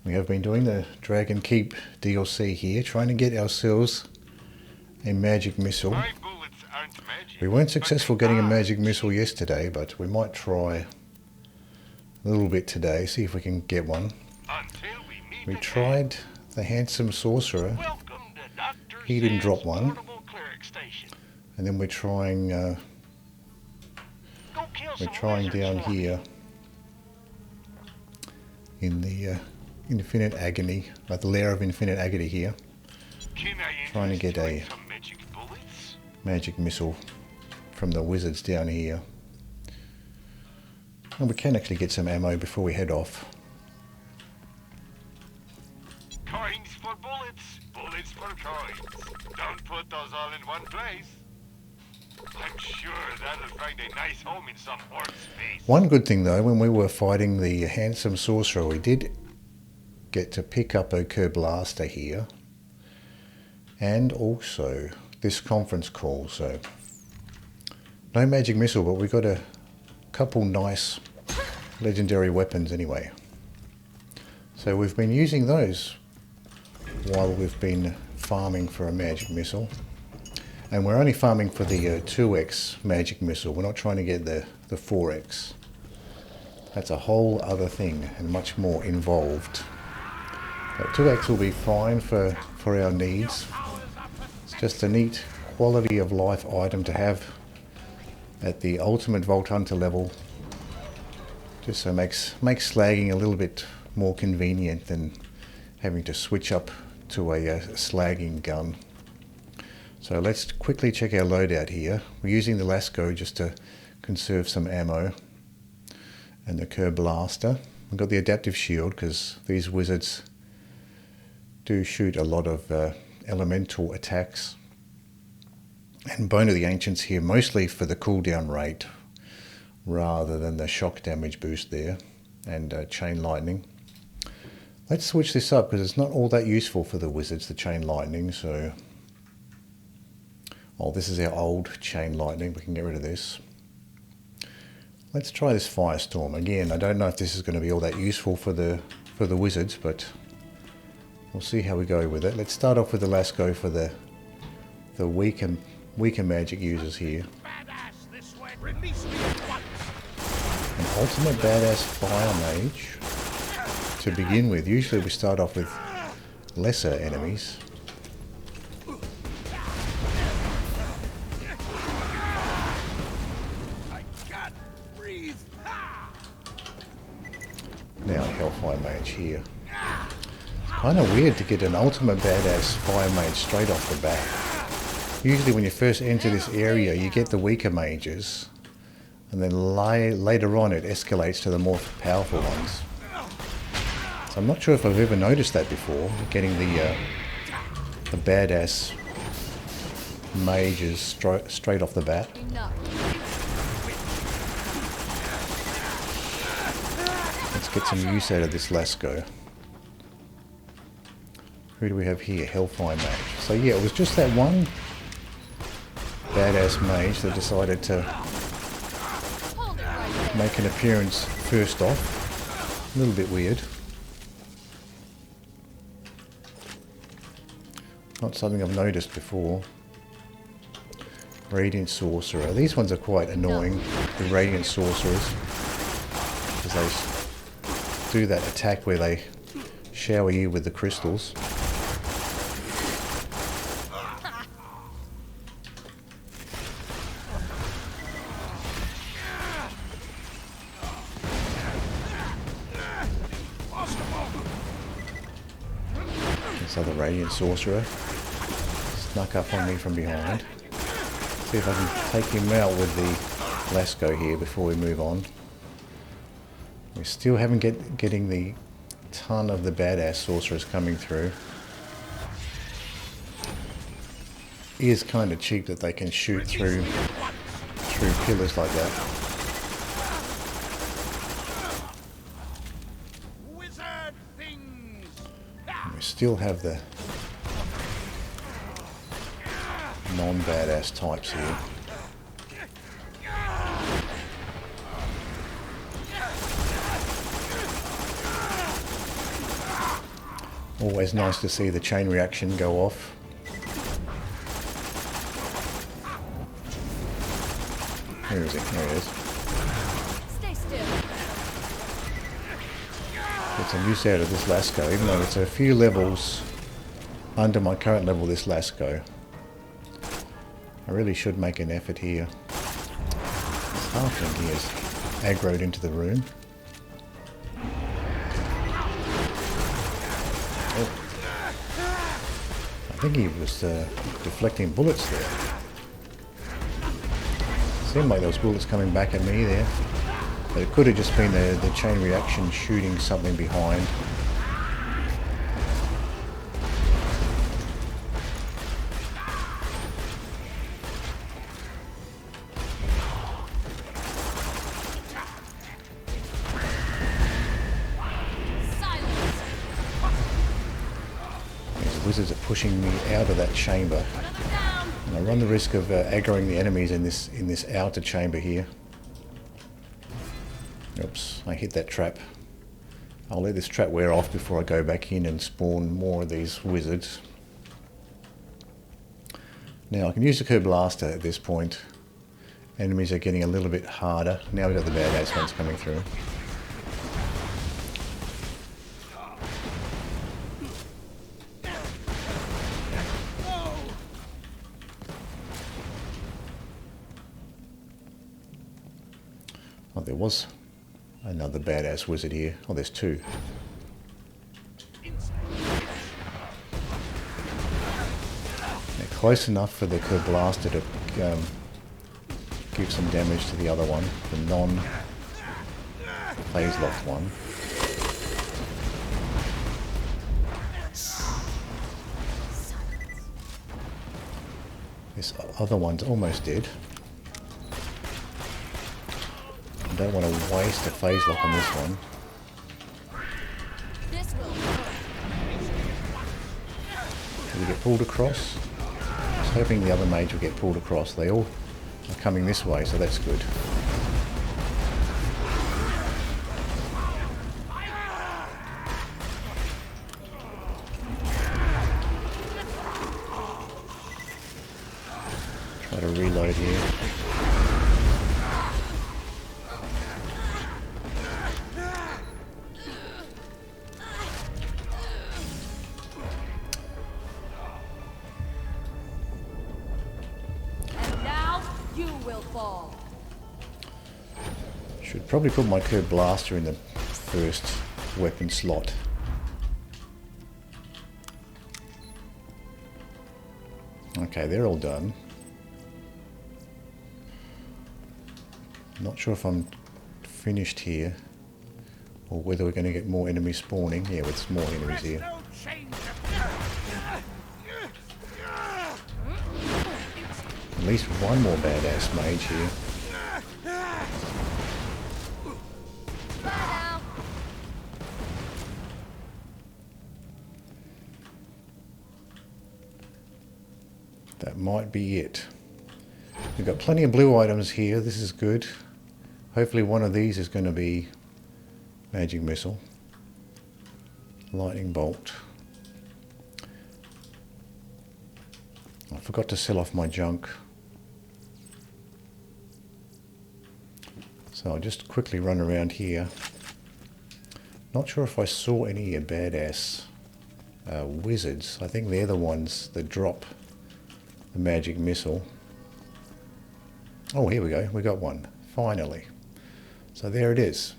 We have been doing the Dragon Keep DLC here, trying to get ourselves a magic missile. We weren't successful getting a magic missile yesterday, but we might try a little bit today, see if we can get one. We tried the handsome sorcerer. He didn't drop one. And then we're trying down here in the Infinite Agony, like the Lair of Infinite Agony here, trying to get a magic missile from the wizards down here. And we can actually get some ammo before we head off. Coins for bullets, bullets for coins. Don't put those all in one place. I'm sure that'll find a nice home in some orc space. One good thing though, when we were fighting the handsome sorcerer, we did get to pick up a Torgue Blaster here, and also this conference call. So no magic missile, but we got a couple nice legendary weapons anyway. So we've been using those while we've been farming for a magic missile. And we're only farming for the 2x magic missile. We're not trying to get the 4x. That's a whole other thing and much more involved. But 2x will be fine for our needs. It's just a neat quality of life item to have at the ultimate Vault Hunter level. Just so makes slagging a little bit more convenient than having to switch up to a slagging gun. So let's quickly check our loadout here. We're using the Lasco just to conserve some ammo, and the Torgue Blaster. We've got the adaptive shield because these wizards do shoot a lot of elemental attacks. And Bone of the Ancients here, mostly for the cooldown rate rather than the shock damage boost there, and chain lightning. Let's switch this up because it's not all that useful for the wizards, the chain lightning. So, oh, this is our old chain lightning. We can get rid of this. Let's try this firestorm again. I don't know if this is going to be all that useful for the wizards, but we'll see how we go with it. Let's start off with the Lasco for the weaker magic users here. An ultimate badass fire mage to begin with. Usually we start off with lesser enemies. Now Hellfire Mage here. It's kind of weird to get an ultimate badass fire mage straight off the bat. Usually when you first enter this area you get the weaker mages, and then later on it escalates to the more powerful ones. So I'm not sure if I've ever noticed that before, getting the badass mages straight off the bat. Let's get some use out of this Lasco. Who do we have here? Hellfire Mage. So yeah, it was just that one badass mage that decided to make an appearance first off. A little bit weird. Not something I've noticed before. Radiant Sorcerer. These ones are quite annoying, the Radiant Sorcerers, because they do that attack where they shower you with the crystals. This other Radiant Sorcerer snuck up on me from behind. See if I can take him out with the Lasco here before we move on. We still haven't getting the ton of the badass sorcerers coming through. It is kind of cheap that they can shoot through pillars like that. And we still have the non-badass types here. Always nice to see the chain reaction go off. Where is he? There he is. Stay still. Get some use out of this Lasco, even though it's a few levels under my current level, this Lasco. I really should make an effort here. This halfling here is aggroed into the room. Oh. I think he was deflecting bullets there. Seemed like there was bullets coming back at me there. But it could have just been the chain reaction shooting something behind. Wizards are pushing me out of that chamber, and I run the risk of aggroing the enemies in this outer chamber here. Oops, I hit that trap. I'll let this trap wear off before I go back in and spawn more of these wizards. Now I can use the Curb Blaster at this point. Enemies are getting a little bit harder. Now we've got the badass ones coming through. Oh, there was another badass wizard here. Oh, there's two. They're close enough for the Curb Blaster to give some damage to the other one, the non-phase locked one. This other one's almost dead. Don't want to waste a phase lock on this one. Did we get pulled across? I was hoping the other mage would get pulled across. They all are coming this way, so that's good. Try to reload here. Should probably put my Curb Blaster in the first weapon slot. Okay, they're all done. Not sure if I'm finished here or whether we're going to get more enemies spawning. Yeah, with some more enemies here. At least one more badass mage here. That might be it. We've got plenty of blue items here. This is good. Hopefully one of these is going to be Magic Missile. Lightning Bolt. I forgot to sell off my junk. So I'll just quickly run around here. Not sure if I saw any badass wizards. I think they're the ones that drop the Magic Missile. Oh, here we go. We got one. Finally. So there it is.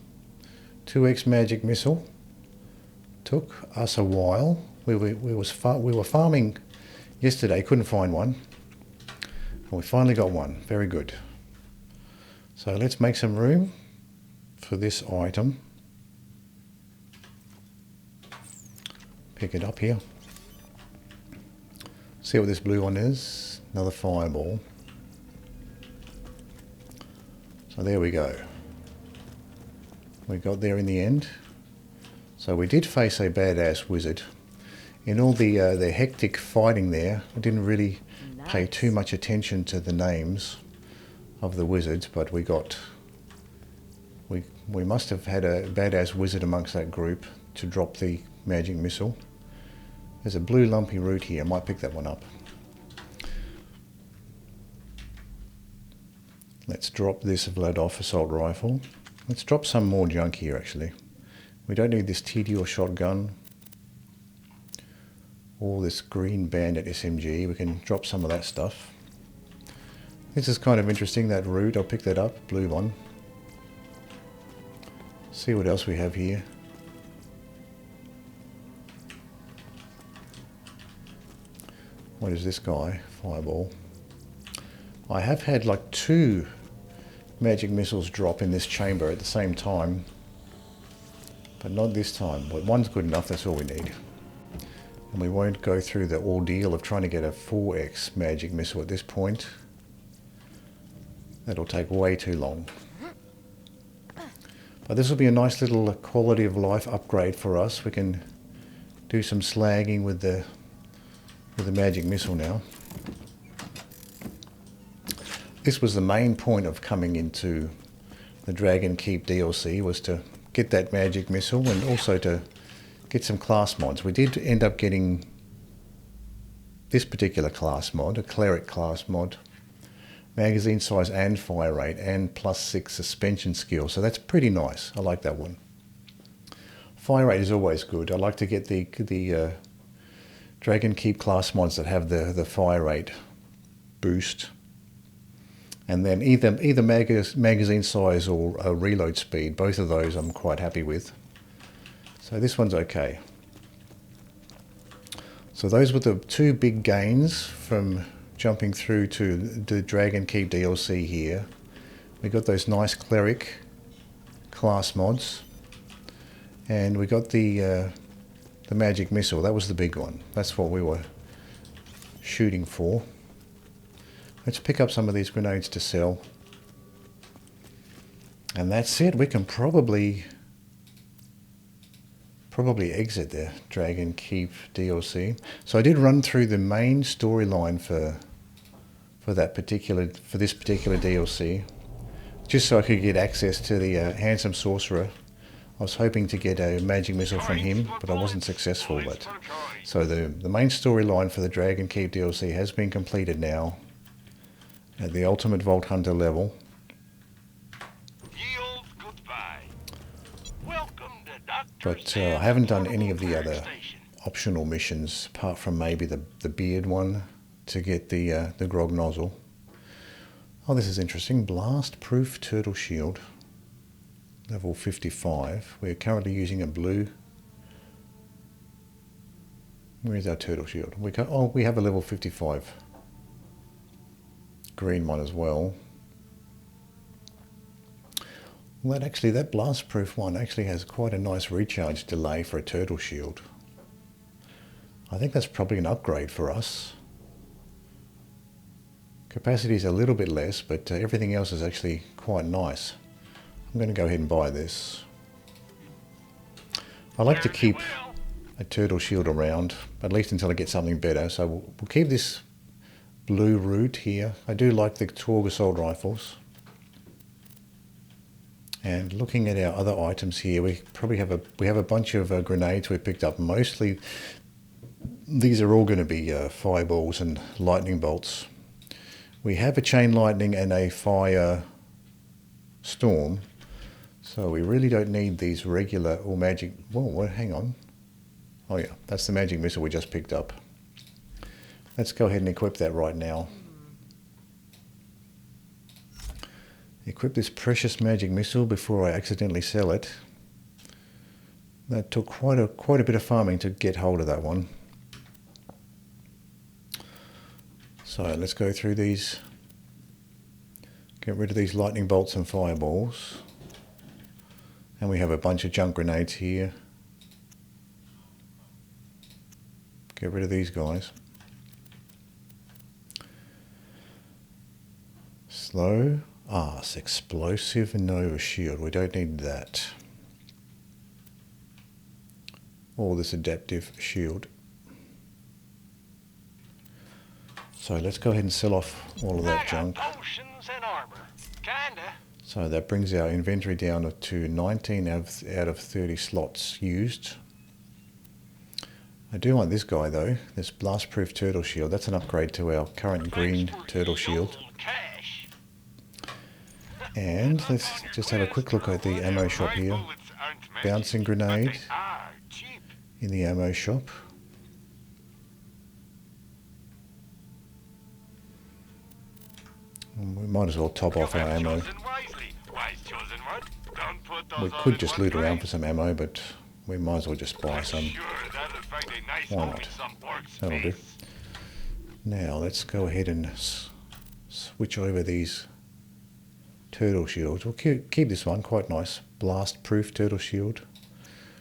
2x Magic Missile. Took us a while. We were farming yesterday. Couldn't find one. And we finally got one. Very good. So let's make some room for this item. Pick it up here. See what this blue one is. Another fireball. So there we go. We got there in the end. So we did face a badass wizard. In all the hectic fighting there, I didn't really pay too much attention to the names of the wizards, but we must have had a badass wizard amongst that group to drop the Magic Missile. There's a blue lumpy root here. I might pick that one up. Let's drop this Vladoff assault rifle. Let's drop some more junk here actually. We don't need this TD or shotgun. Or this green bandit SMG. We can drop some of that stuff. This is kind of interesting, that root. I'll pick that up, blue one. See what else we have here. What is this guy? Fireball. I have had like 2 magic missiles drop in this chamber at the same time. But not this time. But one's good enough, that's all we need. And we won't go through the ordeal of trying to get a 4x magic missile at this point. That'll take way too long. But this will be a nice little quality of life upgrade for us. We can do some slagging with the magic missile now. This was the main point of coming into the Dragon Keep DLC, was to get that magic missile and also to get some class mods. We did end up getting this particular class mod, a cleric class mod, magazine size and fire rate, and +6 suspension skill. So that's pretty nice. I like that one. Fire rate is always good. I like to get the Dragon Keep class mods that have the fire rate boost. And then either magazine size or reload speed, both of those I'm quite happy with. So this one's okay. So those were the 2 big gains from jumping through to the Dragon Keep DLC here. We got those nice cleric class mods, and we got the magic missile. That was the big one. That's what we were shooting for. Let's pick up some of these grenades to sell. And that's it. We can probably exit the Dragon Keep DLC. So I did run through the main storyline for this particular DLC, just so I could get access to the handsome sorcerer. I was hoping to get a magic missile from him, but I wasn't successful. So the main storyline for the Dragon Keep DLC has been completed now at the Ultimate Vault Hunter level. But I haven't done any of the other optional missions, apart from maybe the beard one to get the grog nozzle. Oh, this is interesting. Blast proof turtle shield, level 55. We're currently using a blue. Where is our turtle shield? We have a level 55 green one as well. Well, that blast proof one actually has quite a nice recharge delay for a turtle shield. I think that's probably an upgrade for us. Capacity is a little bit less, but everything else is actually quite nice. I'm going to go ahead and buy this. I like to keep a turtle shield around, at least until I get something better. So we'll keep this blue root here. I do like the Torgue assault rifles. And looking at our other items here, we have a bunch of grenades we picked up. Mostly these are all going to be fireballs and lightning bolts. We have a chain lightning and a fire storm, so we really don't need these regular or magic. Whoa, hang on. Oh yeah, that's the magic missile we just picked up. Let's go ahead and equip that right now. Equip this precious magic missile before I accidentally sell it. That took quite a bit of farming to get hold of that one. So let's go through these. Get rid of these lightning bolts and fireballs. And we have a bunch of junk grenades here. Get rid of these guys. Slow. Ah, it's explosive Nova shield. We don't need that. Or this adaptive shield. So let's go ahead and sell off all of that junk. Potions and armor. Kinda. So that brings our inventory down to 19 out of 30 slots used. I do want this guy though, this blast-proof turtle shield. That's an upgrade to our current green turtle shield. And let's just have a quick look at the ammo shop here. Bouncing grenade in the ammo shop. We might as well top off our ammo. We could just loot around for some ammo, but we might as well just buy some. Why not? That'll do. Now let's go ahead and switch over these turtle shields. We'll keep this one, quite nice. Blast proof turtle shield.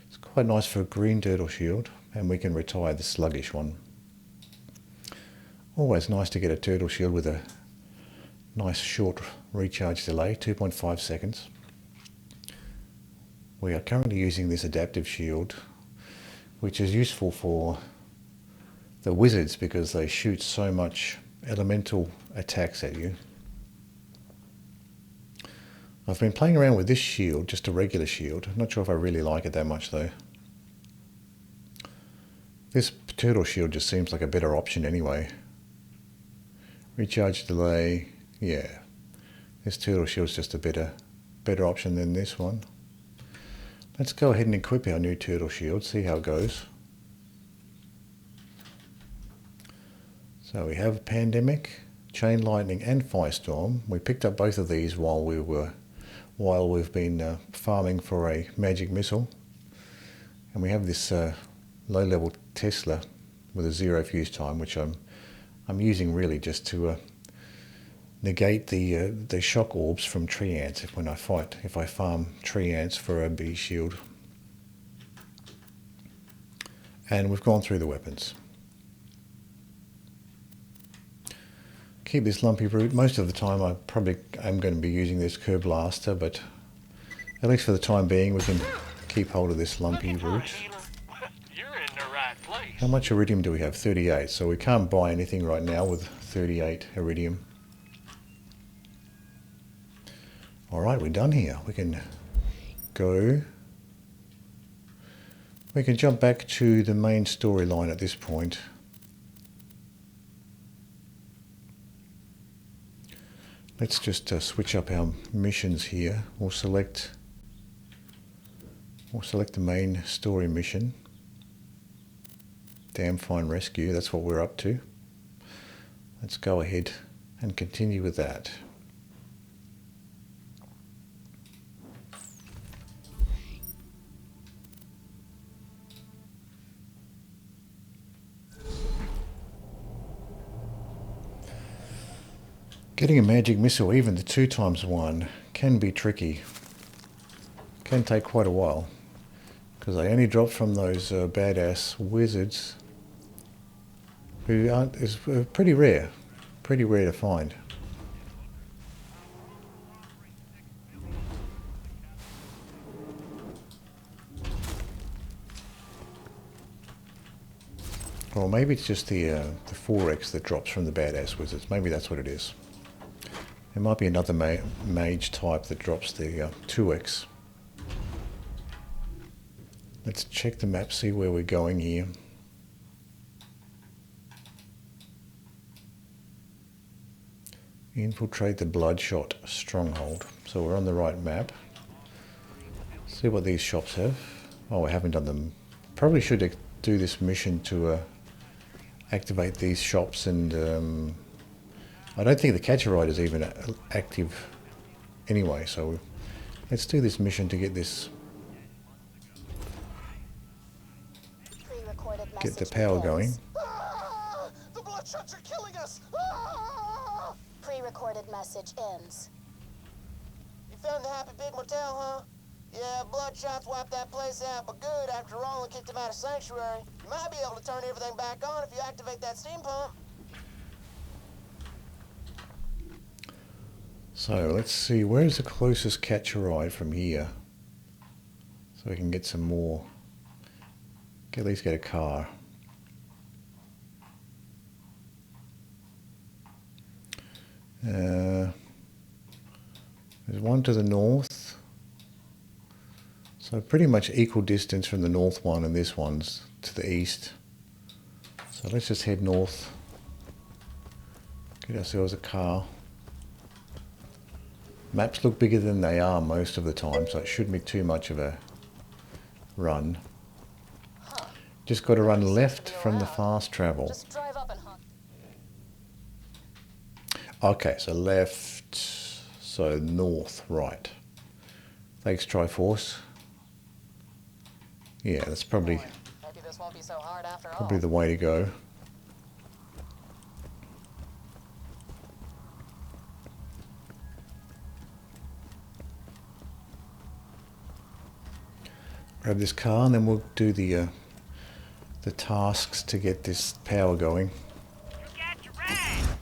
It's quite nice for a green turtle shield, and we can retire the sluggish one. Always nice to get a turtle shield with a nice short recharge delay, 2.5 seconds. We are currently using this adaptive shield, which is useful for the wizards because they shoot so much elemental attacks at you. I've been playing around with this shield, just a regular shield. I'm not sure if I really like it that much though. This turtle shield just seems like a better option anyway. Recharge delay, yeah. This turtle shield's just a better option than this one. Let's go ahead and equip our new turtle shield, see how it goes. So we have Pandemic, Chain Lightning and Firestorm. We picked up both of these while we've been farming for a Magic Missile. And we have this low level Tesla with a 0 fuse time, which I'm using really just to negate the shock orbs from tree ants if I farm tree ants for a bee shield. And we've gone through the weapons. Keep this lumpy root. Most of the time I probably am going to be using this curb blaster, but at least for the time being we can keep hold of this lumpy root. You're in the right place. How much iridium do we have? 38. So we can't buy anything right now with 38 iridium. Alright, we're done here. We can go. We can jump back to the main storyline at this point. Let's just switch up our missions here. We'll select the main story mission. Damn Fine Rescue, that's what we're up to. Let's go ahead and continue with that. Getting a magic missile, even the 2x1, can be tricky. Can take quite a while, because they only drop from those badass wizards, who is pretty rare to find. Or maybe it's just the 4x that drops from the badass wizards. Maybe that's what it is. There might be another mage type that drops the 2x. Let's check the map, see where we're going here. Infiltrate the Bloodshot stronghold. So we're on the right map. See what these shops have. Oh, I haven't done them. Probably should do this mission to activate these shops, and I don't think the catcher ride is even active anyway, so let's do this mission to get this, get the power going. Ah, the Bloodshots are killing us! Ah! Pre-recorded message ends. You found the Happy Big Motel, huh? Yeah, Bloodshots wiped that place out, but good after Roland kicked him out of Sanctuary. You might be able to turn everything back on if you activate that steam pump. So let's see, where's the closest catcher ride from here? So we can get some more, at least get a car. There's one to the north. So pretty much equal distance from the north one, and this one's to the east. So let's just head north. Get ourselves a car. Maps look bigger than they are most of the time, so it shouldn't be too much of a run. Just got to run left from the fast travel. Just drive up and hunt. Okay, so left, so north, right. Thanks, Triforce. Yeah, that's probably Maybe this won't be so hard after all. the way to go. Grab this car and then we'll do the tasks to get this power going. You got your ride.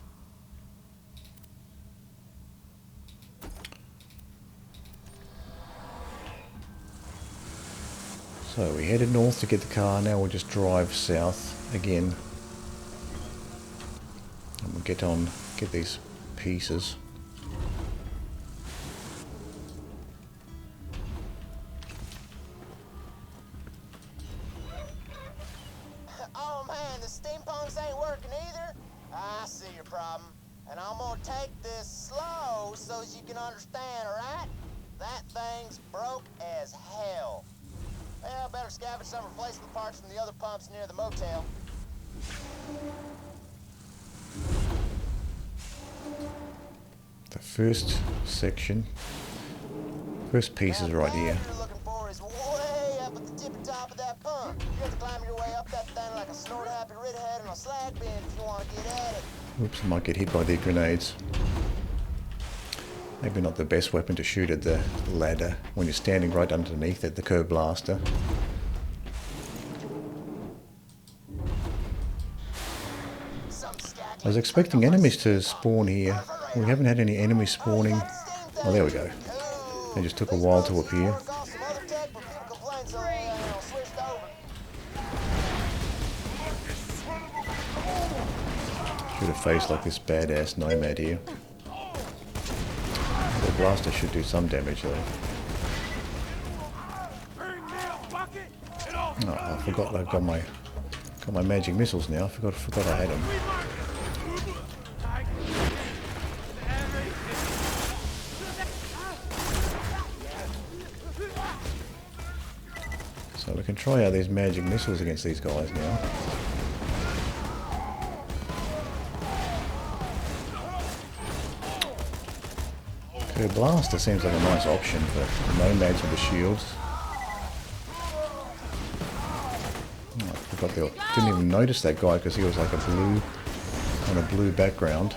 So we headed north to get the car, now we'll just drive south again. And we'll get these pieces. Oh man, the steampunks ain't working either? I see your problem. And I'm gonna take this slow so as you can understand, alright? That thing's broke as hell. Well, better scavenge some replacement parts from the other pumps near the motel. The first section, first piece is right here. What you're looking for is way up at the tippy top of that pump. You have to climb your way up that thing like a snort-happy redhead on a slag bin if you want to get at it. Oops, I might get hit by the grenades. Maybe not the best weapon to shoot at the ladder when you're standing right underneath it, the curve blaster. I was expecting enemies to spawn here. We haven't had any enemies spawning. Oh, there we go. They just took a while to appear. Should have faced like this badass nomad here. The blaster should do some damage though. Oh, I forgot I've got my magic missiles now. I forgot I had them. So we can try out these magic missiles against these guys now. The blaster seems like a nice option for nomads with the shields. Oh, I forgot didn't even notice that guy because he was like on a blue background.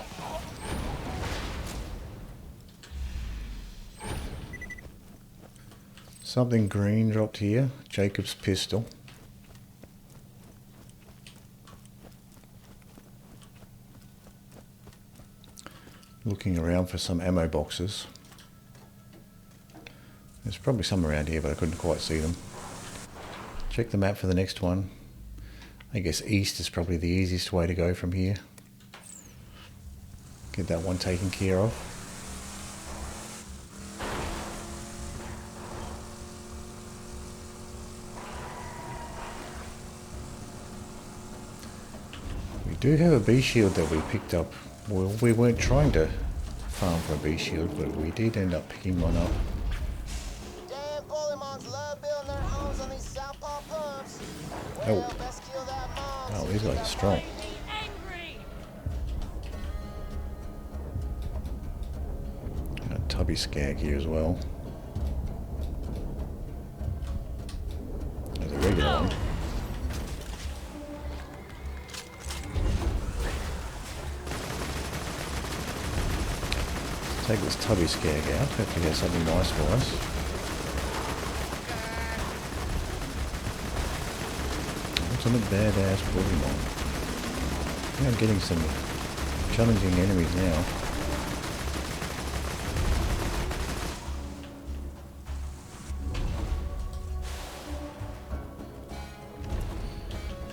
Something green dropped here. Jacob's pistol. Looking around for some ammo boxes. There's probably some around here, but I couldn't quite see them. Check the map for the next one. I guess east is probably the easiest way to go from here. Get that one taken care of. We do have a B shield that we picked up. Well, we weren't trying to farm for a B shield, but we did end up picking one up. Damn Polymons love building their homes on these southpaw pumps. Oh. Well, best kill that mom. Oh, these guys are strong. Got Tubby Skag here as well. There's a regular one. Take this Tubby Skag out. Hopefully he has something nice for us. What's on a badass Pokemon? I think I'm getting some challenging enemies now.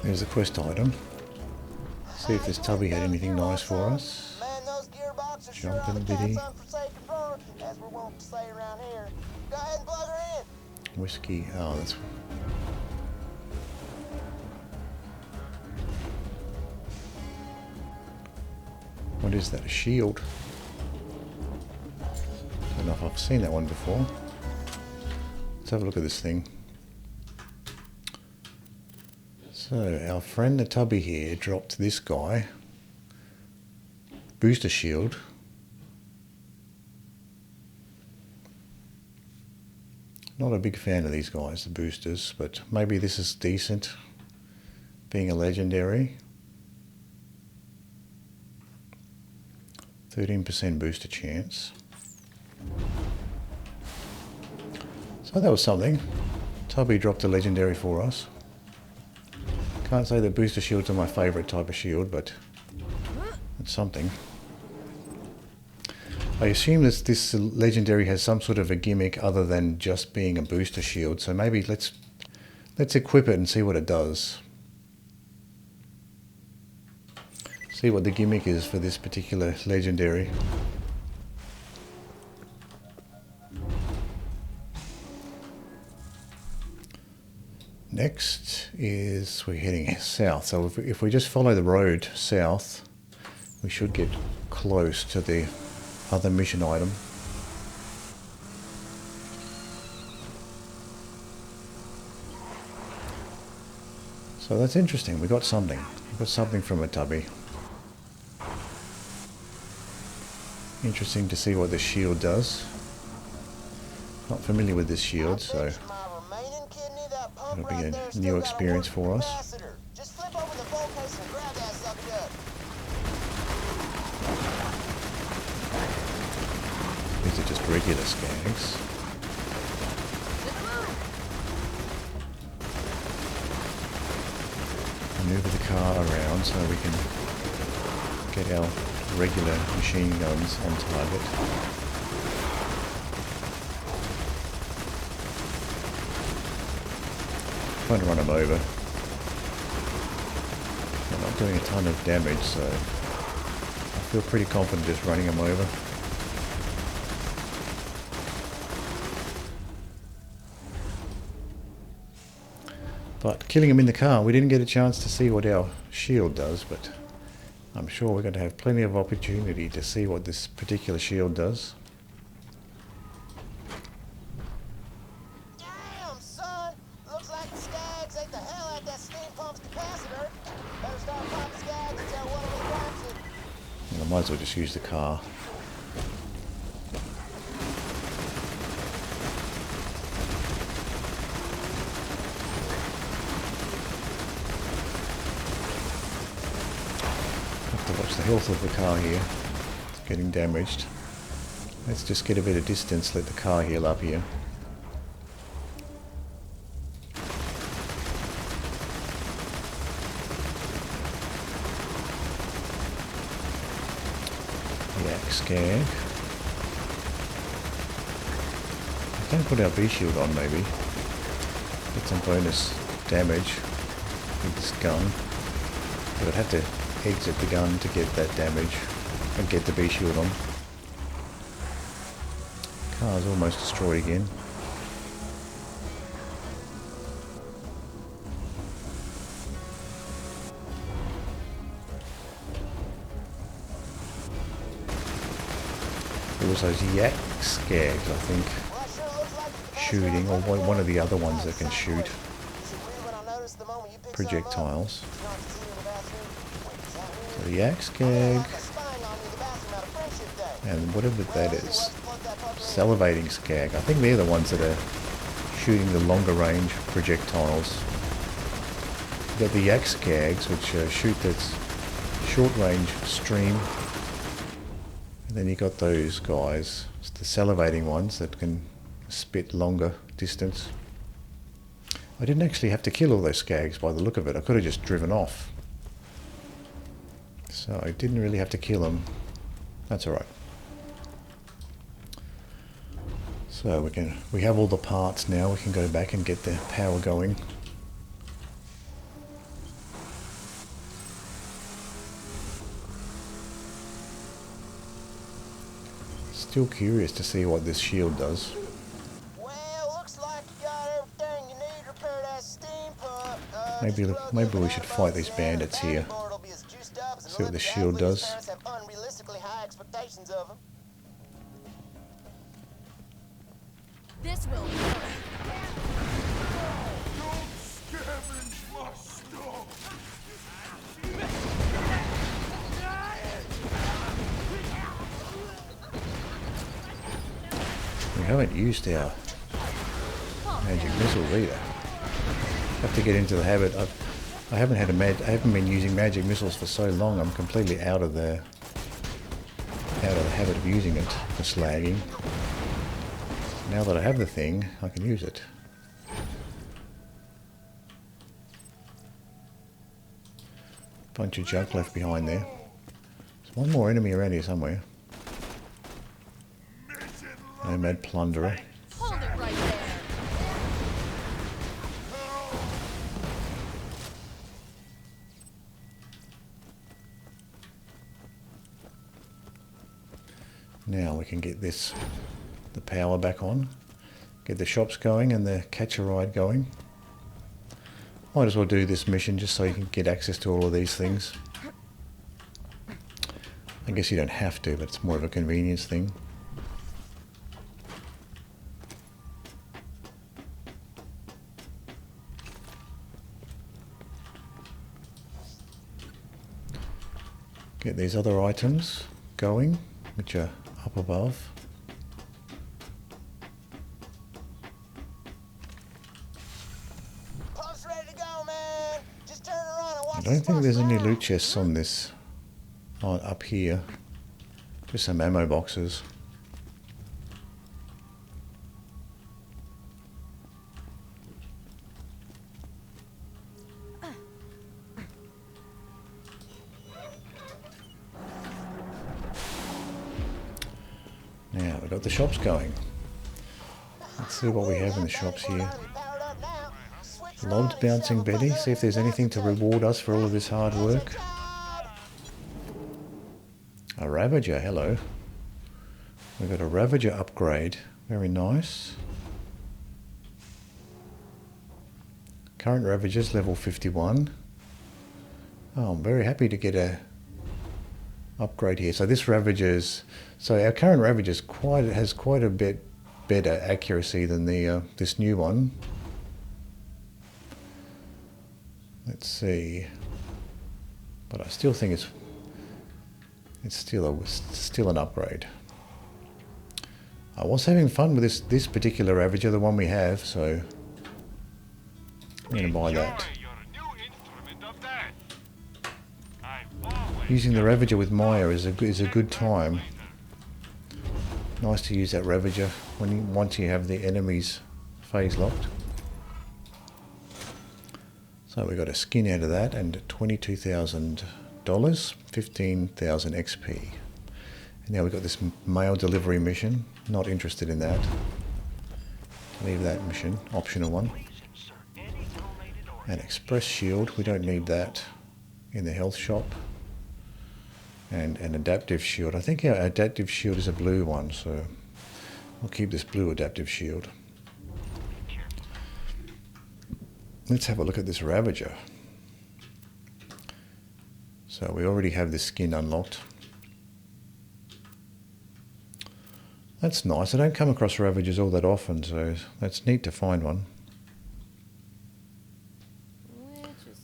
There's the quest item. See if this Tubby had anything nice for us. Man, those gearboxes sure Jump are in the a bitty. cat's unforsaken roar, as we're wont to say around here. Go ahead and plug her in. Whiskey. Oh, that's. What is that? A shield? I don't know if I've seen that one before. Let's have a look at this thing. So our friend the Tubby here dropped this guy. Booster shield. Not a big fan of these guys, the boosters, but maybe this is decent, being a legendary. 13% booster chance. So that was something. Tubby dropped a legendary for us. Can't say that booster shields are my favourite type of shield, but it's something. I assume this legendary has some sort of a gimmick other than just being a booster shield, so maybe let's equip it and see what it does. See what the gimmick is for this particular legendary. Next is we're heading south, so if we just follow the road south, we should get close to the other mission item. So that's interesting. We got something. We got something from a Tubby. Interesting to see what the shield does. Not familiar with this shield, so it'll be a new experience for us. Just flip over the phone case and grab that sucker up. These are just regular Skags. Maneuver the car around so we can get our regular machine guns on target. Trying to run them over. They're not doing a ton of damage, so I feel pretty confident just running them over. But killing him in the car, we didn't get a chance to see what our shield does, but I'm sure we're going to have plenty of opportunity to see what this particular shield does. Damn, son! Looks like the Skags ate the hell out that steam pump's capacitor. Better start popping Skags until one of them grabs it. And I might as well just use the car. Watch the health of the car here. It's getting damaged. Let's just get a bit of distance, let the car heal up here. Yak Skag. I can put our B shield on maybe. Get some bonus damage with this gun. But I'd have to exit the gun to get that damage and get the B shield on. Car's almost destroyed again. There was those Yak Skags, I think, shooting, or one of the other ones that can shoot projectiles. So the Yak Skag, and whatever that is, salivating Skag. I think they're the ones that are shooting the longer range projectiles. You've got the Yak Skags, which shoot that short range stream. And then you got those guys, the salivating ones that can spit longer distance. I didn't actually have to kill all those Skags by the look of it. I could have just driven off. So I didn't really have to kill them. That's alright. So we have all the parts now. We can go back and get the power going. Still curious to see what this shield does. Well, looks like you got everything you need to repair that steam pump. Maybe we should fight these bandits here. See what the shield does. imitations of them. This will hurt. We haven't used our magic missiles either. Have to get into the habit. I haven't been using magic missiles for so long. I'm completely out of the habit of using it for slagging. Now that I have the thing, I can use it. Bunch of junk left behind there. There's one more enemy around here somewhere. Nomad plunderer. Hold it right there. Now we can get the power back on, get the shops going and the catch a ride going. Might as well do this mission just so you can get access to all of these things. I guess you don't have to, but it's more of a convenience thing. Get these other items going, which are up above. Pump's ready to go, man. Just turn around and watch I don't think there's any loot chests on this, up here. Just some ammo boxes. Now we've got the shops going. Let's see what we have in the shops here. Logs bouncing Betty. See if there's anything to reward us for all of this hard work. A Ravager, hello. We've got a Ravager upgrade. Very nice. Current Ravager's level 51. Oh, I'm very happy to get a upgrade here. So this Ravager's, so our current Ravager's has quite a bit better accuracy than the this new one. Let's see, but I still think it's still an upgrade. I was having fun with this particular Ravager, the one we have, so I'm going to buy that. Using the Ravager with Maya is a good time. Nice to use that Ravager once you have the enemies phase locked. So we got a skin out of that and $22,000, 15,000 XP. And now we've got this mail delivery mission. Not interested in that. Leave that mission, optional one. An express shield, we don't need that in the health shop. And an adaptive shield. I think our adaptive shield is a blue one, so we'll keep this blue adaptive shield. Let's have a look at this Ravager. So we already have this skin unlocked. That's nice. I don't come across Ravagers all that often, so that's neat to find one.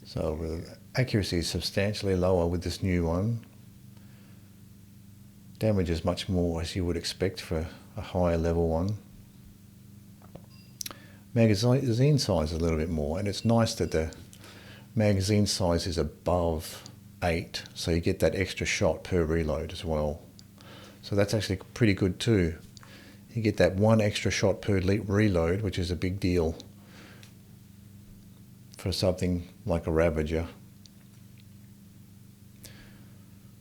So accuracy is substantially lower with this new one. Damage is much more as you would expect for a higher level one. Magazine size is a little bit more, and it's nice that the magazine size is above 8, so you get that extra shot per reload as well. So that's actually pretty good too. You get that one extra shot per reload, which is a big deal for something like a Ravager.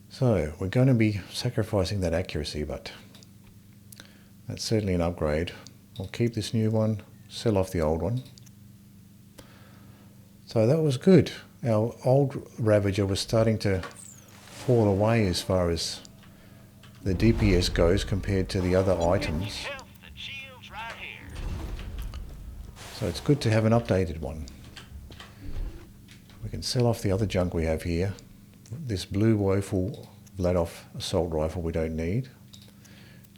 So we're going to be sacrificing that accuracy, but that's certainly an upgrade. We'll keep this new one, sell off the old one. So that was good. Our old Ravager was starting to fall away as far as the DPS goes compared to the other items. So it's good to have an updated one. We can sell off the other junk we have here. This blue woeful Vladoff assault rifle we don't need.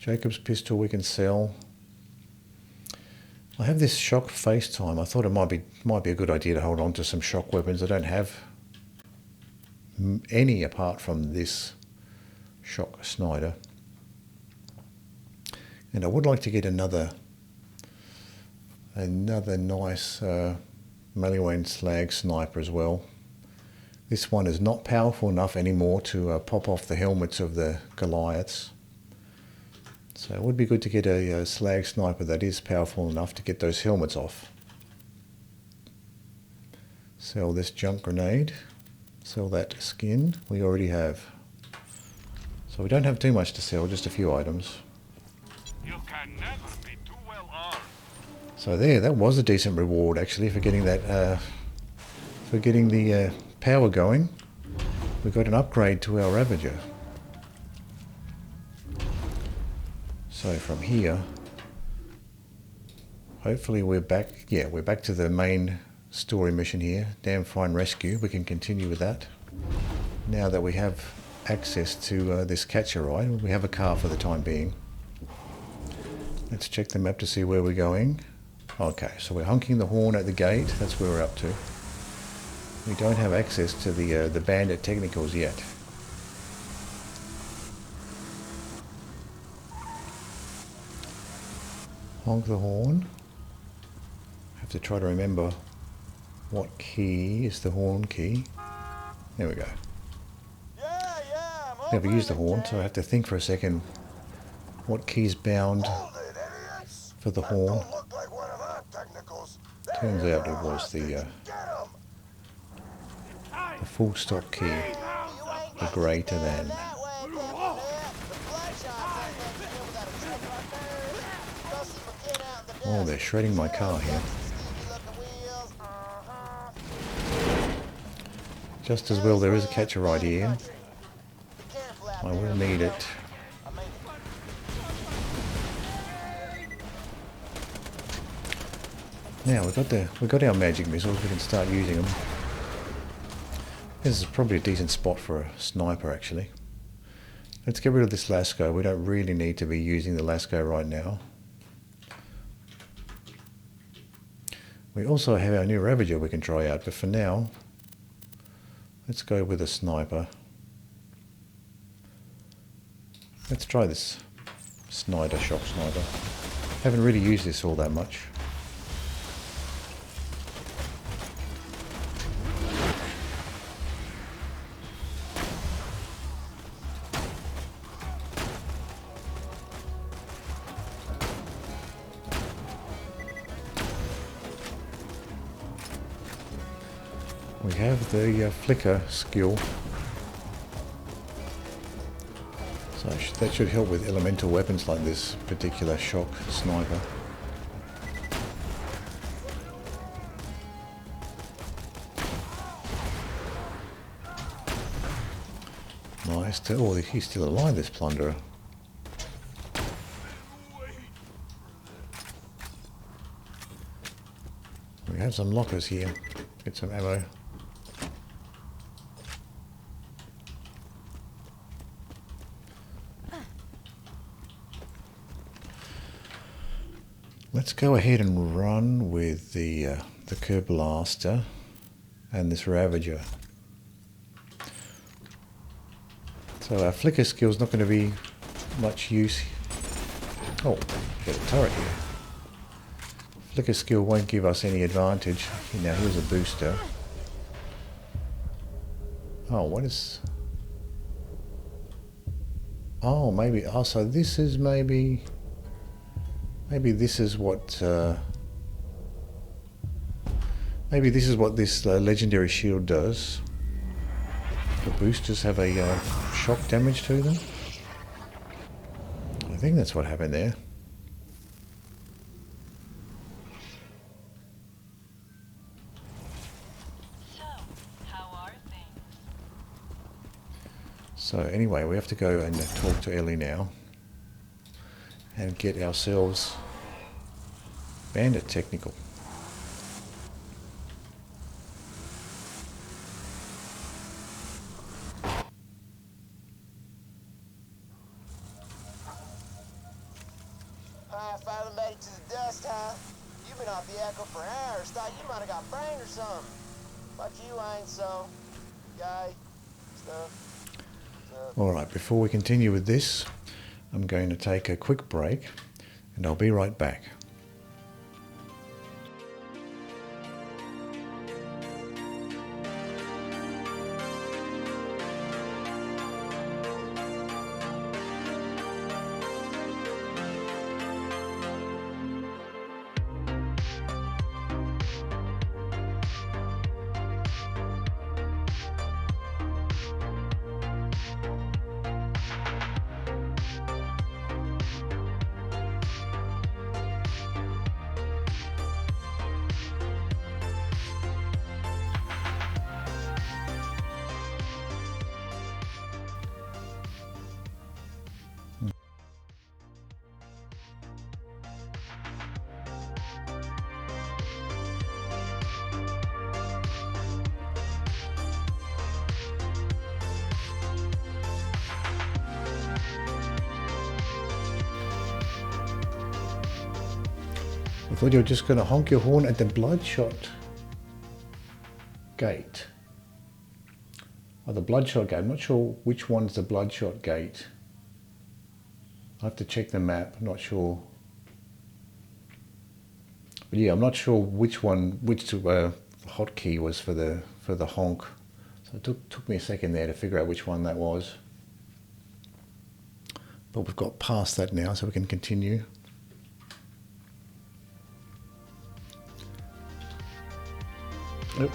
Jacob's pistol we can sell. I have this shock face time. I thought it might be a good idea to hold on to some shock weapons. I don't have any apart from this shock Snyder. And I would like to get another nice Maliwan slag sniper as well. This one is not powerful enough anymore to pop off the helmets of the Goliaths. So it would be good to get a slag sniper that is powerful enough to get those helmets off. Sell this junk grenade. Sell that skin we already have. So we don't have too much to sell, just a few items. You can never be too well armed. So there, that was a decent reward actually for getting that, for getting the power going. We got an upgrade to our Ravager. So from here, hopefully we're back. Yeah, we're back to the main story mission here. Damn fine rescue. We can continue with that. Now that we have access to this catcher ride, we have a car for the time being. Let's check the map to see where we're going. Okay, so we're honking the horn at the gate. That's where we're up to. We don't have access to the bandit technicals yet. Honk the horn. Have to try to remember what key is the horn key. There we go. Never used the horn, so I have to think for a second what key's bound for the horn. Turns out it was the full stop key, the greater than. Oh, they're shredding my car here. Just as well there is a catcher right here. I will need it. Now we've got our magic missiles, we can start using them. This is probably a decent spot for a sniper actually. Let's get rid of this Lasco. We don't really need to be using the Lasco right now. We also have our new Ravager we can try out, but for now, let's go with a sniper. Let's try this Snyder, shock sniper. Haven't really used this all that much. We have the flicker skill, so that should help with elemental weapons like this particular shock sniper. Nice. Oh, he's still alive, this plunderer. We have some lockers here. Get some ammo. Let's go ahead and run with the Curb Blaster and this Ravager. So our flicker skill is not going to be much use. Oh, get a turret here. Flicker skill won't give us any advantage. Now here's a booster. Oh, what is... Oh, maybe... Oh, so this is maybe... Maybe this is what... maybe this is what this legendary shield does. The boosters have a shock damage to them. I think that's what happened there. So anyway, we have to go and talk to Ellie now and get ourselves bandit technical. Right, finally made it to the dust, huh? You've been off the echo for hours. Thought you might have got brain or something. But you ain't, so. Guy. Stuff. Alright, before we continue with this, I'm going to take a quick break and I'll be right back. I thought you were just going to honk your horn at the Bloodshot gate. Oh, the Bloodshot gate. I'm not sure which one's the Bloodshot gate. I have to check the map. I'm not sure. But yeah, I'm not sure which hotkey was for the honk. So it took me a second there to figure out which one that was. But we've got past that now, so we can continue. Yep.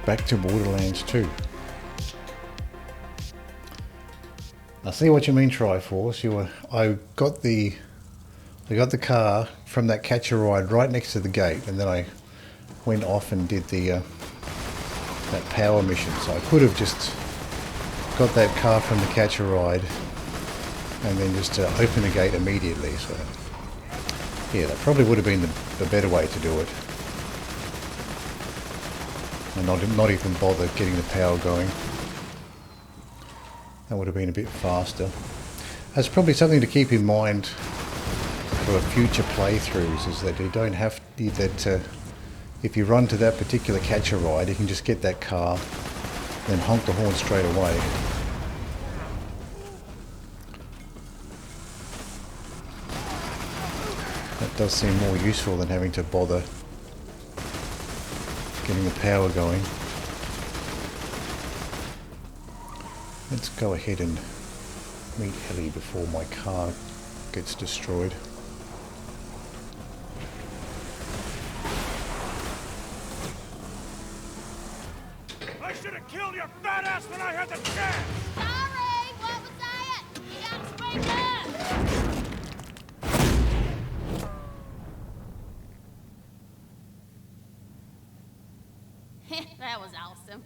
back to Borderlands 2. I see what you mean, Triforce. I got the car from that catcher ride right next to the gate, and then I went off and did the that power mission. So I could have just got that car from the catcher ride and then just open the gate immediately. So yeah, that probably would have been the better way to do it, and not even bother getting the power going. That would have been a bit faster. That's probably something to keep in mind for future playthroughs, is that you don't have that. If you run to that particular catcher ride, you can just get that car, then honk the horn straight away. That does seem more useful than having to bother getting the power going. Let's go ahead and meet Ellie before my car gets destroyed. I should have killed your fat ass when I had the chance! Sorry, what was that? You got to wake up! That was awesome.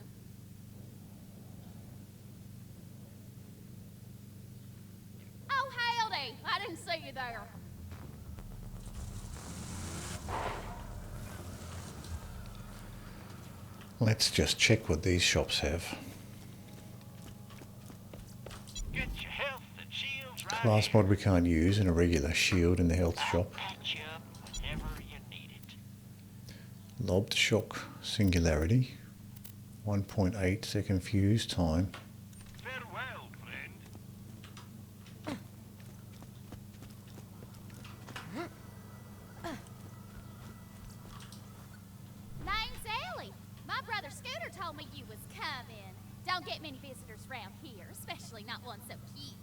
Oh, howdy! I didn't see you there. Let's just check what these shops have. Get your health and shields right Class here. mod we can't use, and a regular shield in the health shop. Patch you up whenever you need it. Lobbed shock singularity. 1.8 second fuse time. Farewell, friend. Name's Ellie. My brother Scooter told me you was coming. Don't get many visitors around here, especially not one so cute.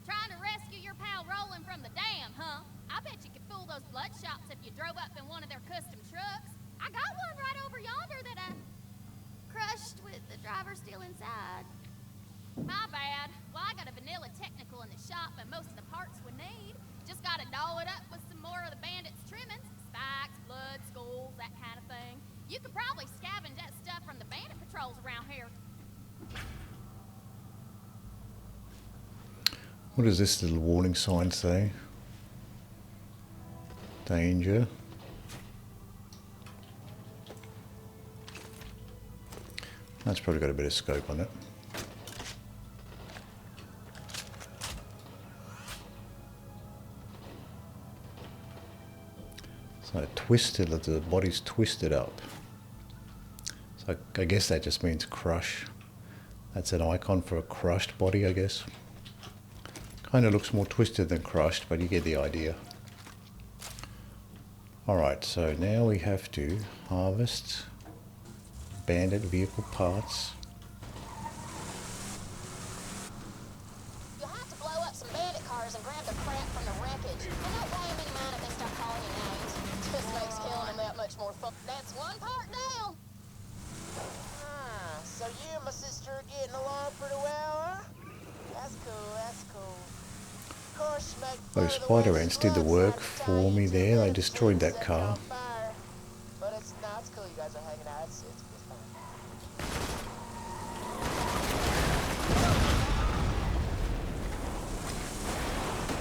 Trying to rescue your pal Roland from the dam, huh? I bet you could fool those Bloodshots if you drove up in one of their custom trucks. I got one right over yonder that I crushed with the driver still inside. My bad. Well, I got a vanilla technical in the shop and most of the parts we need. Just gotta doll it up with some more of the bandits' trimmings. Spikes, blood, skulls, that kind of thing. You could probably scavenge that stuff from the bandit patrols around here. What does this little warning sign say? Danger. That's probably got a bit of scope on it. So twisted, the body's twisted up. So I guess that just means crush. That's an icon for a crushed body, I guess. Kind of looks more twisted than crushed, but you get the idea. Alright, so now we have to harvest bandit vehicle parts. You'll have to blow up some bandit cars and grab the crap from the wreckage. And don't pay them any mind if they start calling you names. Just makes killing them that much more fun. That's one part down. So you and my sister are getting along pretty well, huh? That's cool, that's cool. Of course, you make fun Those of the spider way ants she did the looks work like a for tiny me there. They two-headed destroyed that set car. on fire. But it's cool. You guys are hanging out. It's fine.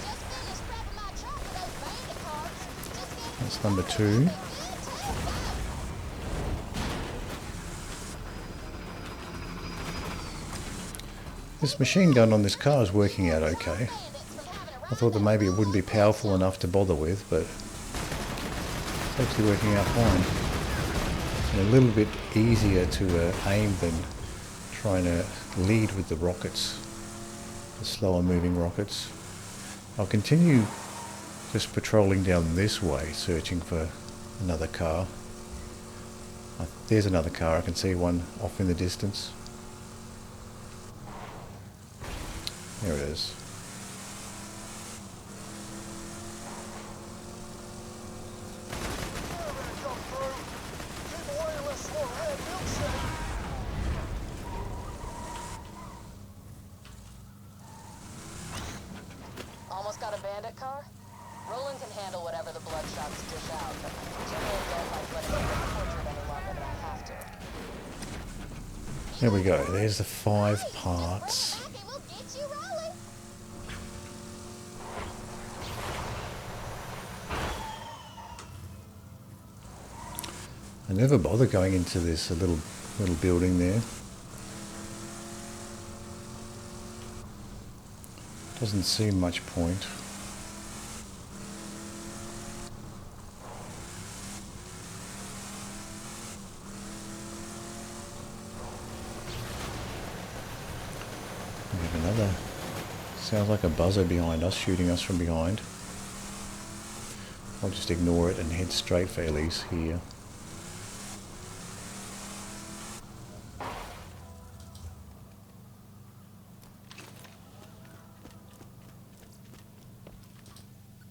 Just finished prepping my truck for those bandit cars. Just get That's number 2. This machine gun on this car is working out okay. I thought that maybe it wouldn't be powerful enough to bother with, but it's actually working out fine. And a little bit easier to aim than trying to lead with the rockets, the slower moving rockets. I'll continue just patrolling down this way, searching for another car. There's another car, I can see one off in the distance. There it is. bandit car? Roland can handle whatever the Bloodshots dish out, but I generally don't like letting him get tortured any longer than I have to. There we go. There's the 5 parts. Back and we'll get you rolling. I never bother going into this little building there. Doesn't seem much point. We have another. Sounds like a buzzer behind us, shooting us from behind. I'll just ignore it and head straight for Ellie's here.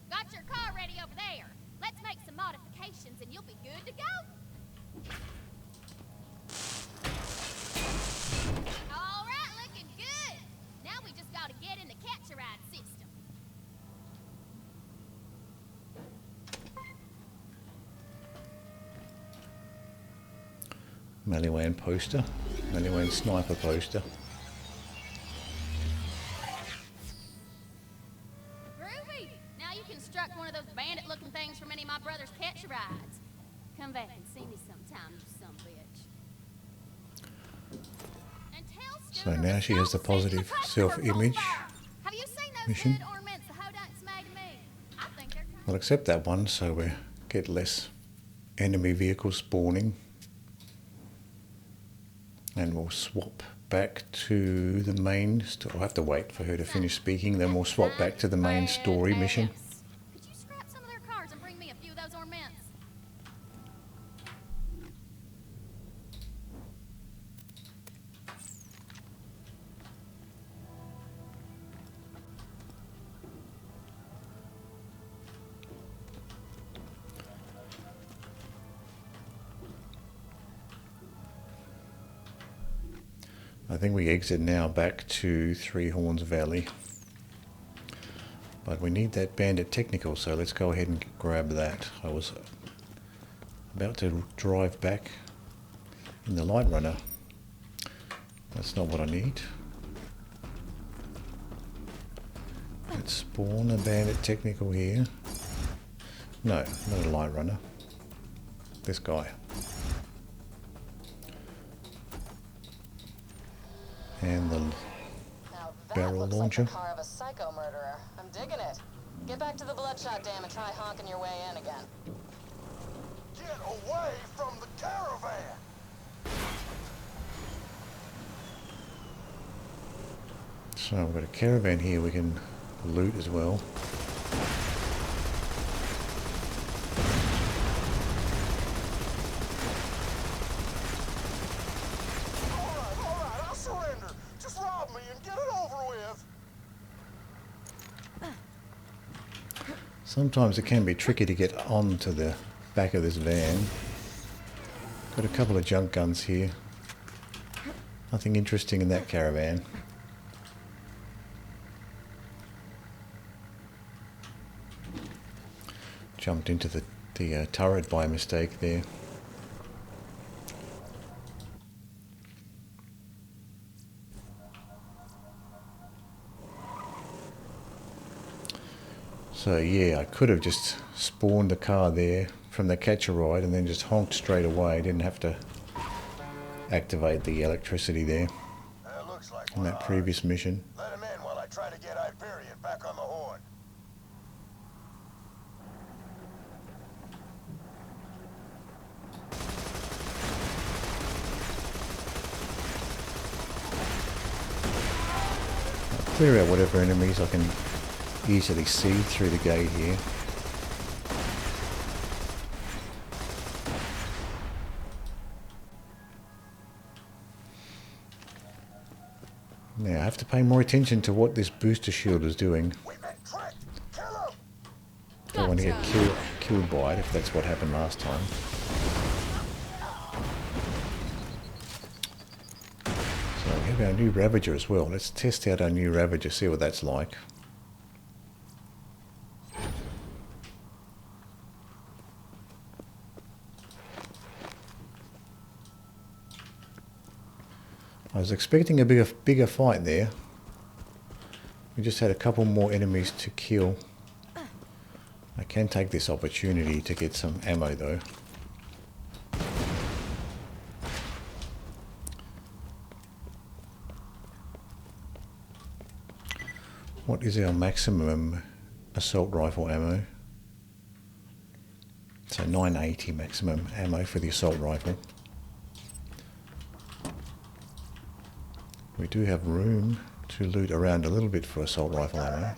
Got your car ready over there. Let's make some modifications and you'll be good to go. All right, looking good. Now we just gotta get in the catch-a-ride system. Maliwan poster. Maliwan sniper poster. Groovy. Now you can construct one of those bandit-looking things from any of my brother's catch-a-rides. Come back and see me sometime, you son of a bitch. And tell So Scooter now to she has the stop singing positive customer self-image profile. Have you seen those mission. good ornaments the Hodunks made me? I think they're We'll accept that one so we get less enemy vehicles spawning. And we'll swap back to the main I'll have to wait for her to finish speaking, then we'll swap back to the main story mission. Could you scrap some of their cars and bring me a few of those ornaments? I think we exit now back to Three Horns Valley. But we need that bandit technical, so let's go ahead and grab that. I was about to drive back in the Light Runner. That's not what I need. Let's spawn a bandit technical here. No, not a Light Runner. This guy. And the Now that barrel looks launcher. like the car of a psycho murderer. I'm digging it. Get back to the Bloodshot Dam and try honking your way in again. Get away from the caravan! So we've got a caravan here we can loot as well. Alright, I'll surrender. Just rob me and get it over with. Sometimes it can be tricky to get onto the back of this van. Got a couple of junk guns here. Nothing interesting in that caravan. Jumped into the turret by mistake there. So yeah, I could have just spawned the car there from the catch-a-ride and then just honked straight away. Didn't have to activate the electricity there Looks like in that previous mission. Let him in while I try to get Hyperion back on the horn. Clear out whatever enemies I can easily see through the gate here. Now I have to pay more attention to what this booster shield is doing. We've been tricked! Kill him! Don't want to get killed by it if that's what happened last time. So we have our new Ravager as well. Let's test out our new Ravager, see what that's like. I was expecting a bigger fight there. We just had a couple more enemies to kill. I can take this opportunity to get some ammo though. What is our maximum assault rifle ammo? So 980 maximum ammo for the assault rifle. We do have room to loot around a little bit for assault rifle ammo.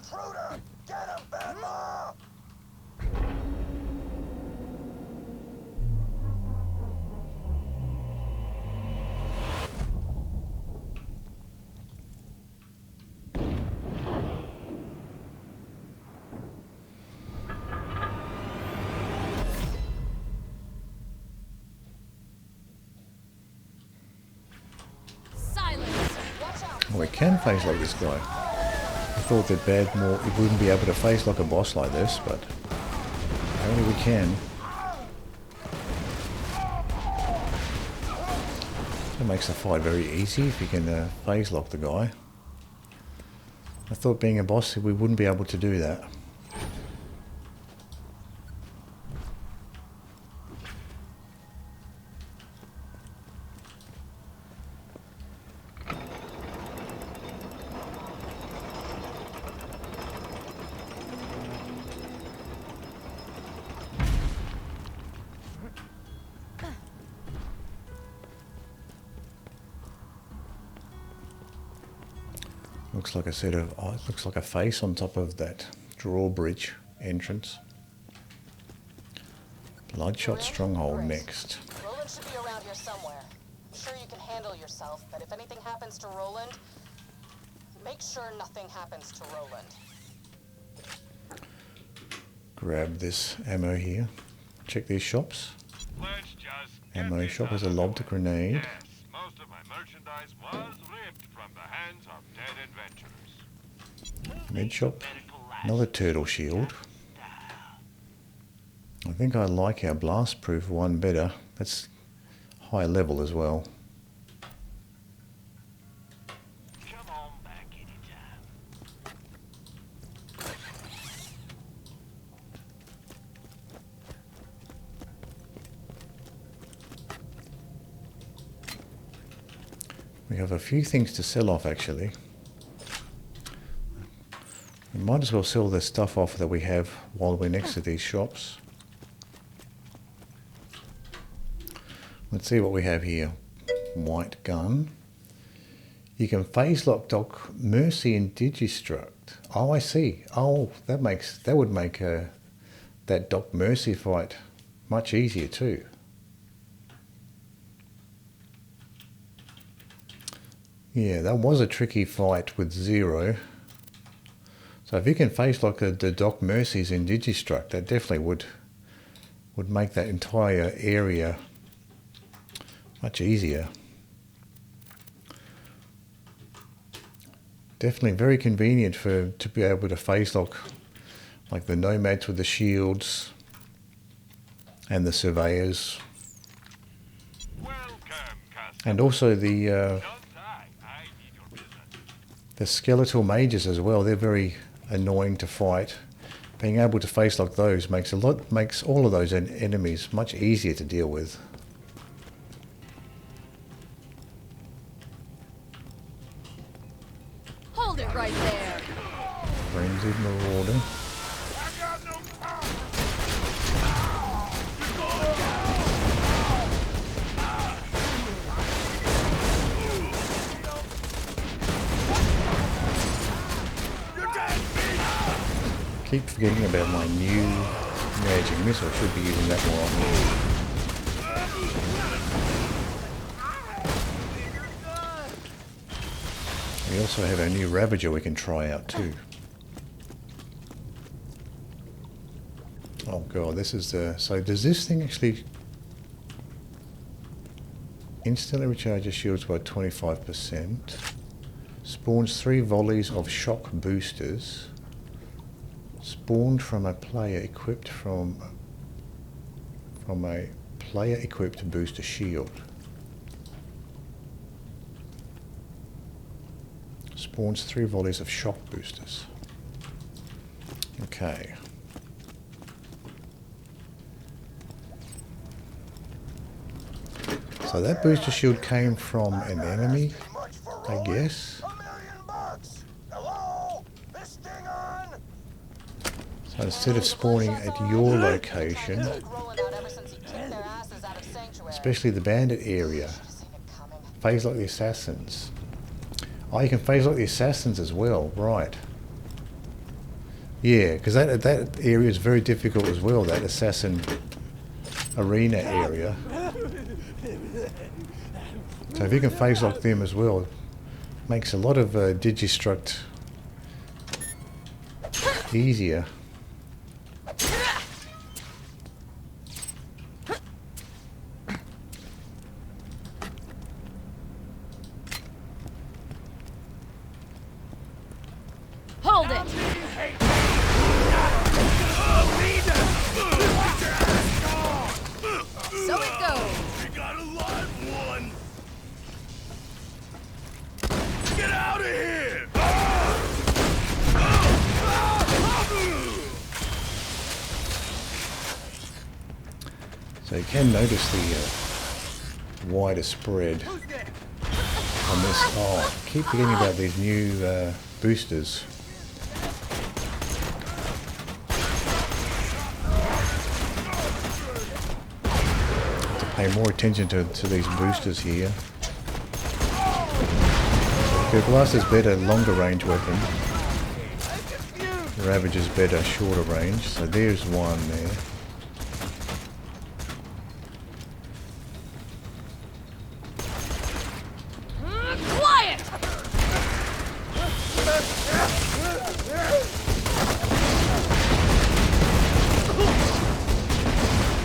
We can face like this guy. I thought that it wouldn't be able to face like a boss like this, but apparently we can. That makes the fight very easy if you can phase lock the guy. I thought being a boss we wouldn't be able to do that. Looks like a set of, it looks like a face on top of that drawbridge entrance. Bloodshot Stronghold next. Roland should be around here somewhere. I'm sure you can handle yourself, but if anything happens to Roland, make sure nothing happens to Roland. Grab this ammo here. Check these shops. Let's just Ammo shop has a lobbed grenade. Yes, most of my merchandise was ripped from the hands of dead adventurers. Med shop. Another turtle shield. I think I like our blast proof one better. That's high level as well. Come on back anytime. We have a few things to sell off actually. We might as well sell the stuff off that we have while we're next to these shops. Let's see what we have here. White gun. You can phase lock Doc Mercy and Digistruct. Oh, I see. Oh, that would make that Doc Mercy fight much easier too. Yeah, that was a tricky fight with Zero. So if you can face lock the Doc Mercies in Digistruct, that definitely would make that entire area much easier. Definitely very convenient to be able to face lock like the nomads with the shields and the surveyors. Welcome, And also the skeletal mages as well. They're very annoying to fight. Being able to face lock those makes all of those enemies much easier to deal with. Hold it right there. Frenzied Marauder. Keep forgetting about my new Magic Missile. Should be using that more often. We also have our new Ravager we can try out too. Oh god, this is the... So does this thing actually instantly recharges shields by 25%? Spawns 3 volleys of shock boosters. Spawned from a player equipped from a player equipped booster shield. Spawns 3 volleys of shock boosters. Okay. So that booster shield came from an enemy, I guess. So instead of spawning at your location, especially the bandit area, phase like the assassins. Oh, you can phase like the assassins as well, right. Yeah, because that area is very difficult as well, that assassin arena area. So if you can phase lock them as well, it makes a lot of Digistruct easier. Hold it! So it goes. We got a live one. Get out of here! So you can notice the wider spread on this. Oh, I keep forgetting about these new boosters. Pay more attention to these boosters here. The Blaster's better longer range weapon. The Ravager's better shorter range. So there's one there. Quiet!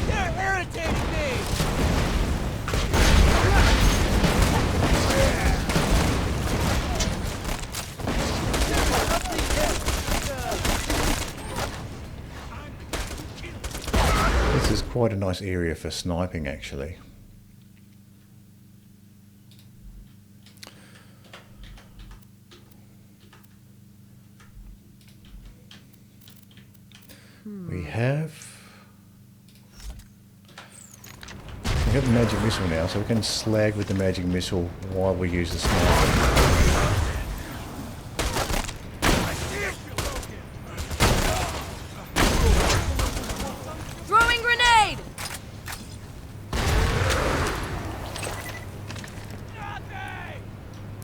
You're irritating me! This is quite a nice area for sniping, actually. We have the magic missile now, so we can slag with the magic missile while we use the sniper. Throwing grenade!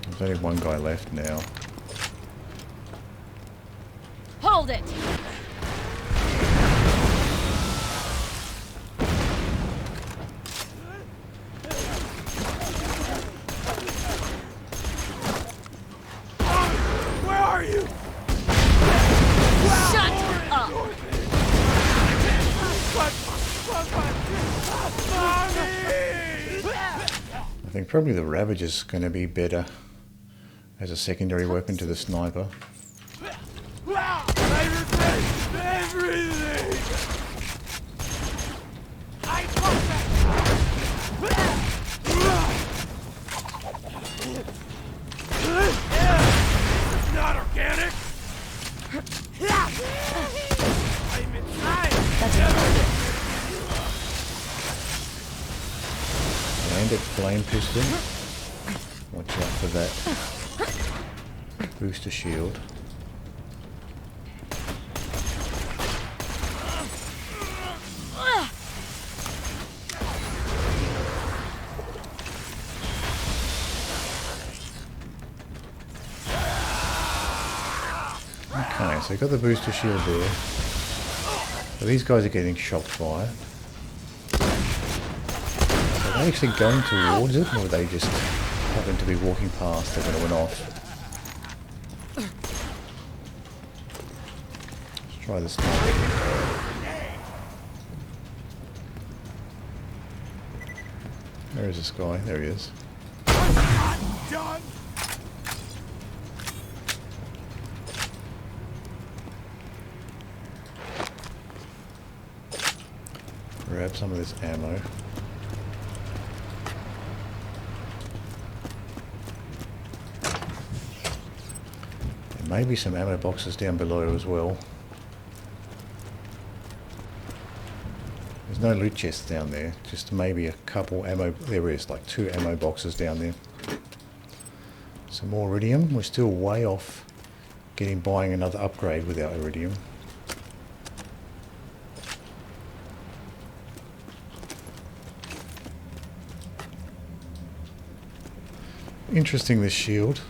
There's only one guy left now. Hold it! Where are you? Shut up! I think probably the Ravager's going to be better as a secondary weapon to the sniper. Everything! It's not organic! I'm inside! Landed flame pistol. Watch out for that booster shield. Okay, so got the booster shield there. So these guys are getting shocked by it. Are they actually going towards it, or are they just happen to be walking past it when it went off? Let's try this now. Where is this guy? There he is. Done! Grab some of this ammo. Maybe some ammo boxes down below as well. There's no loot chests down there, just maybe a couple ammo. There is like 2 ammo boxes down there. Some more iridium. We're still way off buying another upgrade without iridium. Interesting, this shield.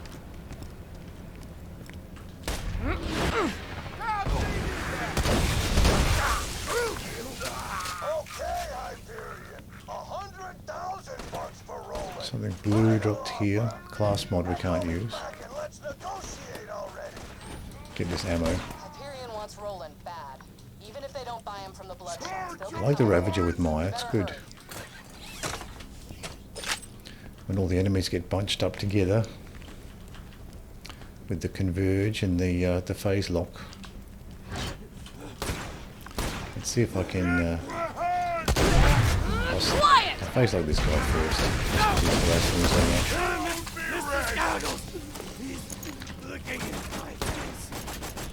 Something blue dropped here. Class mod we can't use. Get this ammo. Hyperion wants Roland bad. Even if they don't buy him from the Bloodshots, they'll I like the Ravager with Maya, it's good. When all the enemies get bunched up together with the converge and the phase lock. Let's see if I can I'll phase lock this guy first.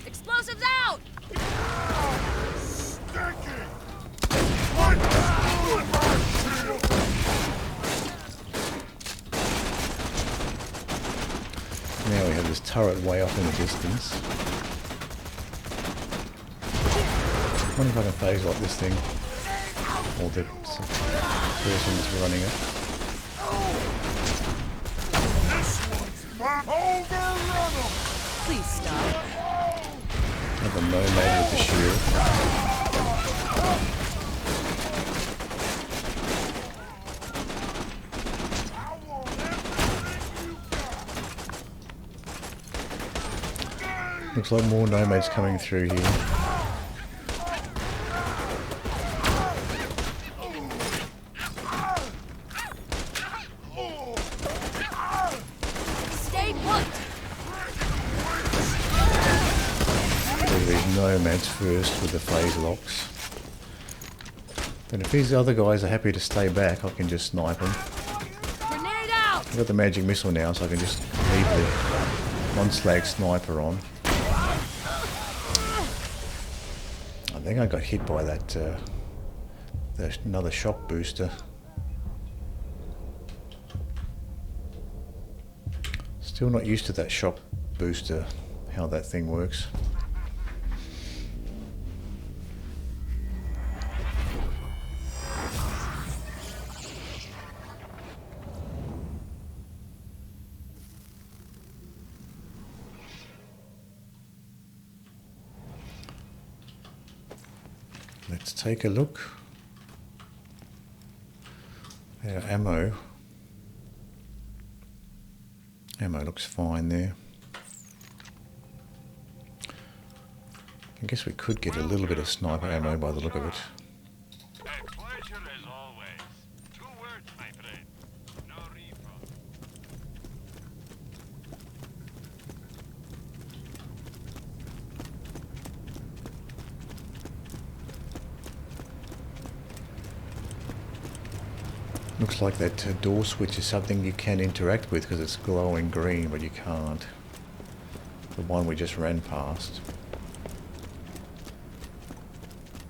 Explosives out! Now we have this turret way off in the distance. I wonder if I can phase lock this thing. Or the person that's running it. Please stop. Have a nomad with the shield. Looks like more nomads coming through here. Nomads first with the phase locks. Then if these other guys are happy to stay back, I can just snipe them. Grenade out! I've got the magic missile now, so I can just leave the one slag sniper on. I think I got hit by that another shock booster. Still not used to that shock booster, how that thing works. Let's take a look. Our ammo. Ammo looks fine there. I guess we could get a little bit of sniper ammo by the look of it. A pleasure as always. 2 words, my friend. No refund. Looks like that door switch is something you can interact with because it's glowing green, but you can't. The one we just ran past.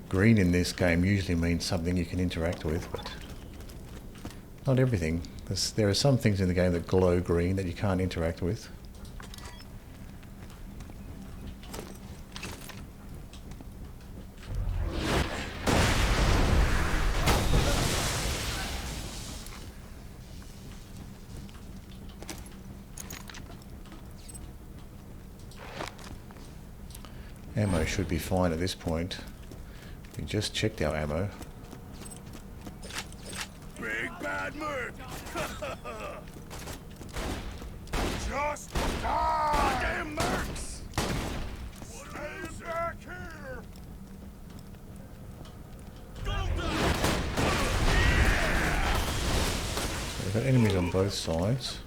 Green in this game usually means something you can interact with, but not everything. There are some things in the game that glow green that you can't interact with. Ammo should be fine at this point. We just checked our ammo. Big bad merc. Just die! Damn mercs! Stay back here! We've got enemies on both sides.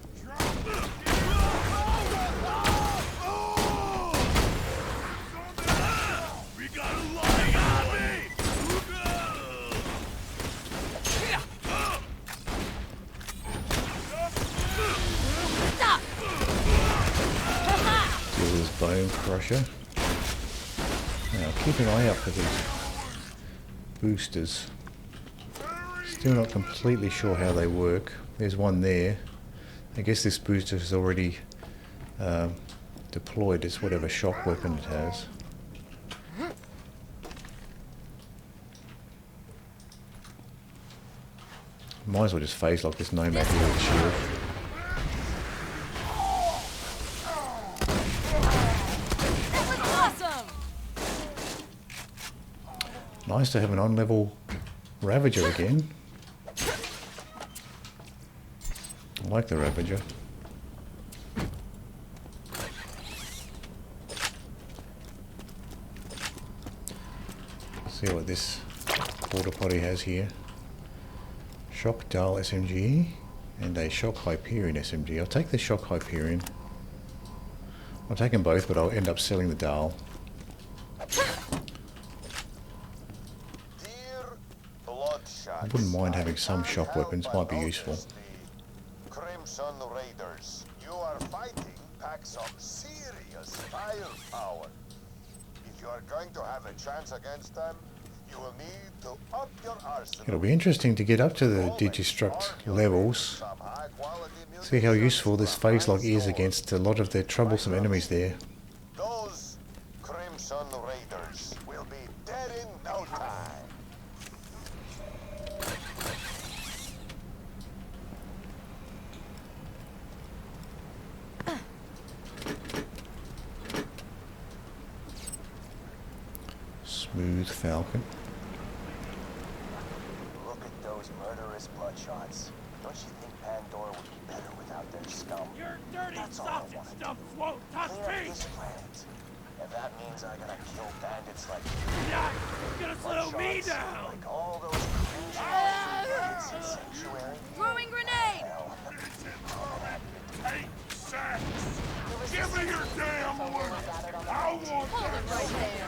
Bone Crusher. Now keep an eye out for these boosters. Still not completely sure how they work. There's one there. I guess this booster is already deployed as whatever shock weapon it has. Might as well just phase lock this nomad here with the shield. Nice to have an on-level Ravager again. I like the Ravager. See what this porta potty has here. Shock Dahl SMG and a Shock Hyperion SMG. I'll take the Shock Hyperion. I'll take them both, but I'll end up selling the Dahl. I wouldn't mind having some shock weapons, might be useful. Crimson Raiders, you are fighting packs of serious firepower. If you are going to have a chance against them, you will need to up your arsenal. It'll be interesting to get up to the Digistruct levels. See how useful this phase lock is against a lot of the troublesome enemies there. Those Crimson Raiders will be dead in no time. Smooth Falcon. Look at those murderous bloodshots. Don't you think Pandora would be better without their scum? Your dirty That's all I sausage wanna stuff won't touch Clear me! this planet. And that means I gotta kill bandits like Yeah, it's gonna slow me Bloodshots, down! like all those cringy bandits in Sanctuary. Throwing grenade! Hell, Take sex! Give me your damn word! I want Hold it right there.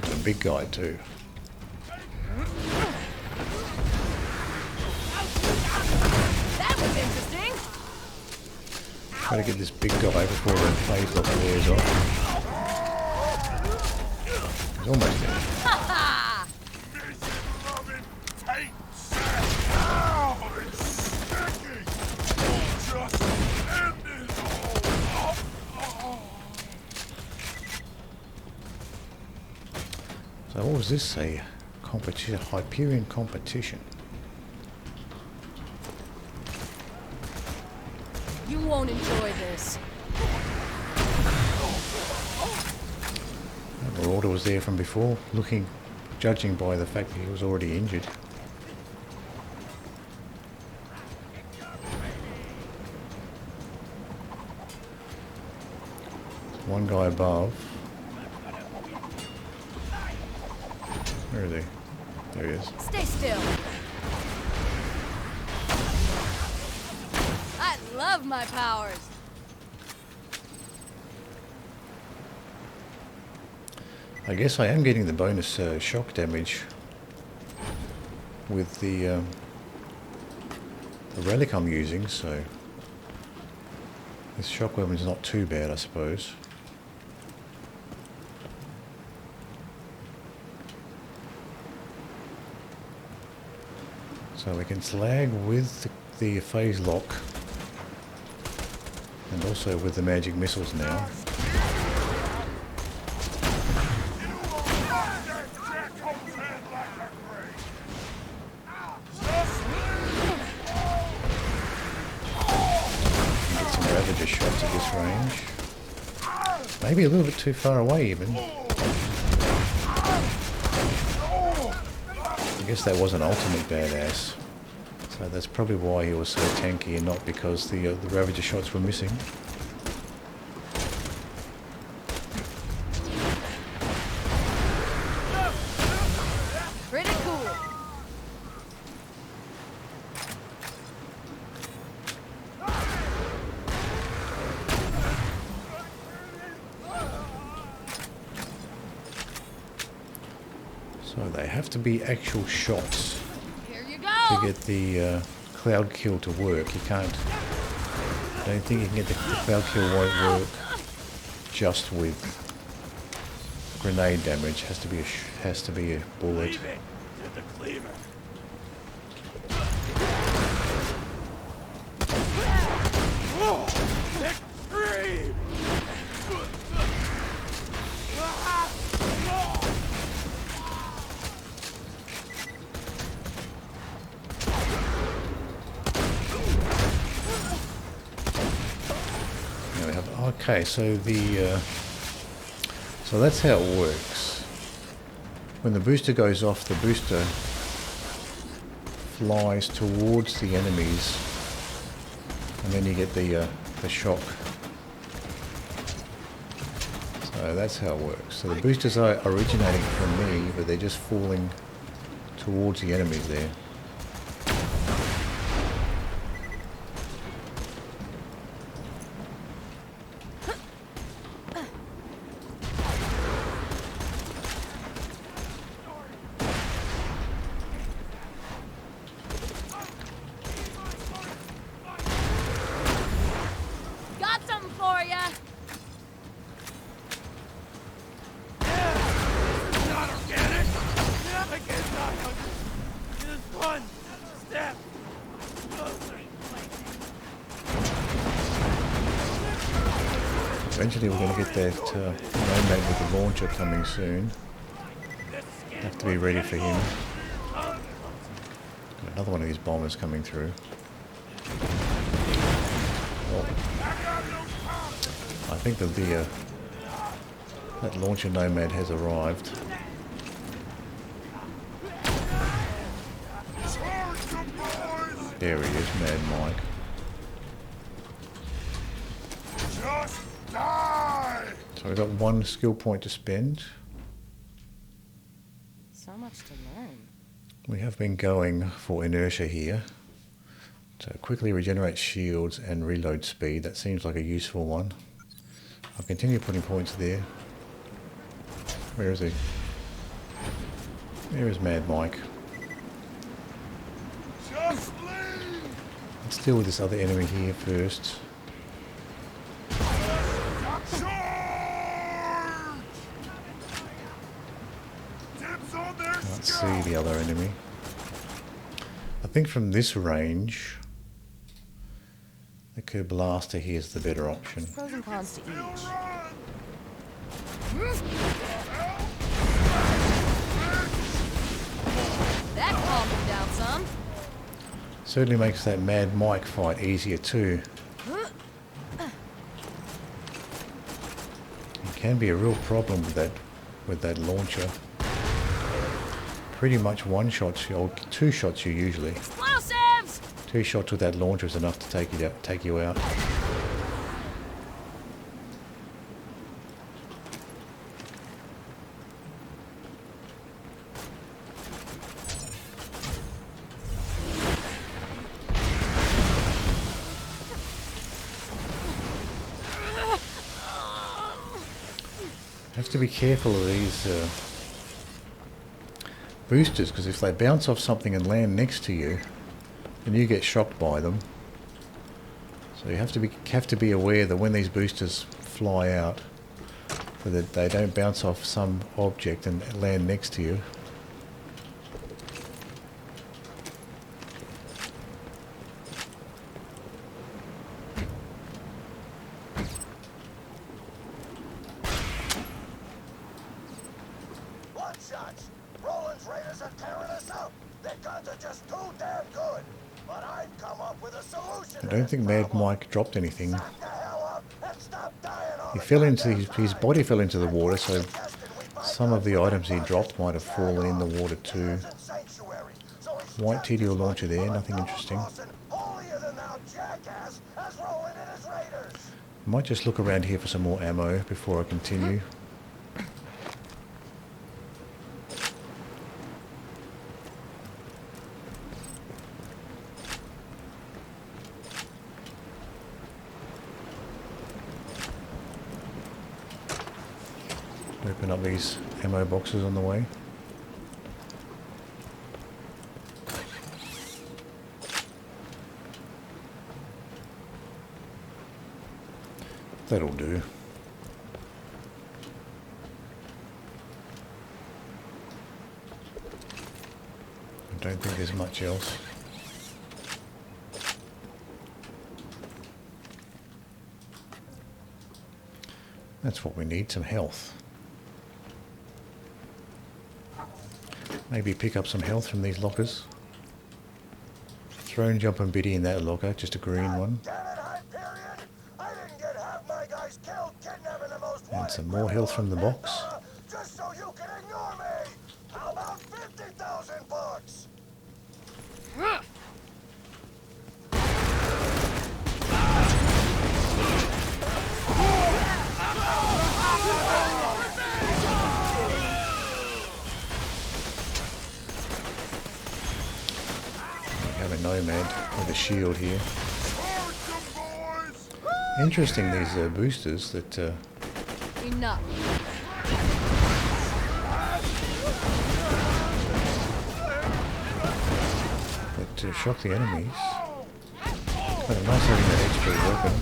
He's a big guy too. That was interesting. Try to get this big guy before the phase lock wears off. He's almost there. mission-loving take sex! Ow, it's sticky! Just end it all! So what was this? A competition, Hyperion competition. You won't enjoy this. Marauder was there from before, judging by the fact that he was already injured. One guy above. Where is he? There he is. Stay still. I love my powers. I guess I am getting the bonus shock damage with the relic I'm using, so this shock weapon's not too bad, I suppose. So we can slag with the phase lock and also with the magic missiles now. Get some Ravager shots at this range. Maybe a little bit too far away even. I guess that wasn't ultimate badass. So that's probably why he was so tanky and not because the Ravager shots were missing. Pretty cool. have to be actual shots Here you to go. get the cloud kill to work. You can't. I don't think you can get the cloud kill won't work just with grenade damage. Has to be a bullet. Leave it to the cleaver. Extreme. Now we have, okay, so the so that's how it works. When the booster goes off, the booster flies towards the enemies, and then you get the shock. So that's how it works. So the boosters are originating from me, but they're just falling towards the enemies there. Got something for ya. Not organic. I guess not hungry. Just one step closer. Eventually we're going to get that nomad with the launcher coming soon. Have to be ready for him. Got another one of these bombers coming through. Oh. I think that launcher nomad has arrived. There he is, Mad Mike. Just die! So we've got one skill point to spend. So much to learn. We have been going for inertia here. So quickly regenerate shields and reload speed. That seems like a useful one. I'll continue putting points there. Where is he? There is Mad Mike. Just leave! Let's deal with this other enemy here first. Charge! Dibs on their Can't scalp! see the other enemy. I think from this range, the Kerr Blaster here is the better option. Pros and cons to each. That calmed him down some. Certainly makes that Mad Mike fight easier too. It can be a real problem with that launcher. Pretty much one shot you, or two shots you usually. Explosives! 2 shots with that launcher is enough to take you out. Have to be careful of these boosters, because if they bounce off something and land next to you, then you get shocked by them. So you have to be aware that when these boosters fly out, that they don't bounce off some object and land next to you. Bloodshot! Roland's raiders are tearing us up! Their guns are just too damn good! But I've come up with a solution. I don't think Mad Mike dropped anything. Back the hell up and stop dying on He the fell into goddamn his time. body fell into the water, so Suggested we buy some of the items he dropped might have fallen in the water too. Sanctuary. So he's White just TDO as launcher much there, of a nothing interesting. double-crossing, holier-than-thou jackass as Roland and his raiders. Might just look around here for some more ammo before I continue. Open up these ammo boxes on the way. That'll do. I don't think there's much else. That's what we need, some health. Maybe pick up some health from these lockers. Throne, jump and biddy in that locker, just a green one. And some more health from the box. Just so you can ignore me. How about 50,000 bucks? We have a nomad with a shield here. Interesting, these boosters that Enough. that shock the enemies. Kind of nice having that extra weapon.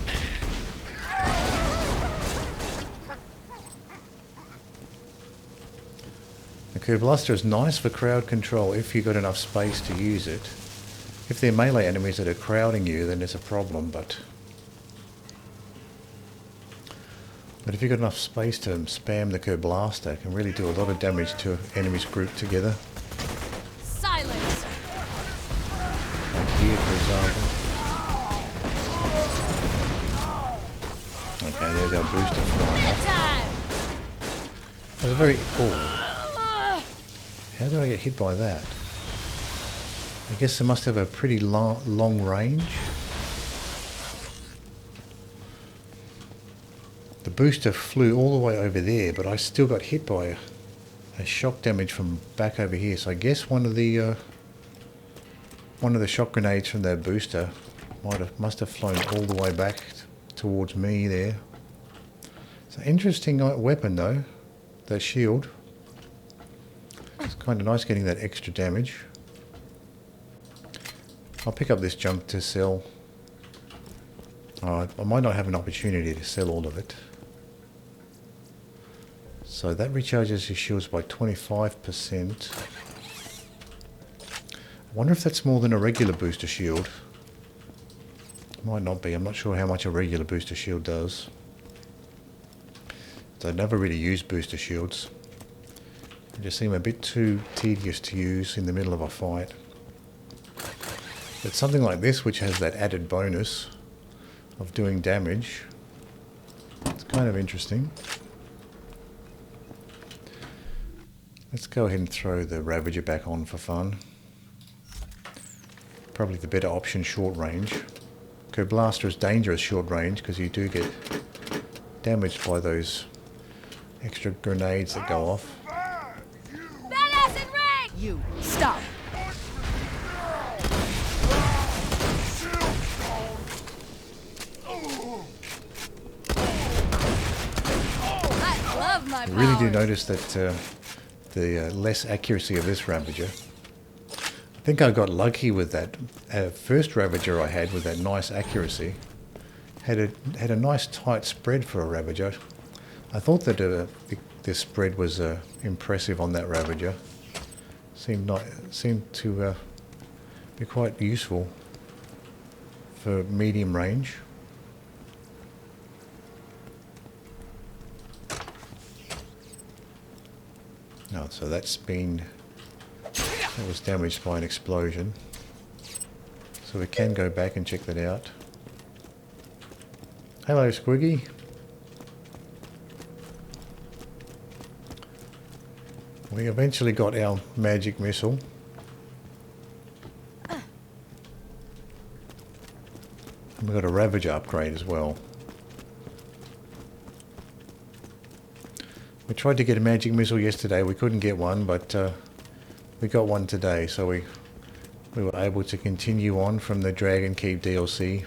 The Curve Blaster is nice for crowd control if you've got enough space to use it. If they're melee enemies that are crowding you, then it's a problem, but if you've got enough space to spam the Curve Blaster, it can really do a lot of damage to enemies grouped together. Silence. Like here, for example. Okay, there's our booster flying up. Time. That was very... Oh. How did I get hit by that? I guess it must have a pretty long range. The booster flew all the way over there, but I still got hit by a shock damage from back over here. So I guess one of the shock grenades from that booster must have flown all the way back towards me there. It's an interesting weapon though, that shield. It's kind of nice getting that extra damage. I'll pick up this junk to sell. I might not have an opportunity to sell all of it. So that recharges your shields by 25%. I wonder if that's more than a regular booster shield. Might not be. I'm not sure how much a regular booster shield does. So I've never really used booster shields. They just seem a bit too tedious to use in the middle of a fight. But something like this, which has that added bonus of doing damage, it's kind of interesting. Let's go ahead and throw the Ravager back on for fun. Probably the better option short range. Curve Blaster is dangerous short range because you do get damaged by those extra grenades that go off. Badass and ring! You stop. I love my I really do powers. notice that the less accuracy of this Ravager. I think I got lucky with that first Ravager I had with that nice accuracy. Had a nice tight spread for a Ravager. I thought that the spread was impressive on that Ravager. Seemed to be quite useful for medium range. Oh, so that was damaged by an explosion. So we can go back and check that out. Hello, Squiggy. We eventually got our magic missile. And we got a Ravager upgrade as well. We tried to get a magic missile yesterday. We couldn't get one, but we got one today. So we were able to continue on from the Dragon Keep DLC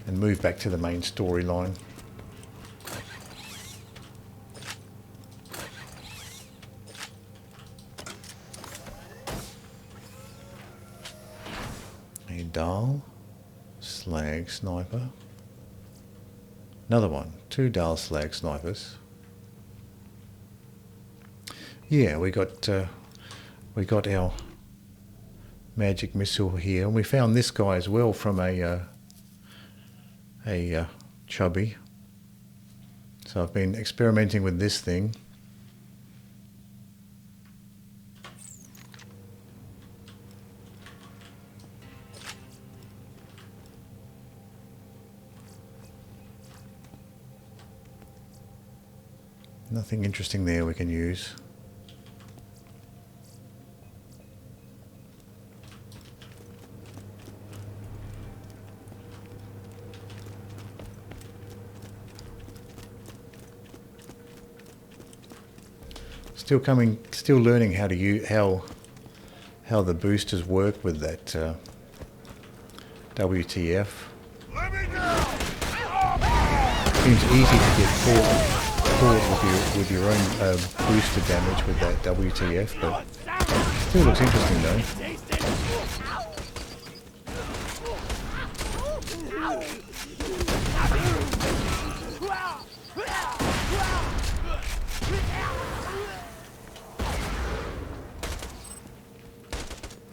and move back to the main storyline. A Dahl slag sniper. Another one. 2 Dahl slag snipers. Yeah, we got our magic missile here, and we found this guy as well from a chubby. So I've been experimenting with this thing. Nothing interesting there we can use. Still learning how to use how the boosters work with that WTF. Let me down! Seems easy to get caught with your own booster damage with that WTF, but still looks interesting though.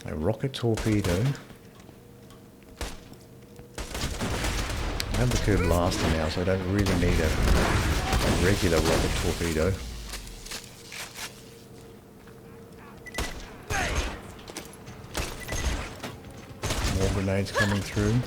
A rocket torpedo. I have the curved blaster now, so I don't really need a regular rocket torpedo. More grenades coming through.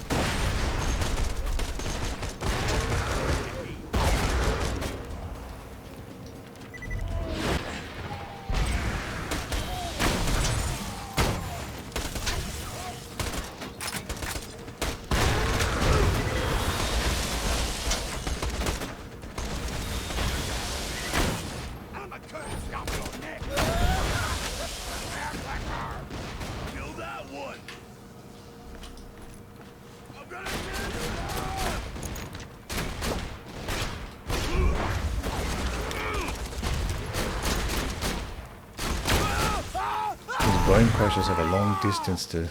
Bone crushers have a long distance to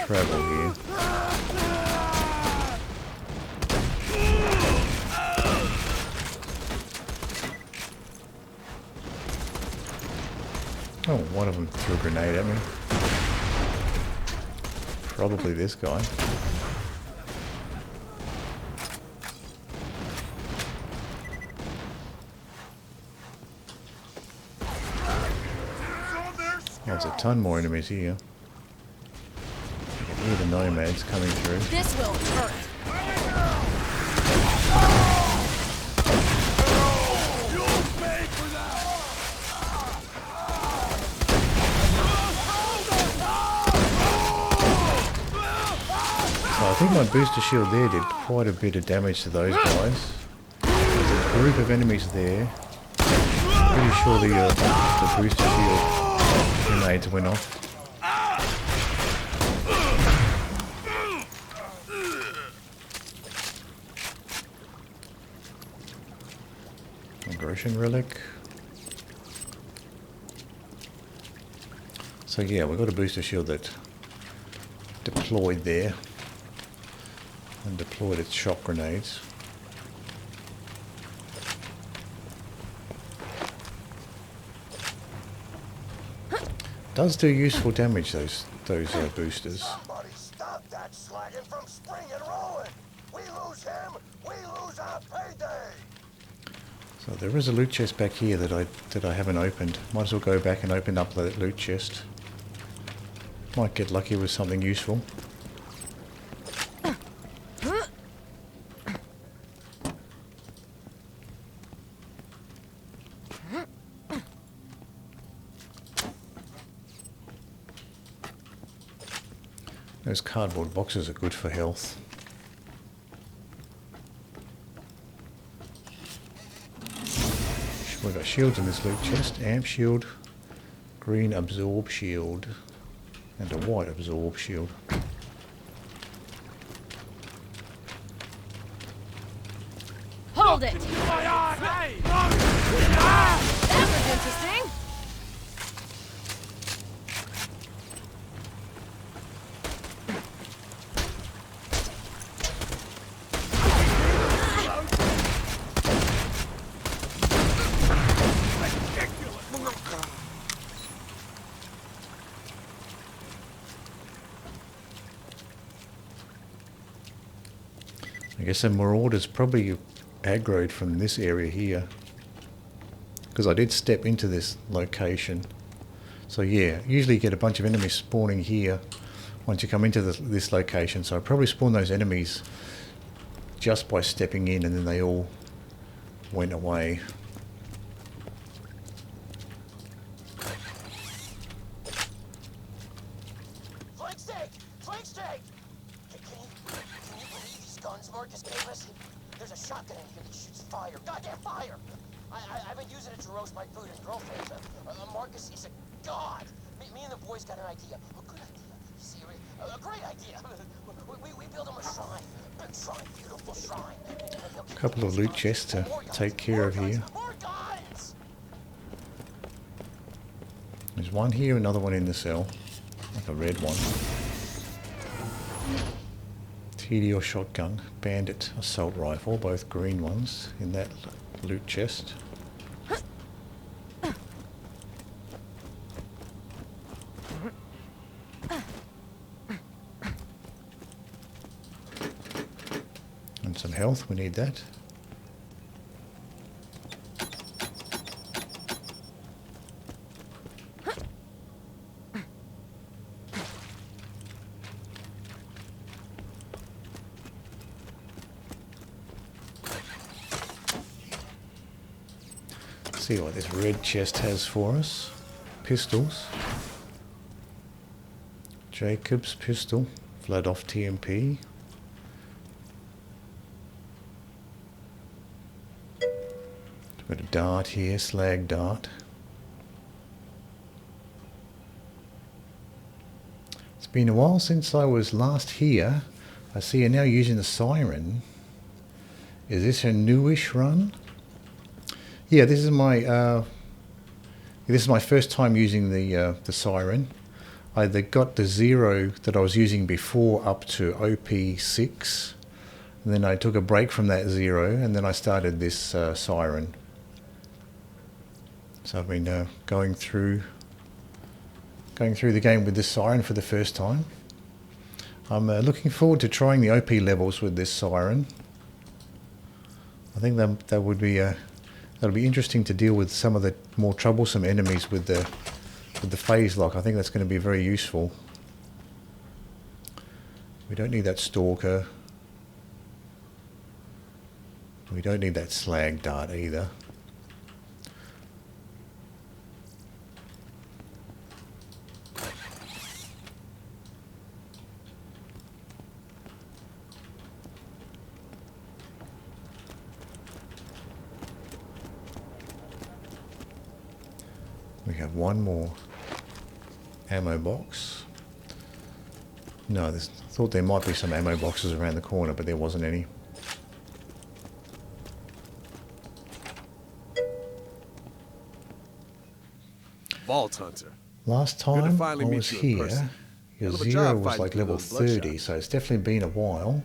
travel here. Oh, one of them threw a grenade at me. Probably this guy. There's a ton more enemies here. You can hear the nomads coming through. This will hurt. So I think my booster shield there did quite a bit of damage to those guys. There's a group of enemies there. Pretty sure the booster shield grenades went off. Aggression relic. So yeah, we've got a booster shield that deployed there and deployed its shock grenades. Does do useful damage, those boosters. Somebody stop that slagging from springing rolling. We lose him, we lose our payday. So there is a loot chest back here that I haven't opened. Might as well go back and open up that loot chest. Might get lucky with something useful. Those cardboard boxes are good for health. We've got shields in this loot chest. Amp shield, green absorb shield, and a white absorb shield. Hold it! That was interesting. I guess the marauders probably aggroed from this area here, because I did step into this location. So yeah, usually you get a bunch of enemies spawning here once you come into this location. So I probably spawned those enemies just by stepping in, and then they all went away. Flank stake! Flank stake! Can you believe these guns Marcus gave us? There's a shotgun in here that shoots fire. Goddamn fire! I've been using it to roast my food and girlfriends. Marcus is a god. Me and the boys got an idea. A good idea. Serious. A great idea. We build him a shrine. Big shrine. Beautiful shrine. A couple of loot chests to take care of here. More guns! There's one here, another one in the cell. Like a red one. TD or shotgun. Bandit assault rifle. Both green ones in that loot chest. And some health, we need that. See what this red chest has for us. Pistols. Jacob's pistol. Flood off TMP. Got a dart here, slag dart. It's been a while since I was last here. I see you're now using the siren. Is this a newish run? Yeah, this is my first time using the siren. I got the 0 that I was using before up to OP6, and then I took a break from that 0, and then I started this siren. So I've been going through the game with this siren for the first time. I'm looking forward to trying the OP levels with this siren. I think that would be that'll be interesting to deal with some of the more troublesome enemies with the phase lock. I think that's going to be very useful. We don't need that stalker. We don't need that slag dart either. We have one more ammo box. No, I thought there might be some ammo boxes around the corner, but there wasn't any. Vault Hunter. Last time I finally meet was you in here, person. your Hell of a 0 job was fighting like through level those 30, Bloodshot. so it's definitely been a while.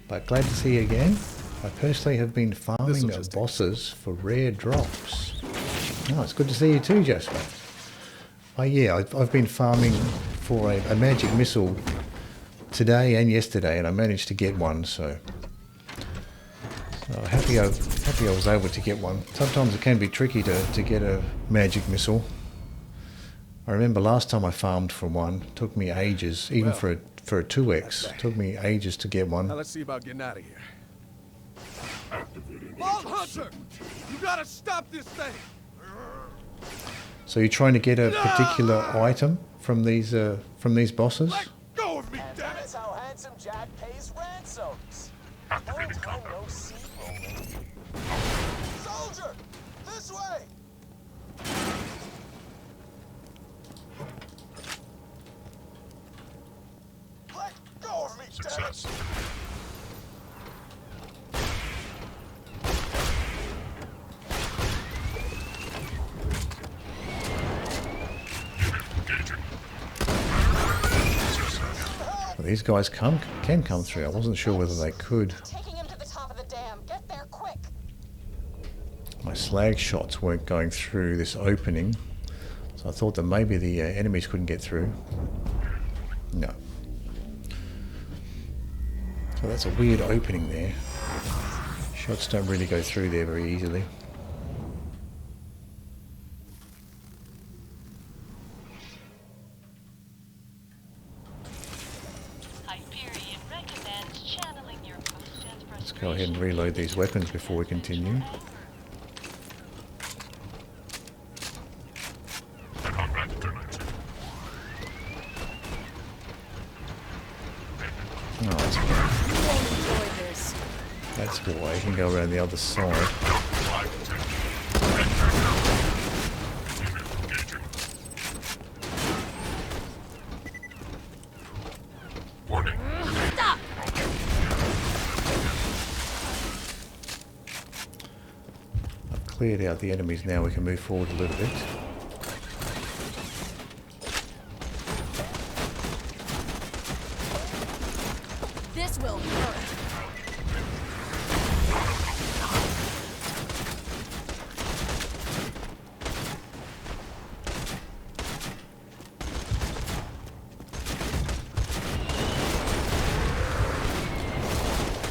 But glad to see you again. I personally have been farming just take bosses for rare drops. Oh, it's good to see you too, Jasper. Oh yeah, I've been farming for a magic missile today and yesterday, and I managed to get one, so happy I was able to get one. Sometimes it can be tricky to get a magic missile. I remember last time I farmed for one, it took me ages, even for a 2x, it took me ages to get one. Now let's see about getting out of here. Vault Hunter! You gotta stop this thing! So you're trying to get a particular item from these bosses? Let go of me, And damn it! that's how Handsome Jack pays ransoms. Long time no see, Roland. Soldier! This way! Let go of me, damn it! Well, these guys can come through. I wasn't sure whether they could. Taking him to the top of the dam. Get there quick. My slag shots weren't going through this opening, so I thought that maybe the enemies couldn't get through. No. So that's a weird opening there. Shots don't really go through there very easily. Let's go ahead and reload these weapons before we continue. That's why you can go around the other side. Stop! I've cleared out the enemies now, we can move forward a little bit. This will hurt.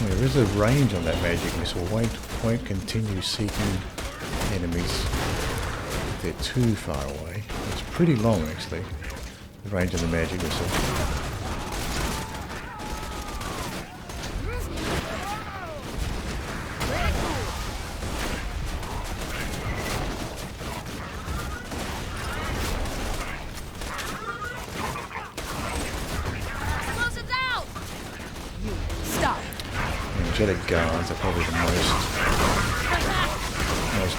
There is a range on that magic missile. Won't continue seeking enemies if they're too far away. It's pretty long actually, the range of the magic missile. Explosives out! Stop. Energetic guards are probably the most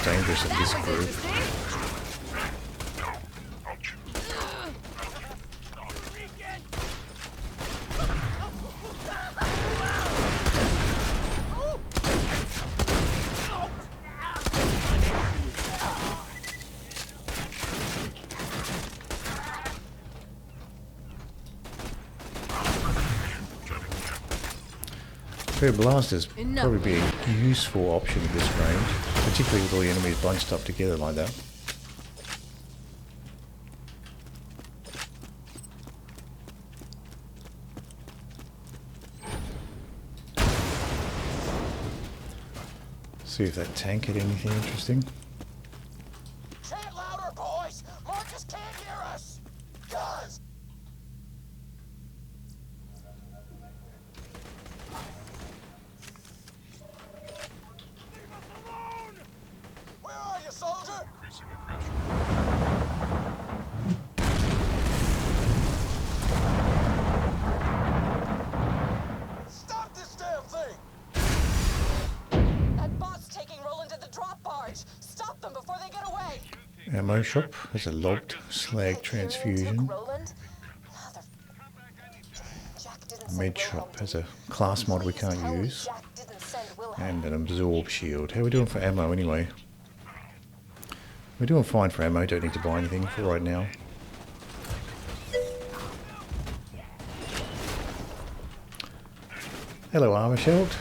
dangerous of this group. Fair blasters probably be a useful option at this range, particularly with all the enemies bunched up together like that. See if that tank had anything interesting. Chant louder, boys! Marcus can't hear us! Guys! Where are you, soldier? Stop this damn thing! That bot's taking Roland to the drop barge. Stop them before they get away. Ammo shop has a logged slag transfusion. Roland? Med shop has a class mod we can't use. And an absorb shield. How are we doing for ammo anyway? We're doing fine for ammo, don't need to buy anything for right now. Hello Armor Sheld.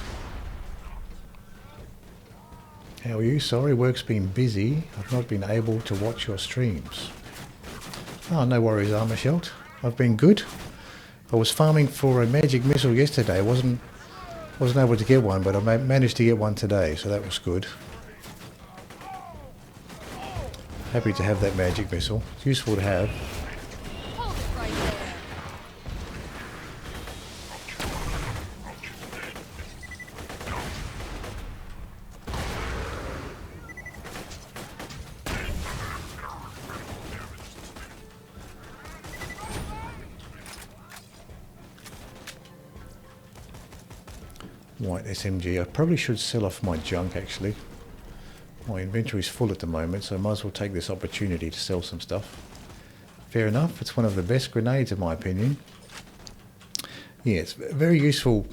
How are you? Sorry, work's been busy. I've not been able to watch your streams. Oh, no worries Armor Sheld. I've been good. I was farming for a magic missile yesterday. Wasn't able to get one, but I managed to get one today, so that was good. Happy to have that magic missile. It's useful to have. Hold it right there. White SMG. I probably should sell off my junk actually. My inventory's full at the moment, so I might as well take this opportunity to sell some stuff. Fair enough, it's one of the best grenades in my opinion. Yeah, it's very useful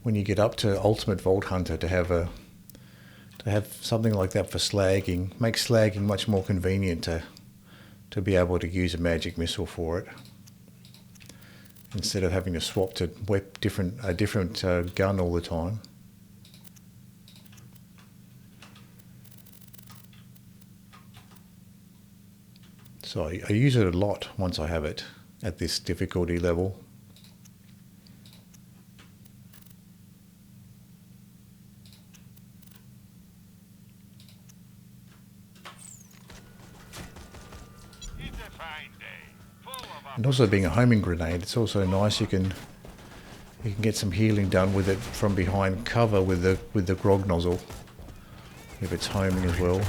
when you get up to Ultimate Vault Hunter to have something like that for slagging. Makes slagging much more convenient to be able to use a magic missile for it, instead of having to swap to a different gun all the time. So I use it a lot once I have it at this difficulty level. fine day. Full of And also being a homing grenade, it's also nice. You can get some healing done with it from behind cover with the grog nozzle if it's homing as well.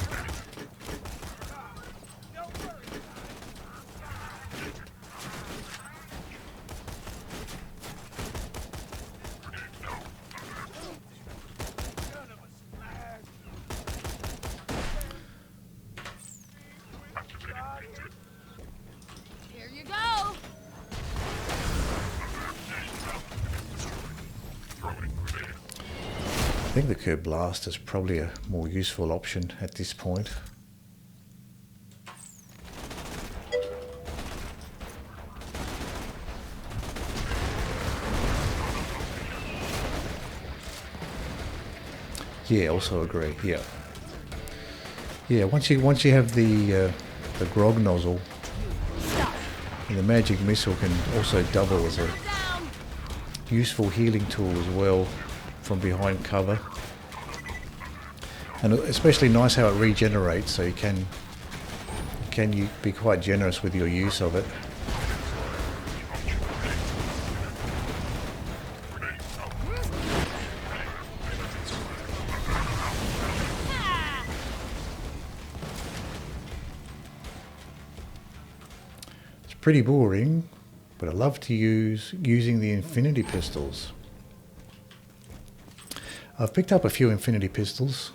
Here you go. I think the curb blast is probably a more useful option at this point. Yeah, also agree. Yeah, yeah. Once you have the grog nozzle, and the magic missile can also double as a useful healing tool as well from behind cover, and especially nice how it regenerates. So you can you be quite generous with your use of it. Pretty boring, but I love to using the infinity pistols. I've picked up a few infinity pistols.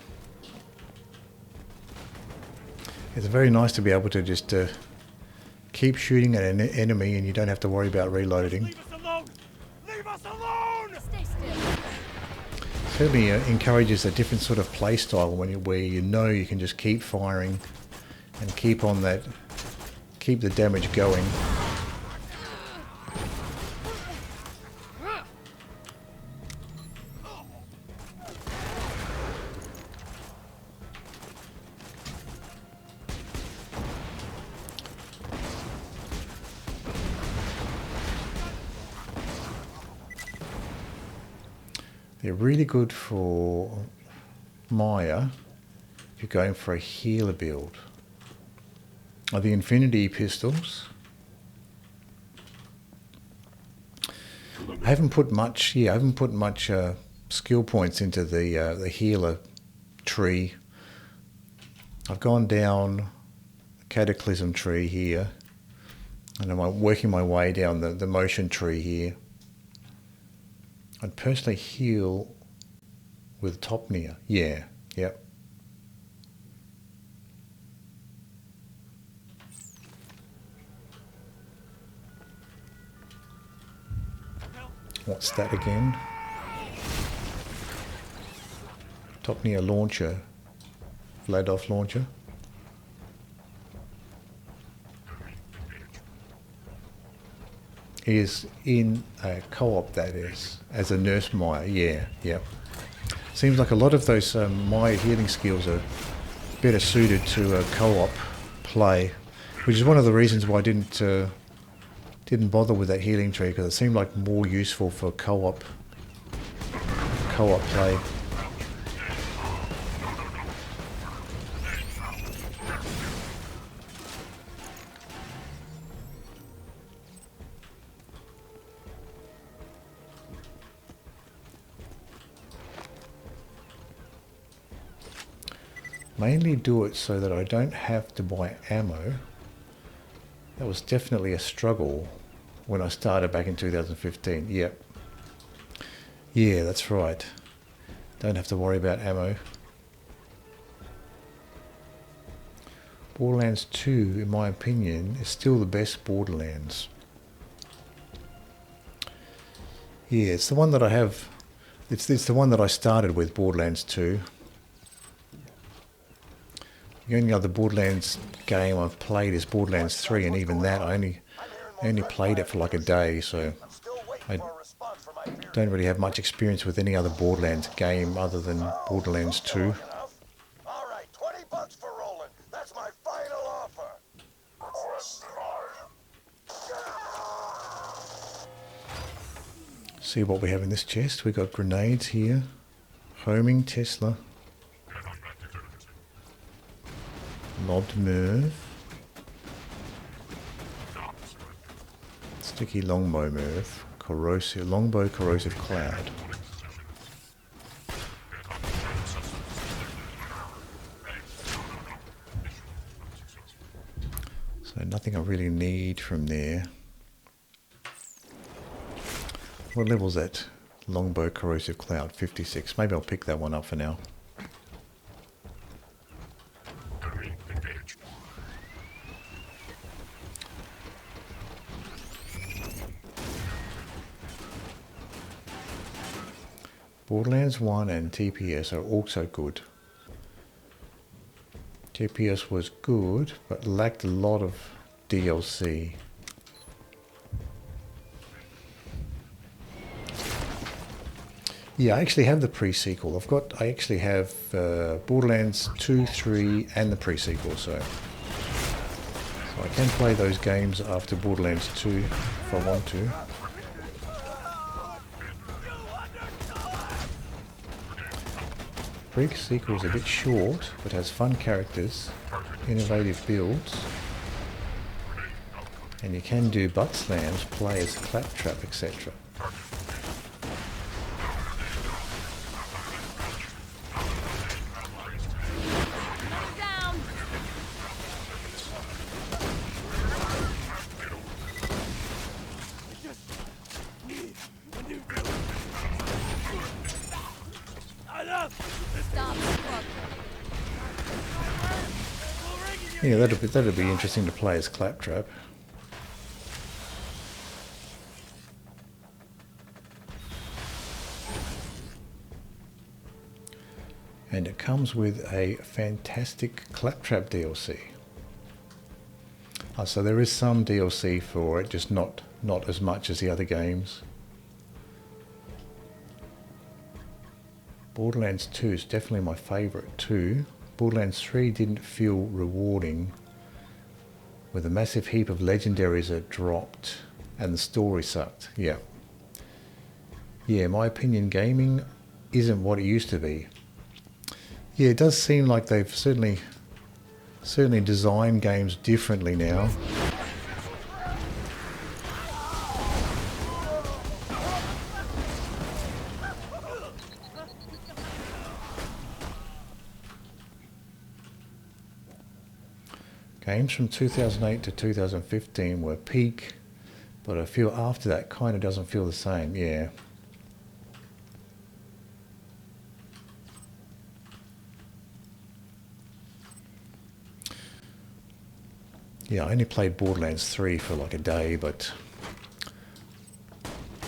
It's very nice to be able to just keep shooting at an enemy and you don't have to worry about reloading. Leave us alone! Leave us alone! Stay still. Certainly encourages a different sort of play style where you know you can just keep firing and keep the damage going. They're really good for Maya if you're going for a healer build. Are the infinity pistols. I haven't put much skill points into the healer tree. I've gone down the cataclysm tree here, and I'm working my way down the motion tree here. I'd personally heal with Topnia. Yeah, yep. What's that again? Topnia launcher. Vladoff launcher. Is in a co-op, that is, as a nurse Maya. Yeah, yep. Seems like a lot of those Maya healing skills are better suited to a co-op play, which is one of the reasons why I didn't bother with that healing tree, because it seemed like more useful for co-op play. Mainly do it so that I don't have to buy ammo. That was definitely a struggle when I started back in 2015. Yep. Yeah, that's right. Don't have to worry about ammo. Borderlands 2, in my opinion, is still the best Borderlands. Yeah, it's the one that I have. It's the one that I started with, Borderlands 2. The only other Borderlands game I've played is Borderlands 3, and even that I only played it for like a day, so I don't really have much experience with any other Borderlands game other than Borderlands 2. All right, $20 for Roland. That's my final offer. See what we have in this chest. We got grenades here. Homing Tesla. Lobbed Merv. Sticky longbow move. Corrosive longbow corrosive cloud. So nothing I really need from there. What level's that? Longbow corrosive cloud, 56. Maybe I'll pick that one up for now. Borderlands 1 and TPS are also good. TPS was good, but lacked a lot of DLC. Yeah, I actually have the pre-sequel. I actually have Borderlands 2, 3 and the pre-sequel, so I can play those games after Borderlands 2 if I want to. Pre-sequel is a bit short, but has fun characters, innovative builds, and you can do butt slams, play as claptrap, etc. Yeah, that'd be interesting to play as claptrap. And it comes with a fantastic claptrap DLC. So there is some DLC for it, just not as much as the other games. Borderlands 2 is definitely my favourite too. Borderlands 3 didn't feel rewarding, with a massive heap of legendaries that dropped and the story sucked. Yeah, in my opinion, gaming isn't what it used to be. Yeah, it does seem like they've certainly designed games differently now. Games from 2008 to 2015 were peak, but I feel after that kind of doesn't feel the same, yeah. Yeah, I only played Borderlands 3 for like a day, but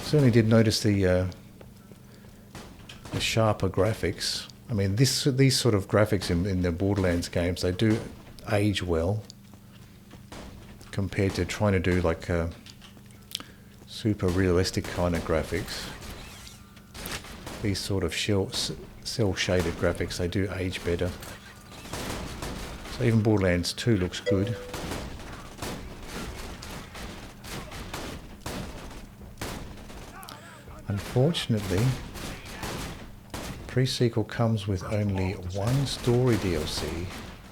certainly did notice the sharper graphics. I mean, these sort of graphics in the Borderlands games, they do age well compared to trying to do like super realistic kind of graphics. These sort of cell shaded graphics, they do age better. So even Borderlands 2 looks good. Unfortunately, pre-sequel comes with only one story DLC,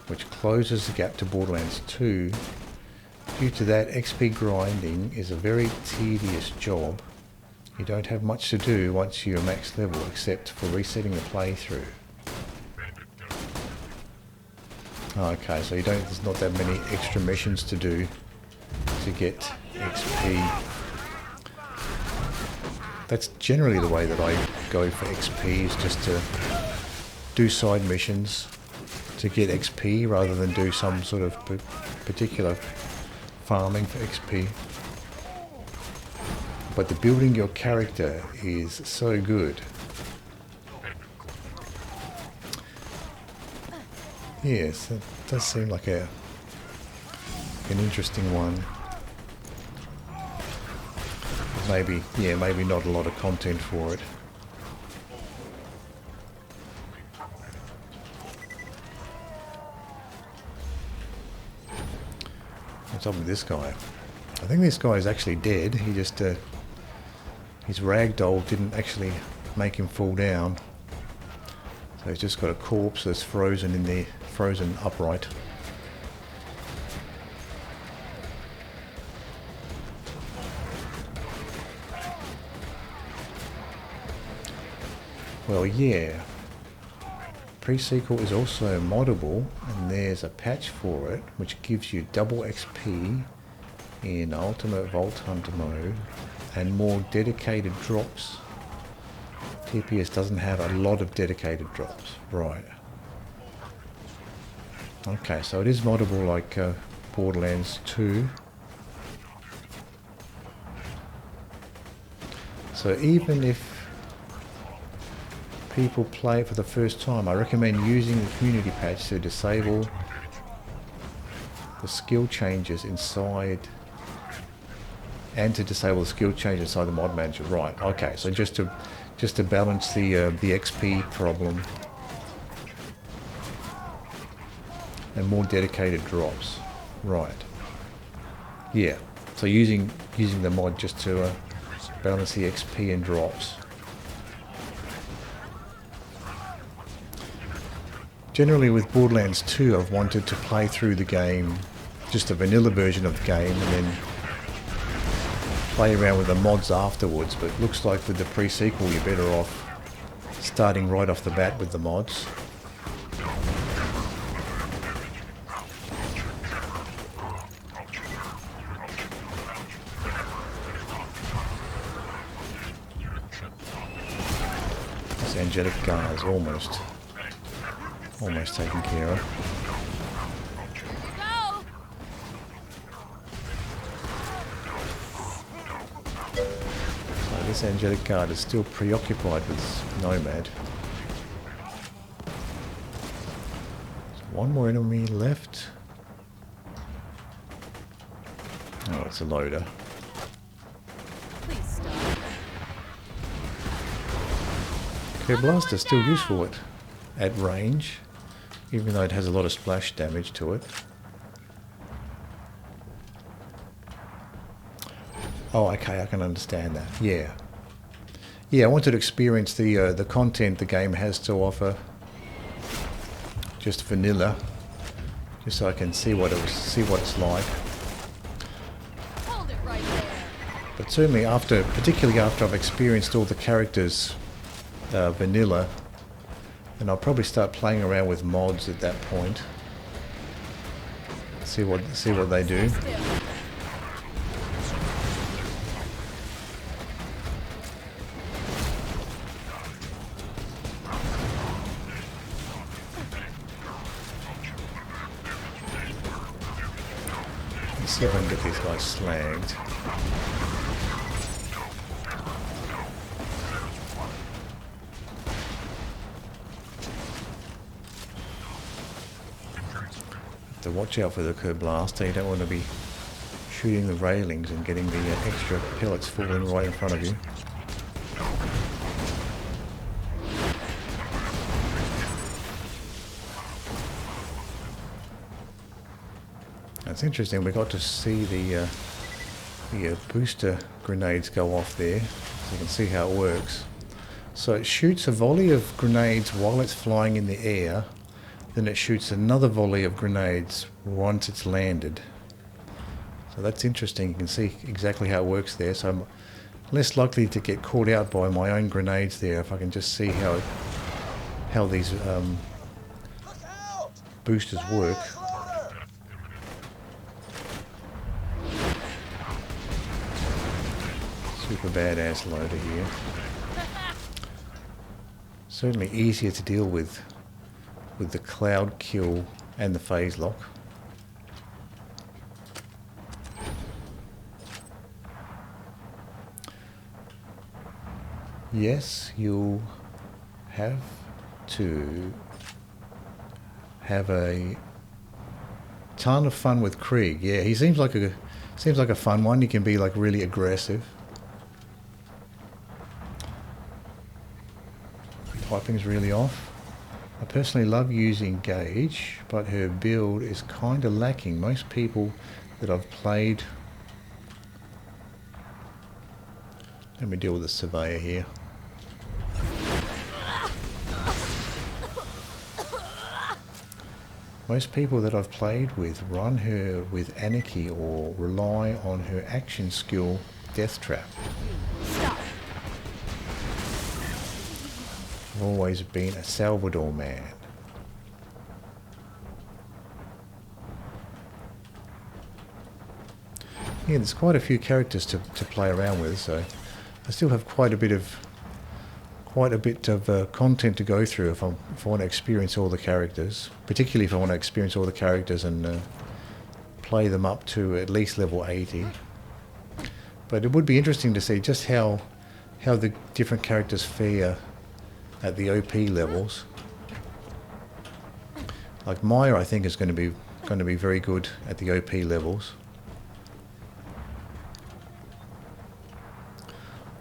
which closes the gap to Borderlands 2. Due to that, XP grinding is a very tedious job. You don't have much to do once you're max level, except for resetting the playthrough. Okay, so there's not that many extra missions to do to get XP. That's generally the way that I go for XP, is just to do side missions to get XP rather than do some sort of particular farming for XP. But the building your character is so good. Yes, that does seem like an interesting one. Maybe not a lot of content for it. What's up with this guy? I think this guy is actually dead. He just his ragdoll didn't actually make him fall down. So he's just got a corpse that's frozen in there, frozen upright. Well, yeah. Pre-sequel is also moddable, and there's a patch for it which gives you double XP in Ultimate Vault Hunter mode and more dedicated drops. TPS doesn't have a lot of dedicated drops. Right. Okay, so it is moddable like Borderlands 2. So even if people play it for the first time, I recommend using the community patch to disable the skill changes inside and to disable the skill changes inside the mod manager. Right, okay, so just to balance the XP problem and more dedicated drops. Right. Yeah, so using the mod just to balance the XP and drops. Generally with Borderlands 2 I've wanted to play through the game, just a vanilla version of the game, and then play around with the mods afterwards, but it looks like with the pre-sequel you're better off starting right off the bat with the mods. This angelic guy is almost taken care of. So this angelic guard is still preoccupied with Nomad. There's one more enemy left. Oh, it's a loader. Please stop. Okay, Blaster's still useful at range, even though it has a lot of splash damage to it. Oh, okay, I can understand that. Yeah. Yeah, I wanted to experience the content the game has to offer. Just vanilla, just so I can see what it's like. Hold it right there. But certainly particularly after I've experienced all the characters vanilla, and I'll probably start playing around with mods at that point. See what they do. Let's see if I can get these guys slagged. To watch out for the curb blaster. You don't want to be shooting the railings and getting the extra pellets falling right in front of you. It's interesting, we got to see the booster grenades go off there, so you can see how it works. So it shoots a volley of grenades while it's flying in the air, then it shoots another volley of grenades once it's landed. So that's interesting, you can see exactly how it works there. So I'm less likely to get caught out by my own grenades there if I can just see how these boosters work. Super badass loader here. Certainly easier to deal with the cloud kill and the phase lock. Yes, you'll have to have a ton of fun with Krieg. Yeah, he seems like a fun one. He can be like really aggressive. Typing's really off. I personally love using Gage, but her build is kind of lacking. Most people that I've played... Let me deal with the Surveyor here. Most people that I've played with run her with Anarchy or rely on her action skill, Death Trap. Stop. I've always been a Salvador man. Yeah, there's quite a few characters to play around with, so I still have quite a bit of content to go through if I want to experience all the characters. Particularly if I want to experience all the characters and play them up to at least level 80. But it would be interesting to see just how the different characters fare at the OP levels. Like Maya, I think is going to be very good at the OP levels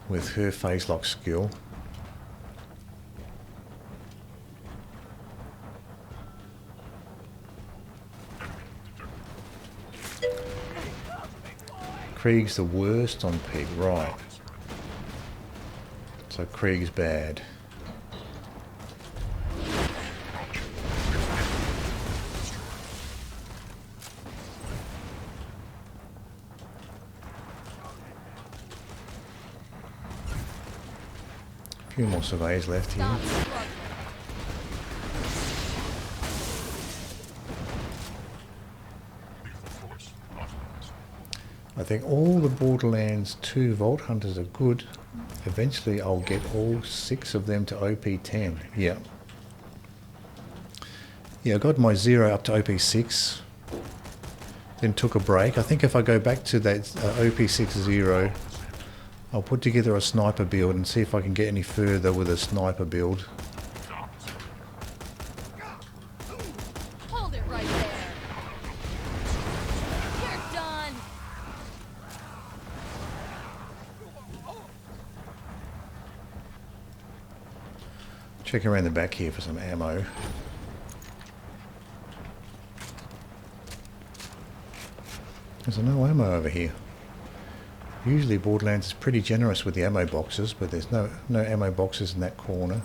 with her phase lock skill. Krieg's the worst on Pig, right. So Krieg's bad. A few more surveys left here. I think all the Borderlands 2 Vault Hunters are good. Eventually I'll get all 6 of them to OP10. Yeah. Yeah, I got my 0 up to OP6. Then took a break. I think if I go back to that OP6 0, I'll put together a sniper build and see if I can get any further with a sniper build. Hold it right there. You're done. Check around the back here for some ammo. There's no ammo over here. Usually Borderlands is pretty generous with the ammo boxes, but there's no ammo boxes in that corner.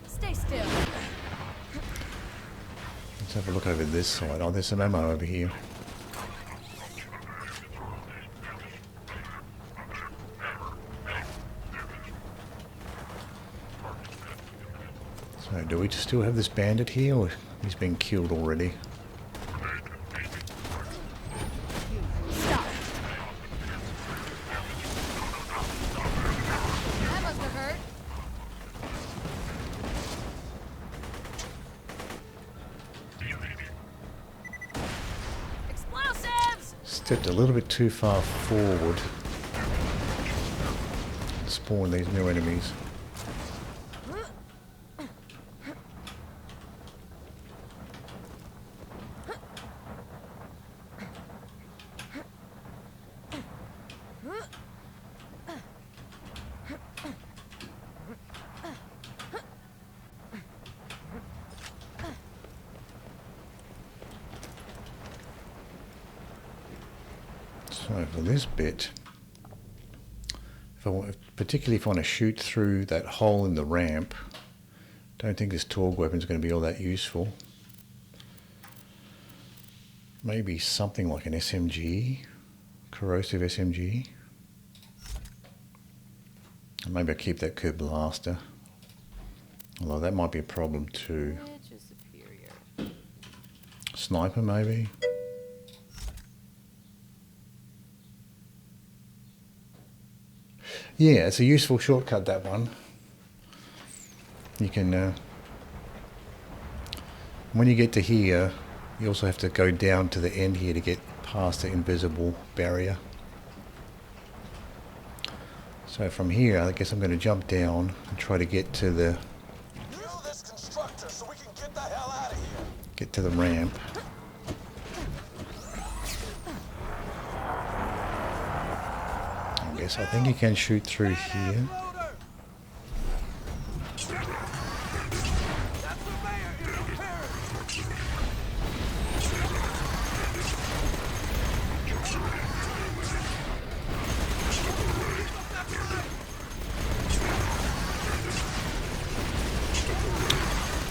Stay still. Let's have a look over this side. Oh, there's some ammo over here. So do we still have this bandit here, or he's been killed already? Stop. That must have hurt. Explosives! Stepped a little bit too far forward. Spawn these new enemies. So for this bit, particularly if I want to shoot through that hole in the ramp, don't think this Torgue weapon is going to be all that useful. Maybe something like an SMG, corrosive SMG. And maybe I'll keep that curb blaster, although that might be a problem too. Which is superior? Sniper maybe. Yeah, it's a useful shortcut, that one. You can, when you get to here, you also have to go down to the end here to get past the invisible barrier. So from here, I guess I'm going to jump down and try to get to the this constructor so we can get the hell out of here. Get to the ramp. I think you can shoot through here.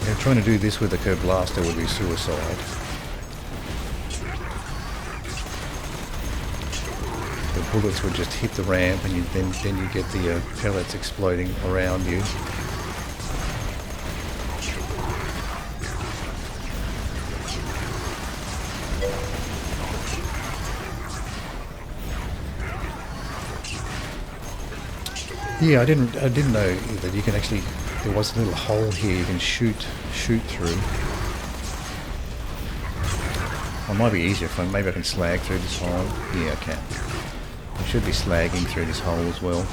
I'm going to trying to do this with a curb blaster would be suicide. The bullets would just hit the ramp, and then you get the pellets exploding around you. Yeah, I didn't know that you can actually. There was a little hole here you can shoot through. Well, it might be easier if maybe I can slag through this hole. Yeah, I can. I should be slagging through this hole as well.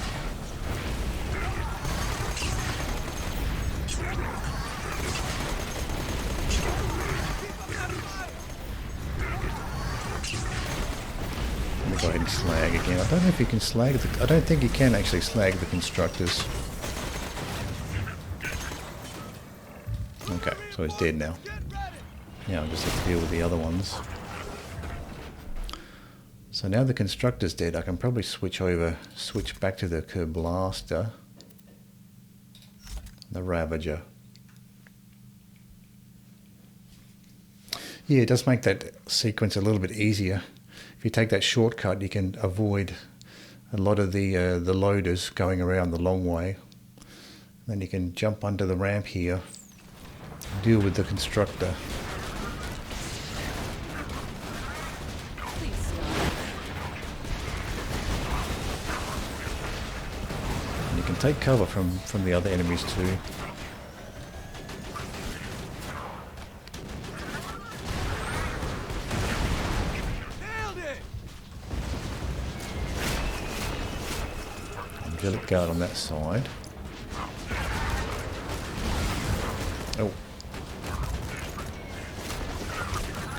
Let me go ahead and slag again. I don't know if you can slag I don't think you can actually slag the constructors. Okay, so he's dead now. Yeah, I'll just have to deal with the other ones. So now the constructor's dead, I can probably switch back to the curb blaster. The Ravager. Yeah, it does make that sequence a little bit easier. If you take that shortcut, you can avoid a lot of the loaders going around the long way. Then you can jump under the ramp here, deal with the constructor. And you can take cover from the other enemies too. Angelic guard on that side. Oh.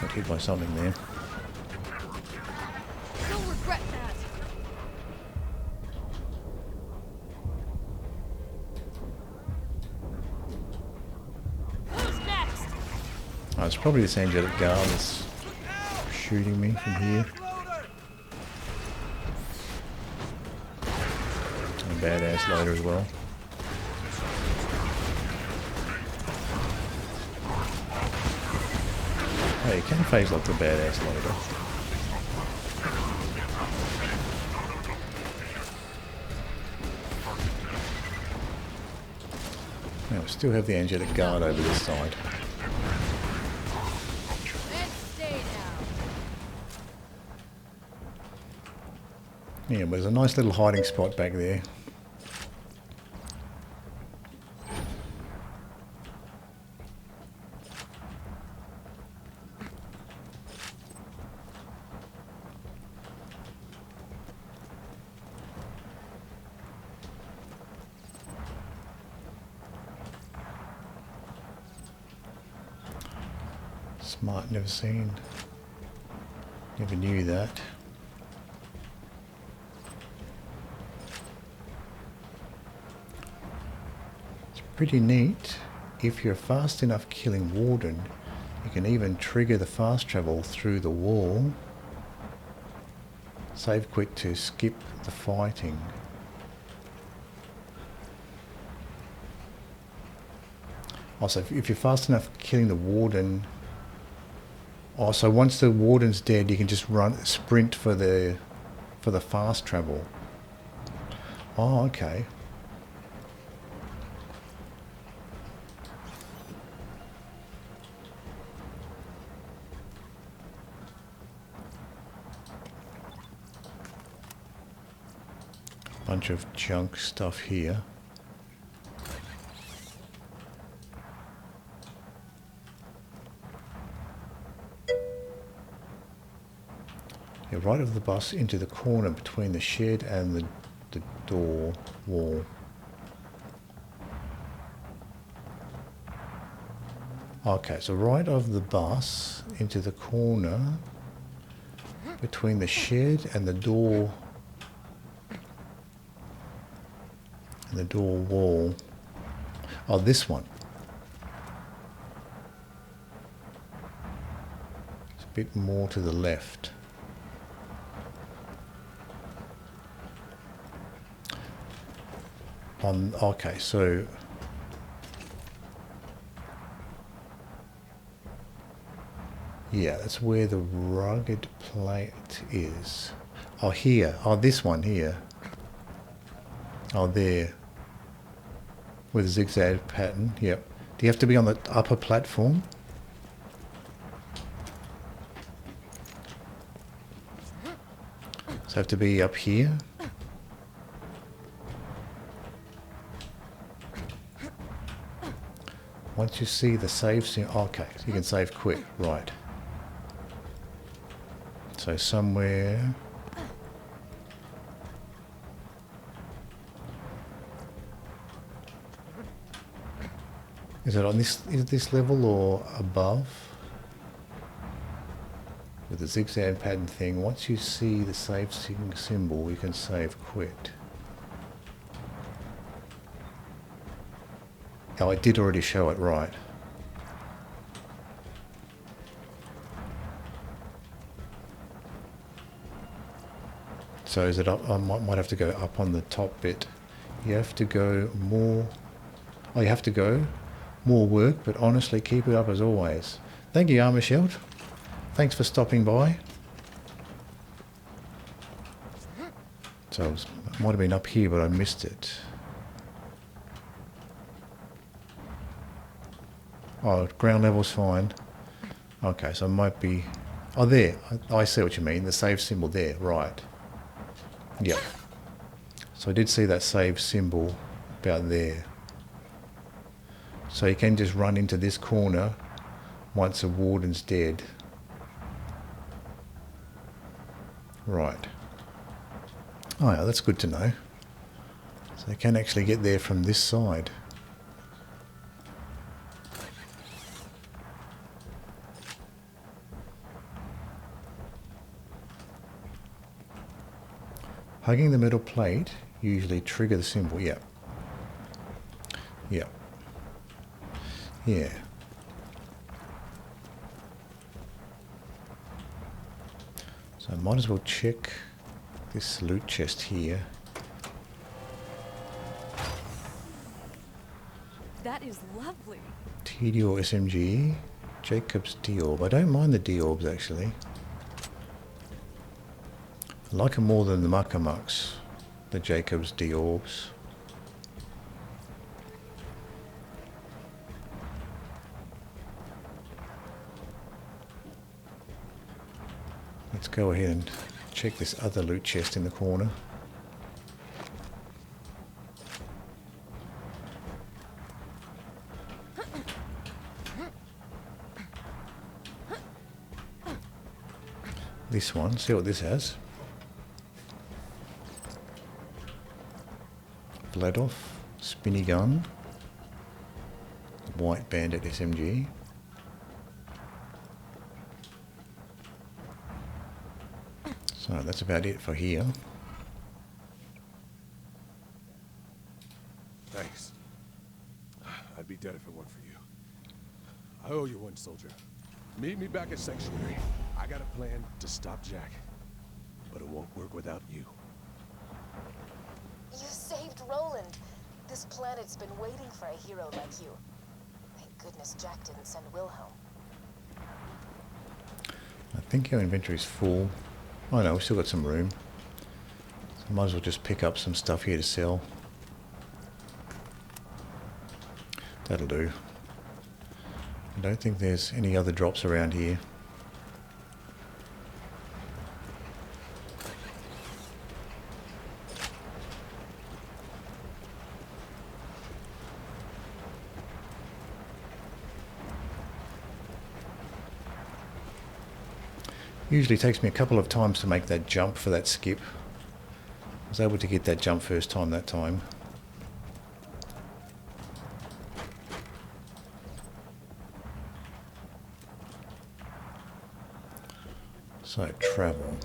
Got hit by something there. You'll regret that. Who's next? Oh, it's probably this angelic guard that's shooting me from here. And a badass loader as well. Oh, you can phase like the badass loader. Now we still have the angelic guard over this side. Let's stay now. Yeah, but there's a nice little hiding spot back there. Smart, never seen. Never knew that. It's pretty neat. If you're fast enough killing Warden, you can even trigger the fast travel through the wall. Save quit to skip the fighting. Also, if you're fast enough killing the Warden. Oh, so once the Warden's dead, you can just sprint for the fast travel. Oh, okay. Bunch of junk stuff here. Yeah, right of the bus into the corner between the shed and the door wall. Okay, so right of the bus into the corner between the shed and the door wall. Oh, this one. It's a bit more to the left. Okay, so Yeah, that's where the rugged plate is. Oh, here. Oh, this one here. Oh, there. With a zigzag pattern. Yep. Do you have to be on the upper platform? So I have to be up here. Once you see the save symbol, okay, so you can save quick, right. So somewhere, is it on this, is this level or above? With the zigzag pattern thing, once you see the save symbol, you can save quit. Oh, I did already show it, right. So is it up? I might have to go up on the top bit. You have to go more. Oh, you have to go more work, but honestly, keep it up as always. Thank you, Armour Sheld. Thanks for stopping by. So it might have been up here, but I missed it. Oh, ground level's fine. Okay, so it might be... Oh, there. I see what you mean. The save symbol there. Right. Yep. So I did see that save symbol about there. So you can just run into this corner once the warden's dead. Right. Oh, yeah, that's good to know. So you can actually get there from this side. Hugging the metal plate usually trigger the symbol. Yeah. Yeah. Yeah. So I might as well check this loot chest here. That is lovely. TDO SMG, Jacob's D-Orb. I don't mind the D-Orbs actually. I like them more than the Muckamucks, the Jacob's D-Orbs. Let's go ahead and check this other loot chest in the corner. This one, see what this has. Bled off, spinny gun, white bandit SMG. So that's about it for here. Thanks. I'd be dead if it weren't for you. I owe you one, soldier. Meet me back at Sanctuary. I got a plan to stop Jack, but it won't work without you. You saved Roland. This planet's been waiting for a hero like you. Thank goodness Jack didn't send Wilhelm. I think our inventory's full. Oh no, we've still got some room. So might as well just pick up some stuff here to sell. That'll do. I don't think there's any other drops around here. Usually takes me a couple of times to make that jump for that skip. I was able to get that jump first time that time. So travel.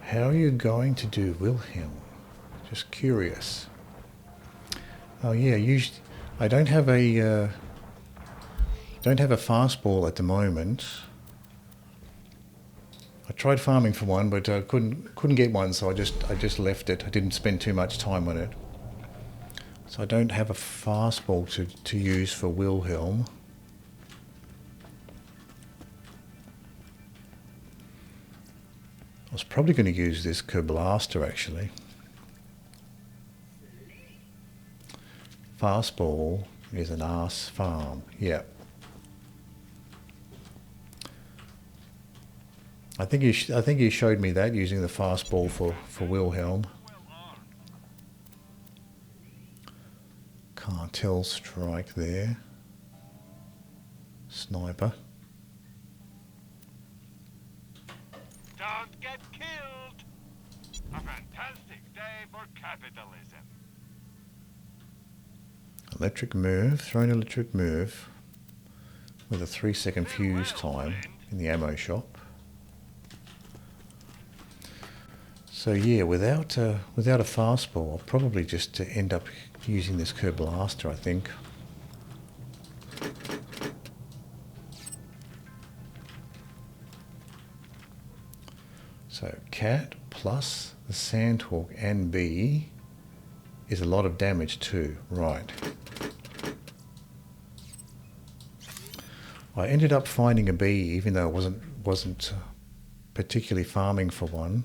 How are you going to do Wilhelm? Just curious. Oh yeah, usually I don't have a fastball at the moment. I tried farming for one, but I couldn't get one, so I just left it. I didn't spend too much time on it. So I don't have a fastball to use for Wilhelm. was probably going to use this Kerblaster actually. Fastball is an arse farm. Yeah. I think you showed me that using the fastball for Wilhelm. Cartel strike there. Sniper. Don't get killed! A fantastic day for capitalism. Electric move, throw an electric move with a 3-second fuse time in the ammo shop. So yeah, without a fastball, I'll probably just end up using this Kerblaster, I think. So cat plus the Sandhawk and B is a lot of damage too, right. I ended up finding a B even though I wasn't particularly farming for one.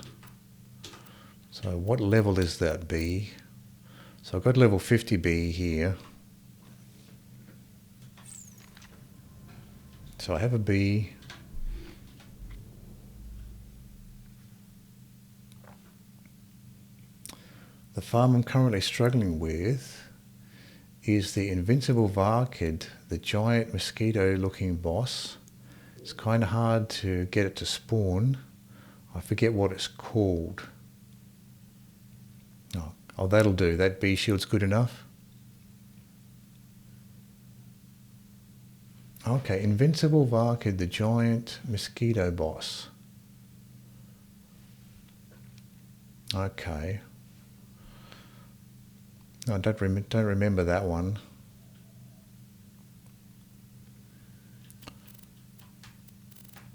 So what level is that B? So I've got level 50 B here. So I have a B. The farm I'm currently struggling with is the Invincible Varkid, the giant mosquito-looking boss. It's kind of hard to get it to spawn. I forget what it's called. Oh, that'll do. That B shield's good enough. Okay, Invincible Varkid, the giant mosquito boss. Okay. I don't remember that one.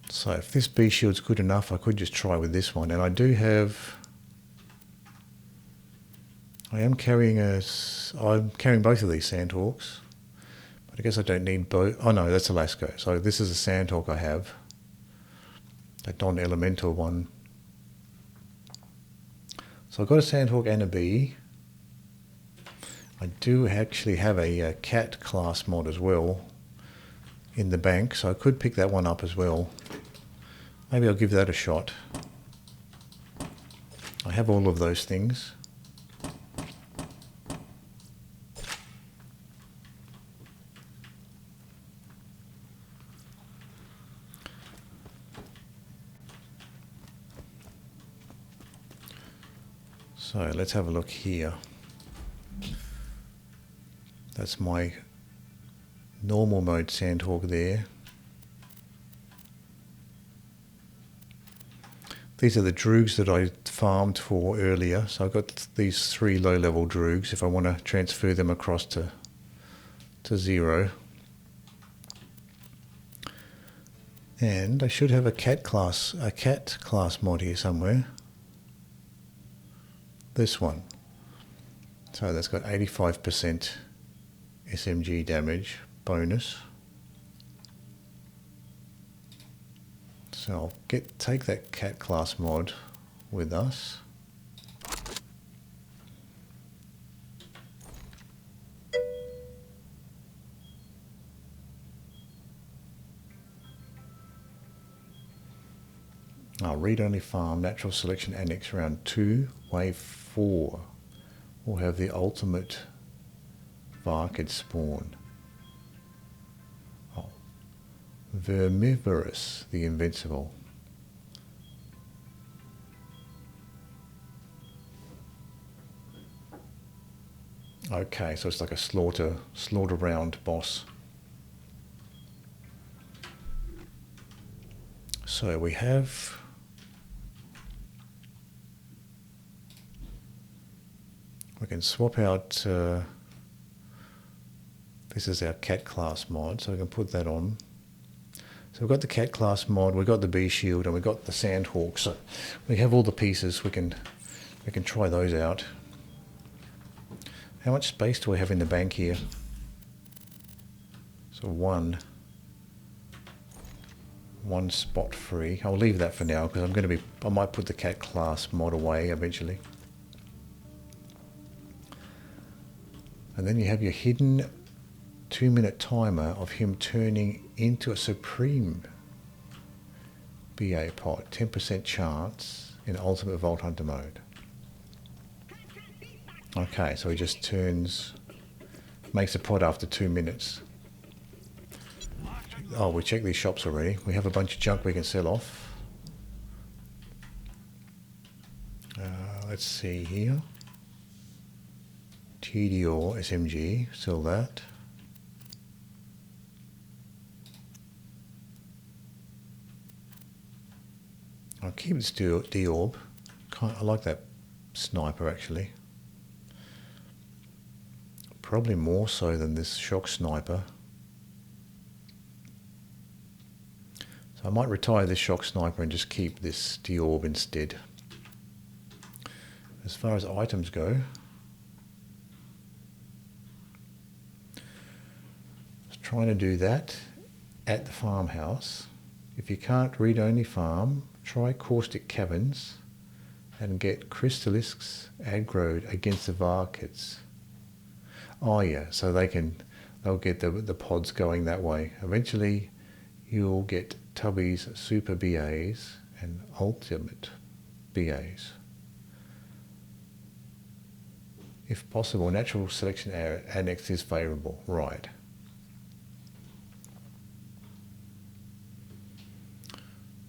So if this B shield's good enough, I could just try with this one. And I do have... I'm carrying both of these Sandhawks. But I guess I don't need both. Oh no, that's a Lasco. So this is a Sandhawk I have. That non-elemental one. So I've got a Sandhawk and a B. I do actually have a cat class mod as well in the bank, so I could pick that one up as well. Maybe I'll give that a shot. I have all of those things. So let's have a look here. That's my normal mode Sandhawk there. These are the Droogs that I farmed for earlier. So I've got these 3 low-level Droogs if I want to transfer them across to 0. And I should have a cat class mod here somewhere. This one. So that's got 85% SMG damage bonus. So I'll take that cat class mod with us. Read-only farm, natural selection annex round 2, wave 4. We'll have the ultimate Varkid spawn. Oh. Vermivorous, the invincible. Okay, so it's like a slaughter round boss. So we have we can swap out this is our cat class mod, so we can put that on. So we've got the cat class mod, we've got the B shield, and we've got the Sandhawk. So we have all the pieces. We can try those out. How much space do we have in the bank here? So 1. 1 spot free. I'll leave that for now because I might put the cat class mod away eventually. And then you have your hidden 2-minute timer of him turning into a supreme BA pod. 10% chance in ultimate Vault Hunter mode. Okay, so he just turns, makes a pod after 2 minutes. Oh, we checked these shops already. We have a bunch of junk we can sell off. Let's see here. TDO SMG, sell that. I'll keep this deorb. I like that sniper actually. Probably more so than this shock sniper. So I might retire this shock sniper and just keep this deorb instead. As far as items go, I was trying to do that at the farmhouse. If you can't read-only farm, try Caustic Caverns and get Crystalisks aggroed against the Varkets. Oh yeah, so they'll get the pods going that way. Eventually you'll get Tubby's Super BAs and Ultimate BAs. If possible, natural selection annex is favourable. Right.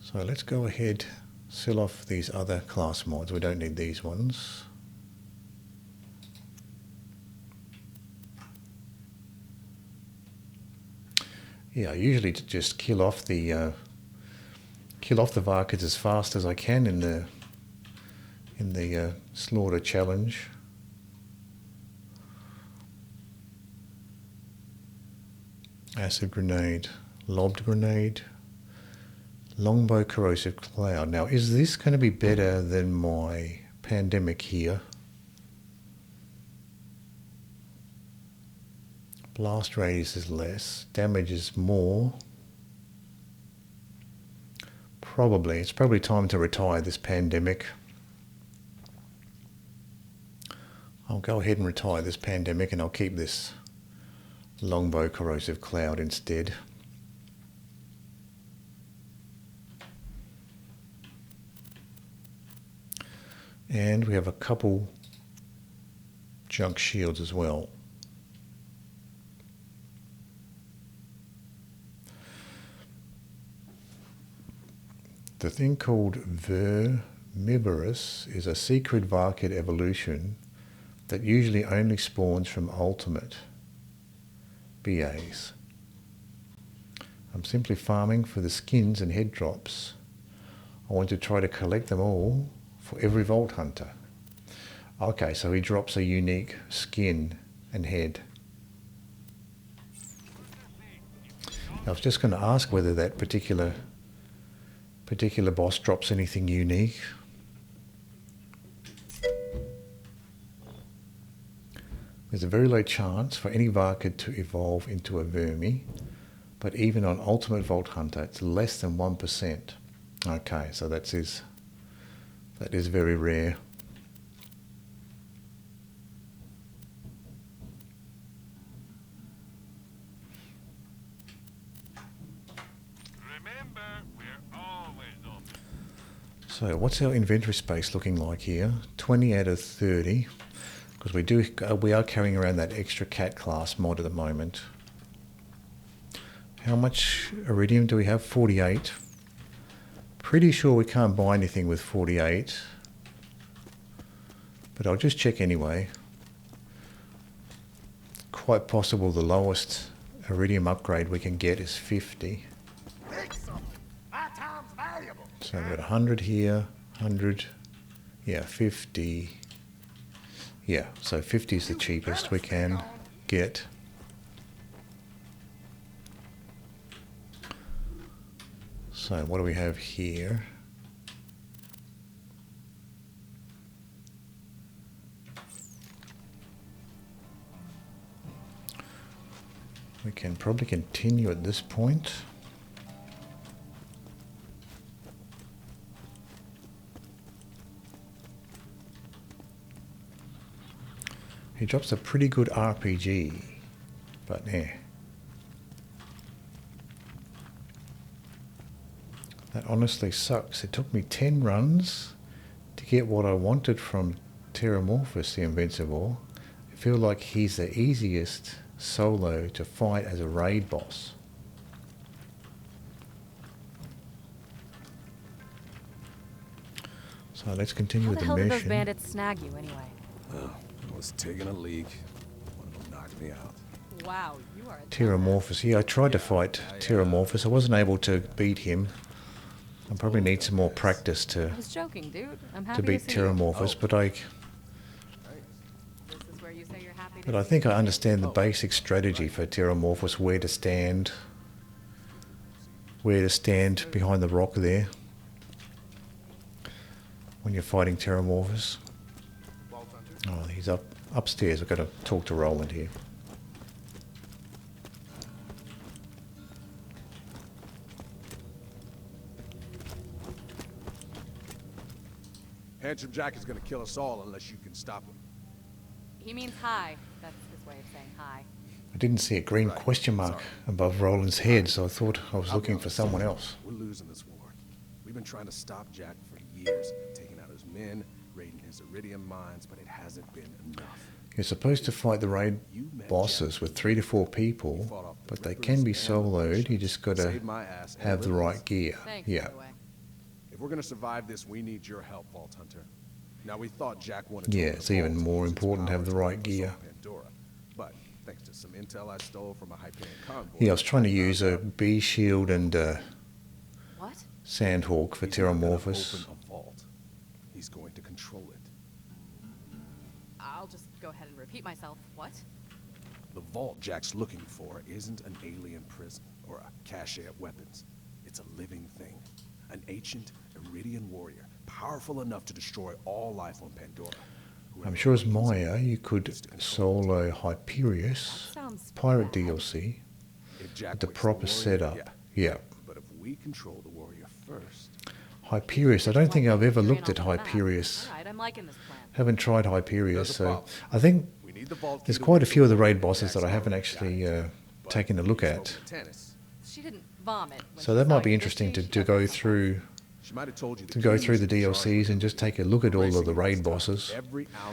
So let's go ahead, sell off these other class mods. We don't need these ones. Yeah, I usually just kill off the Varkets as fast as I can in the slaughter challenge. Acid grenade, lobbed grenade, longbow corrosive cloud. Now, is this going to be better than my pandemic here? Blast radius is less, damage is more. Probably, it's probably time to retire this pandemic. I'll go ahead and retire this pandemic and I'll keep this longbow corrosive cloud instead. And we have a couple junk shields as well. The thing called Vermivorous is a secret Varket evolution that usually only spawns from ultimate BAs. I'm simply farming for the skins and head drops. I want to try to collect them all for every Vault Hunter. Okay, so he drops a unique skin and head. I was just going to ask whether that particular boss drops anything unique. There's a very low chance for any Varket to evolve into a Vermi, but even on Ultimate Vault Hunter, it's less than 1%. Okay, so that is very rare. Remember, we're always up. So what's our inventory space looking like here? 20 out of 30. Because we are carrying around that extra cat class mod at the moment. How much iridium do we have? 48. Pretty sure we can't buy anything with 48. But I'll just check anyway. Quite possible the lowest iridium upgrade we can get is 50. So we've got 100 here, 100, yeah, 50. Yeah, so 50 is the cheapest we can get. So what do we have here? We can probably continue at this point. He drops a pretty good RPG, but yeah. That honestly sucks. It took me 10 runs to get what I wanted from Terramorphous the Invincible. I feel like he's the easiest solo to fight as a raid boss. So let's continue with the How the hell did those mission. bandits snag you anyway? Well, I was taking a leak. One of them knocked me out. Wow, you are a Terramorphous. Yeah, I tried to fight Terramorphous. I wasn't able to beat him. I probably need some more practice I was joking, dude. I'm happy to beat see you. Terramorphous, Oh. but This is where you say you're happy to I see think I me. understand the basic strategy for Terramorphous, where to stand behind the rock there when you're fighting Terramorphous. Oh, he's upstairs. I've got to talk to Roland here. Handsome Jack is gonna kill us all unless you can stop him. He means hi. That's his way of saying hi. I didn't see a green question mark above Roland's head, so I thought I was I'll be looking for honest, someone else. We're losing this war. We've been trying to stop Jack for years, taking out his men, raiding his iridium mines, but it hasn't been enough. You're supposed to fight the raid bosses with 3 to 4 people, but they can be soloed. You just got to Saved my ass and have the Lily's. right gear. Thanks, Yeah. by the way. If we're gonna survive this, we need your help, Vault Hunter. Now we thought Jack wanted to Yeah, open it's a even vault more to use its important to have power the right assault gear. Pandora. But thanks to some intel I stole from a Hyperion convoy, Yeah, I was trying to use a bee shield and What? sandhawk for he's not gonna Terramorphous. open a vault. He's going to control it. I'll just go ahead and repeat myself. What? The vault Jack's looking for isn't an alien prison or a cache of weapons. It's a living thing. An ancient Iridian warrior, powerful enough to destroy all life on Pandora. I'm sure as Maya, you could solo That Hyperius, sounds Pirate bad. DLC, If Jack with the wakes proper warrior, setup. yeah. Yeah. But if we control the warrior first, Hyperius, I don't think I've ever You're in looked at on the map. Hyperius. All right, I'm liking this plan. Haven't tried Hyperius, There's a so problem. I think we need the vault. there's key to quite a reach few of the the raid vault bosses that I Jack's haven't already actually got. But taken a look he's at. over tennis. She didn't vomit. when So she that saw might be you, interesting did she? to go through She might have told you to go through the DLCs and just take a look at all of the raid bosses.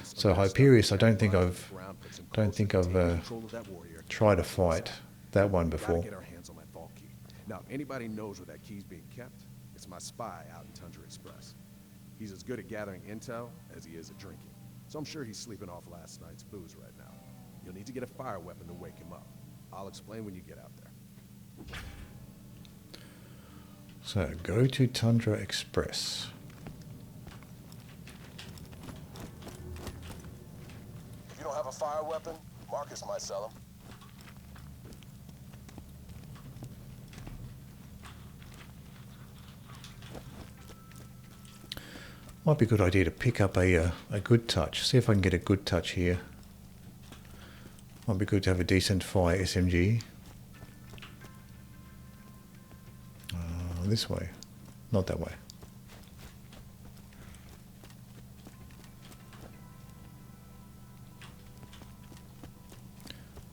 So Hyperius, I don't think I've tried to fight that one before. Get our hands on that vault key. Now, if anybody knows where that key's being kept, it's my spy out in Tundra Express. He's as good at gathering intel as he is at drinking. So I'm sure he's sleeping off last night's booze right now. You'll need to get a fire weapon to wake him up. I'll explain when you get out there. So go to Tundra Express. If you don't have a fire weapon, Marcus might sell them. Might be a good idea to pick up a Good Touch. See if I can get a Good Touch here. Might be good to have a decent fire SMG. This way, not that way.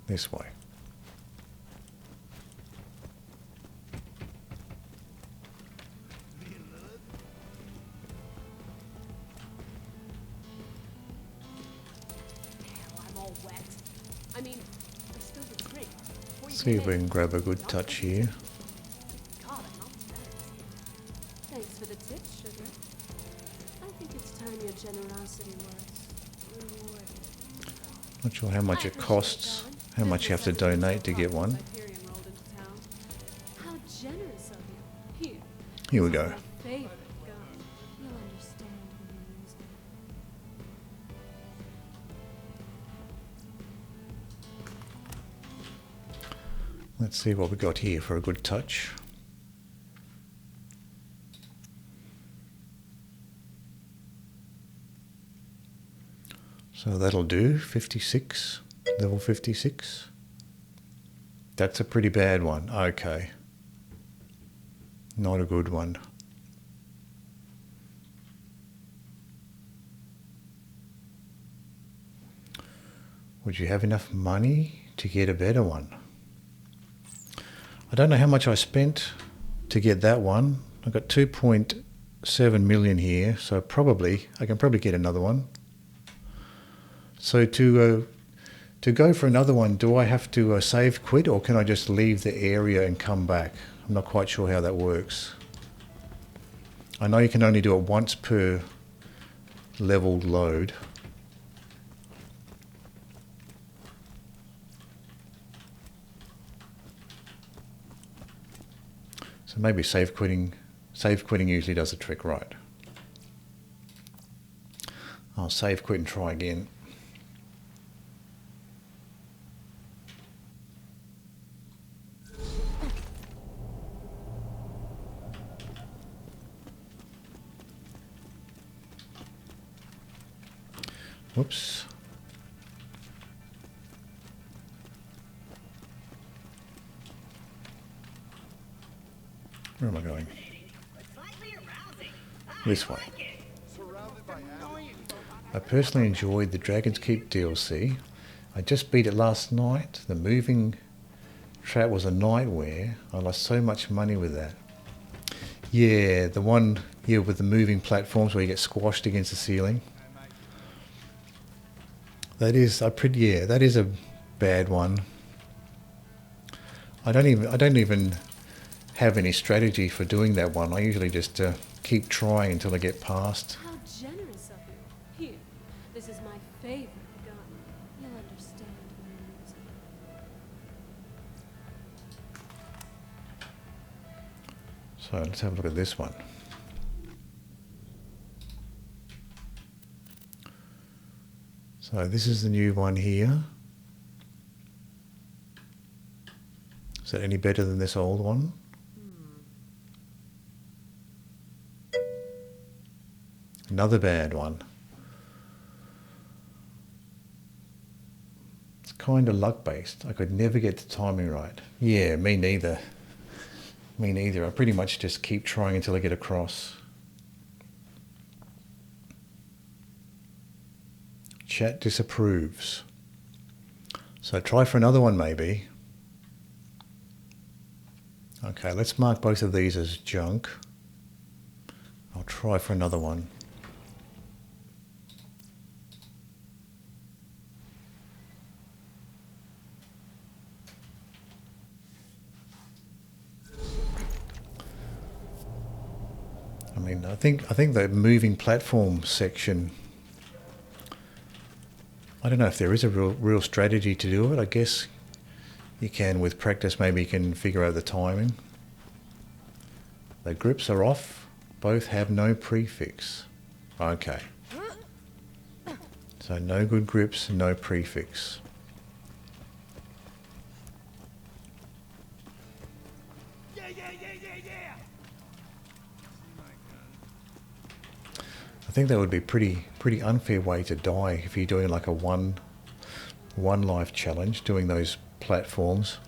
This way. I'm all wet. I mean, I spilled a drink. Before you See came if we in. can grab a Good Touch here. God, I'm not nice. Thanks for the tip, sugar. I think it's time your generosity was rewarded. Not sure how much I it appreciate costs, it, darling. how much you have to Business has donate to been get so one. Hyperion rolled into town. How generous of you. Here. Here we this is go. my favorite gun. You'll understand when you use it. Let's see what we got here for a Good Touch. So that'll do, 56, level 56. That's a pretty bad one, okay. Not a good one. Would you have enough money to get a better one? I don't know how much I spent to get that one. I've got 2.7 million here, so I can probably get another one. So to go for another one, do I have to save quit, or can I just leave the area and come back? I'm not quite sure how that works. I know you can only do it once per level load. So maybe save quitting usually does the trick, right? I'll save quit and try again. Whoops. Where am I going? This way. I personally enjoyed the Dragon's Keep DLC. I just beat it last night. The moving trap was a nightmare. I lost so much money with that. Yeah, the one here with the moving platforms where you get squashed against the ceiling. That is that is a bad one. I don't even have any strategy for doing that one. I usually just keep trying until I get past. How generous of you. Here, this is my favorite gun. You'll understand when you use it. So let's have a look at this one. So this is the new one here. Is that any better than this old one? Another bad one. It's kind of luck based. I could never get the timing right. Yeah, me neither. Me neither. I pretty much just keep trying until I get across. Chat disapproves. So try for another one maybe. Okay, let's mark both of these as junk. I'll try for another one. I mean, I think the moving platform section, I don't know if there is a real strategy to do it. I guess you can, with practice, maybe you can figure out the timing. The grips are off. Both have no prefix. Okay. So no good grips, no prefix. I think that would be pretty unfair way to die if you're doing like a one life challenge, doing those platforms.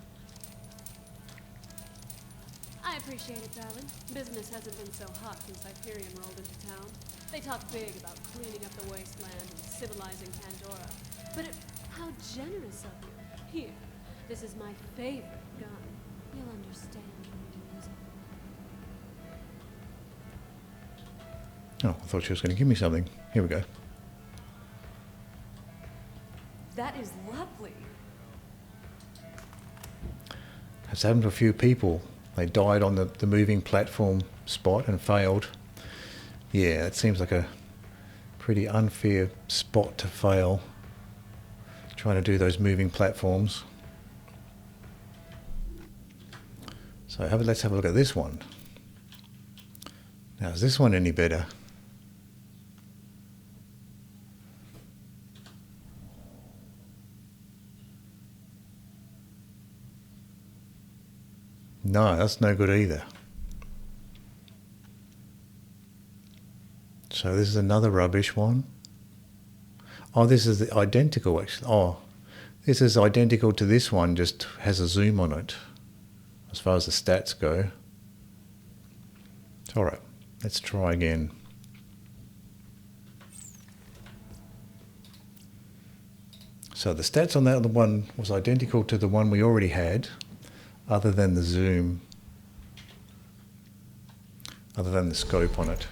I appreciate it, darling. Business hasn't been so hot since Hyperion rolled into town. They talk big about cleaning up the wasteland and civilizing Pandora. But how generous of you. Here, this is my favorite gun. You'll understand when you use it. Oh, I thought she was going to give me something. Here we go. That is lovely. It's happened to a few people. They died on the moving platform spot and failed. Yeah, it seems like a pretty unfair spot to fail, trying to do those moving platforms. So let's have a look at this one. Now, is this one any better? No, that's no good either. So this is another rubbish one. Oh, this is the identical actually. Oh, this is identical to this one, just has a zoom on it as far as the stats go. It's all right. Let's try again. So the stats on that one was identical to the one we already had, other than the zoom, other than the scope on it.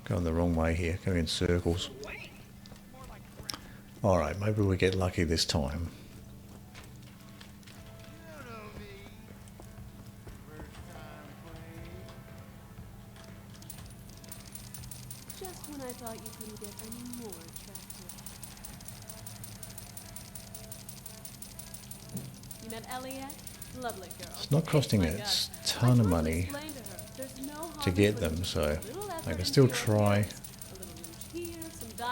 Going the wrong way here, going in circles. Alright, maybe we get lucky this time. Just when I thought you couldn't get any more attractive. You met Ellie yet? Lovely girl. It's not costing a ton of money to get them, so I can still try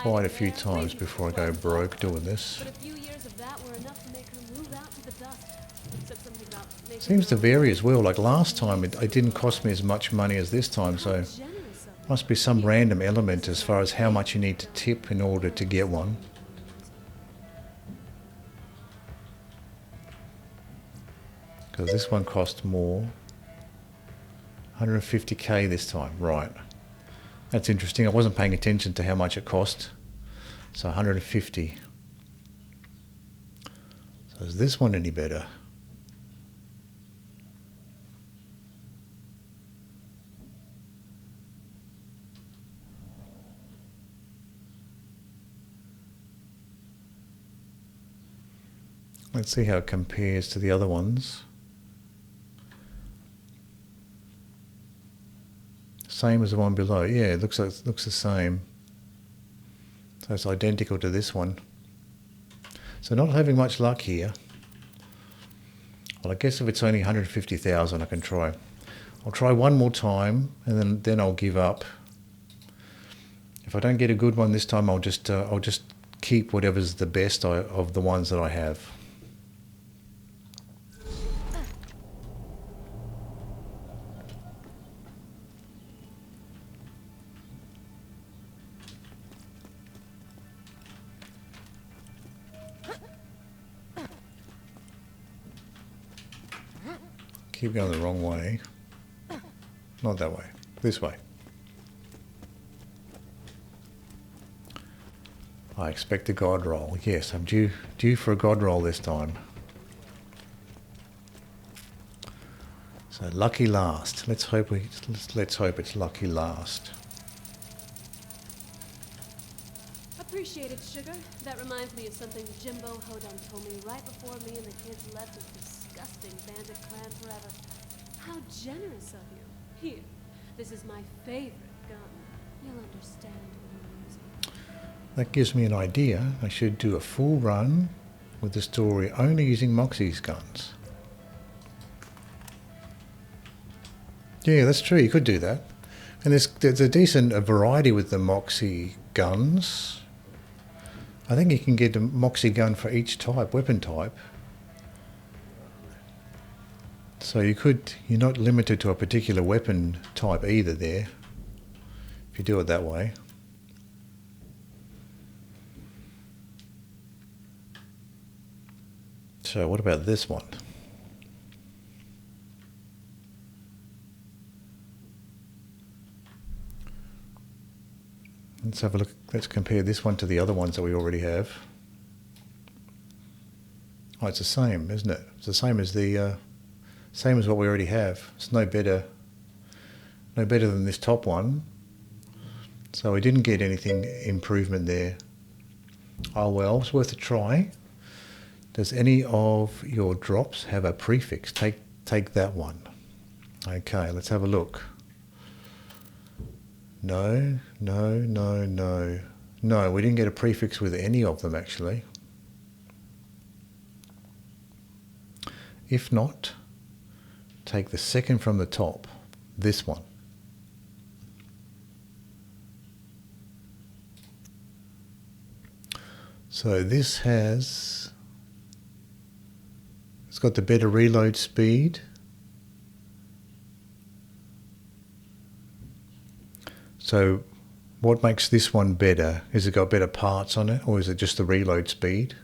quite a few times before I go broke doing this. Seems to vary as well. Like last time it didn't cost me as much money as this time, so must be some random element as far as how much you need to tip in order to get one. Because this one cost more. 150k this time, right. That's interesting. I wasn't paying attention to how much it cost. So 150. So is this one any better? Let's see how it compares to the other ones. Same as the one below. Yeah, it looks the same. So it's identical to this one. So not having much luck here. Well, I guess if it's only 150,000, I can try. I'll try one more time, and then I'll give up. If I don't get a good one this time, I'll just keep whatever's the best of the ones that I have. Keep going the wrong way. Not that way. This way. I expect a god roll. Yes, I'm due for a god roll this time. So lucky last. Let's hope it's lucky last. Appreciate it, sugar. That reminds me of something Jimbo Hodum told me right before me and the kids left his disgusting bandit clan forever. How generous of you. Here, this is my favorite gun. You'll understand when I'm using it. That gives me an idea. I should do a full run with the story only using Moxxi's guns. Yeah, that's true. You could do that. And there's a decent variety with the Moxxi guns. I think you can get a Moxxi gun for each type, weapon type. So you're not limited to a particular weapon type either there, if you do it that way. So what about this one? Let's have a look. Let's compare this one to the other ones that we already have. Oh, it's the same, isn't it? It's the same as what we already have. It's no better than this top one. So we didn't get anything improvement there. Oh well, it's worth a try. Does any of your drops have a prefix? Take that one. Okay, let's have a look. No, we didn't get a prefix with any of them actually. If not, take the second from the top, this one. So this it's got the better reload speed. So what makes this one better? Has it got better parts on it, or is it just the reload speed?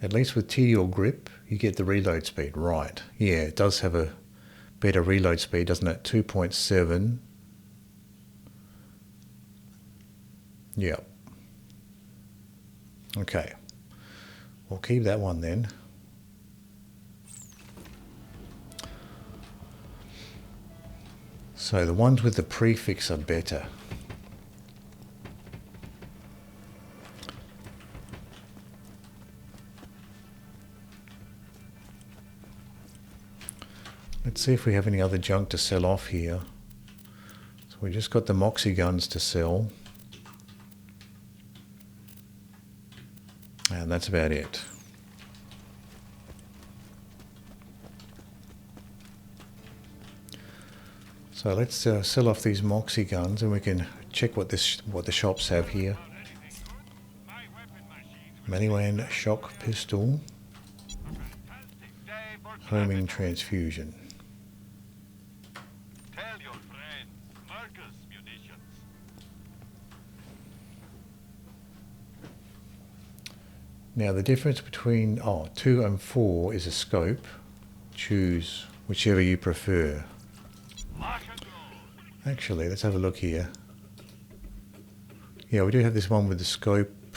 At least with TDO grip, you get the reload speed. Right. Yeah, it does have a better reload speed, doesn't it? 2.7. Yep. Okay. We'll keep that one then. So the ones with the prefix are better. Let's see if we have any other junk to sell off here. So we just got the Moxxi guns to sell. And that's about it. So let's sell off these Moxxi guns and we can check what the shops have here. Maliwan shock pistol. Homing transfusion. Now the difference between 2 and 4 is a scope. Choose whichever you prefer. Actually, let's have a look here. Yeah, we do have this one with the scope.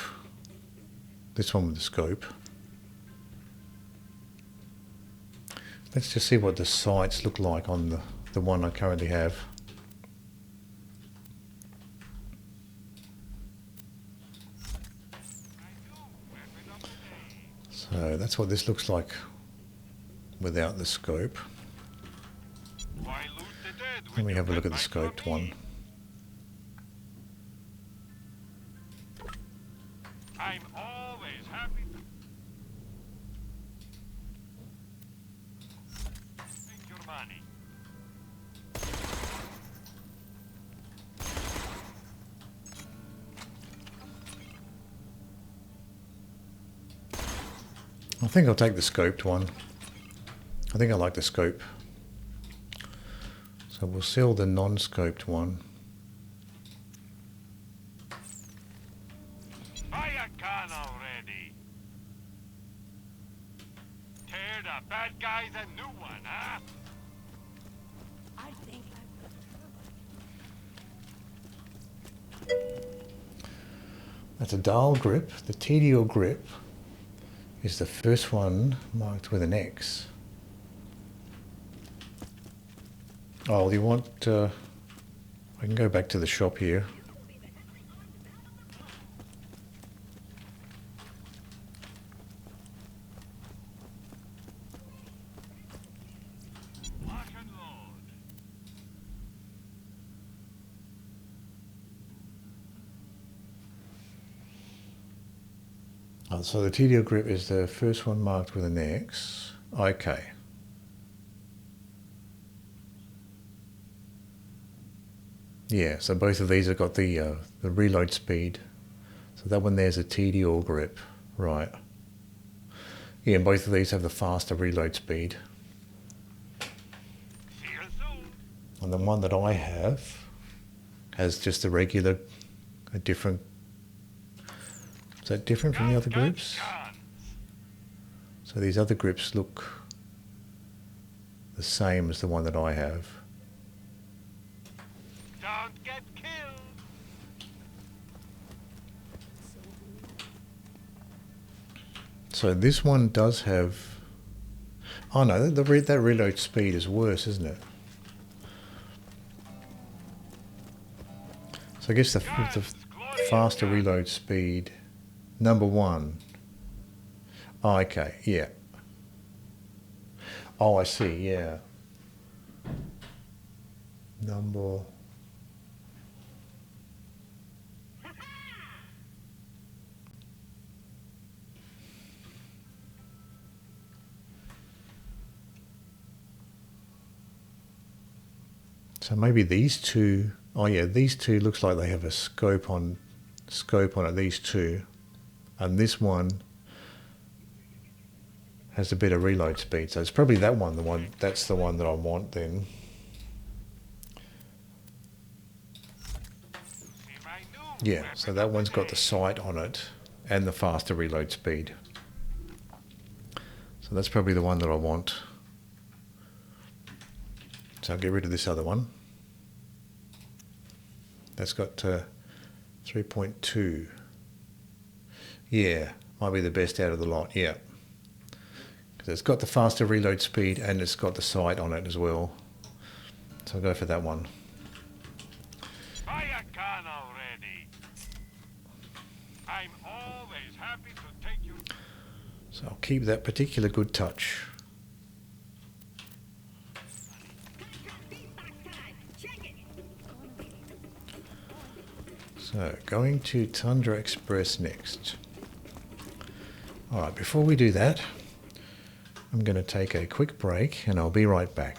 This one with the scope. Let's just see what the sights look like on the one I currently have. So that's what this looks like without the scope. Let me have a look at the scoped one. I'm always happy. Take your money. I think I'll take the scoped one. I think I like the scope. So we'll sell the non-scoped one. Buy a gun already. Tear the bad guys a new one, huh? I think That's a Dahl grip. The TDO grip is the first one marked with an X. Oh, you want... I can go back to the shop here. Lock and load. Oh, so the TDO grip is the first one marked with an X. Okay. Yeah, so both of these have got the reload speed. So that one there's a TDO grip, right. Yeah, and both of these have the faster reload speed. See you soon. And the one that I have has just a regular, a different... Is that different from the other groups? So these other grips look the same as the one that I have. Don't get killed. So this one does have... Oh no, that reload speed is worse, isn't it? So I guess the faster reload speed, number 1. Oh, okay, yeah. Oh, I see, yeah. Number... So maybe these two, oh yeah, these two looks like they have a scope on it, these two. And this one has a better reload speed. So it's probably that one, that's the one that I want then. Yeah, so that one's got the sight on it and the faster reload speed. So that's probably the one that I want. So I'll get rid of this other one. That's got 3.2. Yeah, might be the best out of the lot, yeah. Because it's got the faster reload speed and it's got the sight on it as well. So I'll go for that one. Buy a gun already. I'm always happy to take you. So I'll keep that particular Good Touch. So going to Tundra Express next. Alright, before we do that, I'm going to take a quick break and I'll be right back.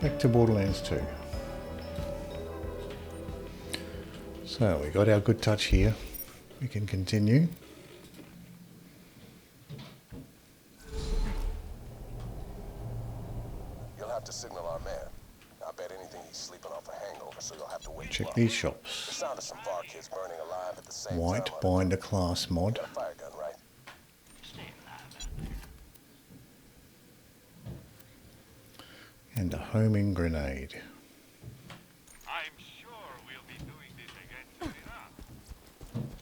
Back to Borderlands 2. So we got our good touch here. We can continue. You'll have to signal our man. I bet anything he's sleeping off a hangover, so you'll have to wait. Check low. these The shops. sound of some bar kids burning alive at the same White time. binder class mod. Got a fire gun, right? And a homing grenade. I'm sure we'll be doing this again soon enough.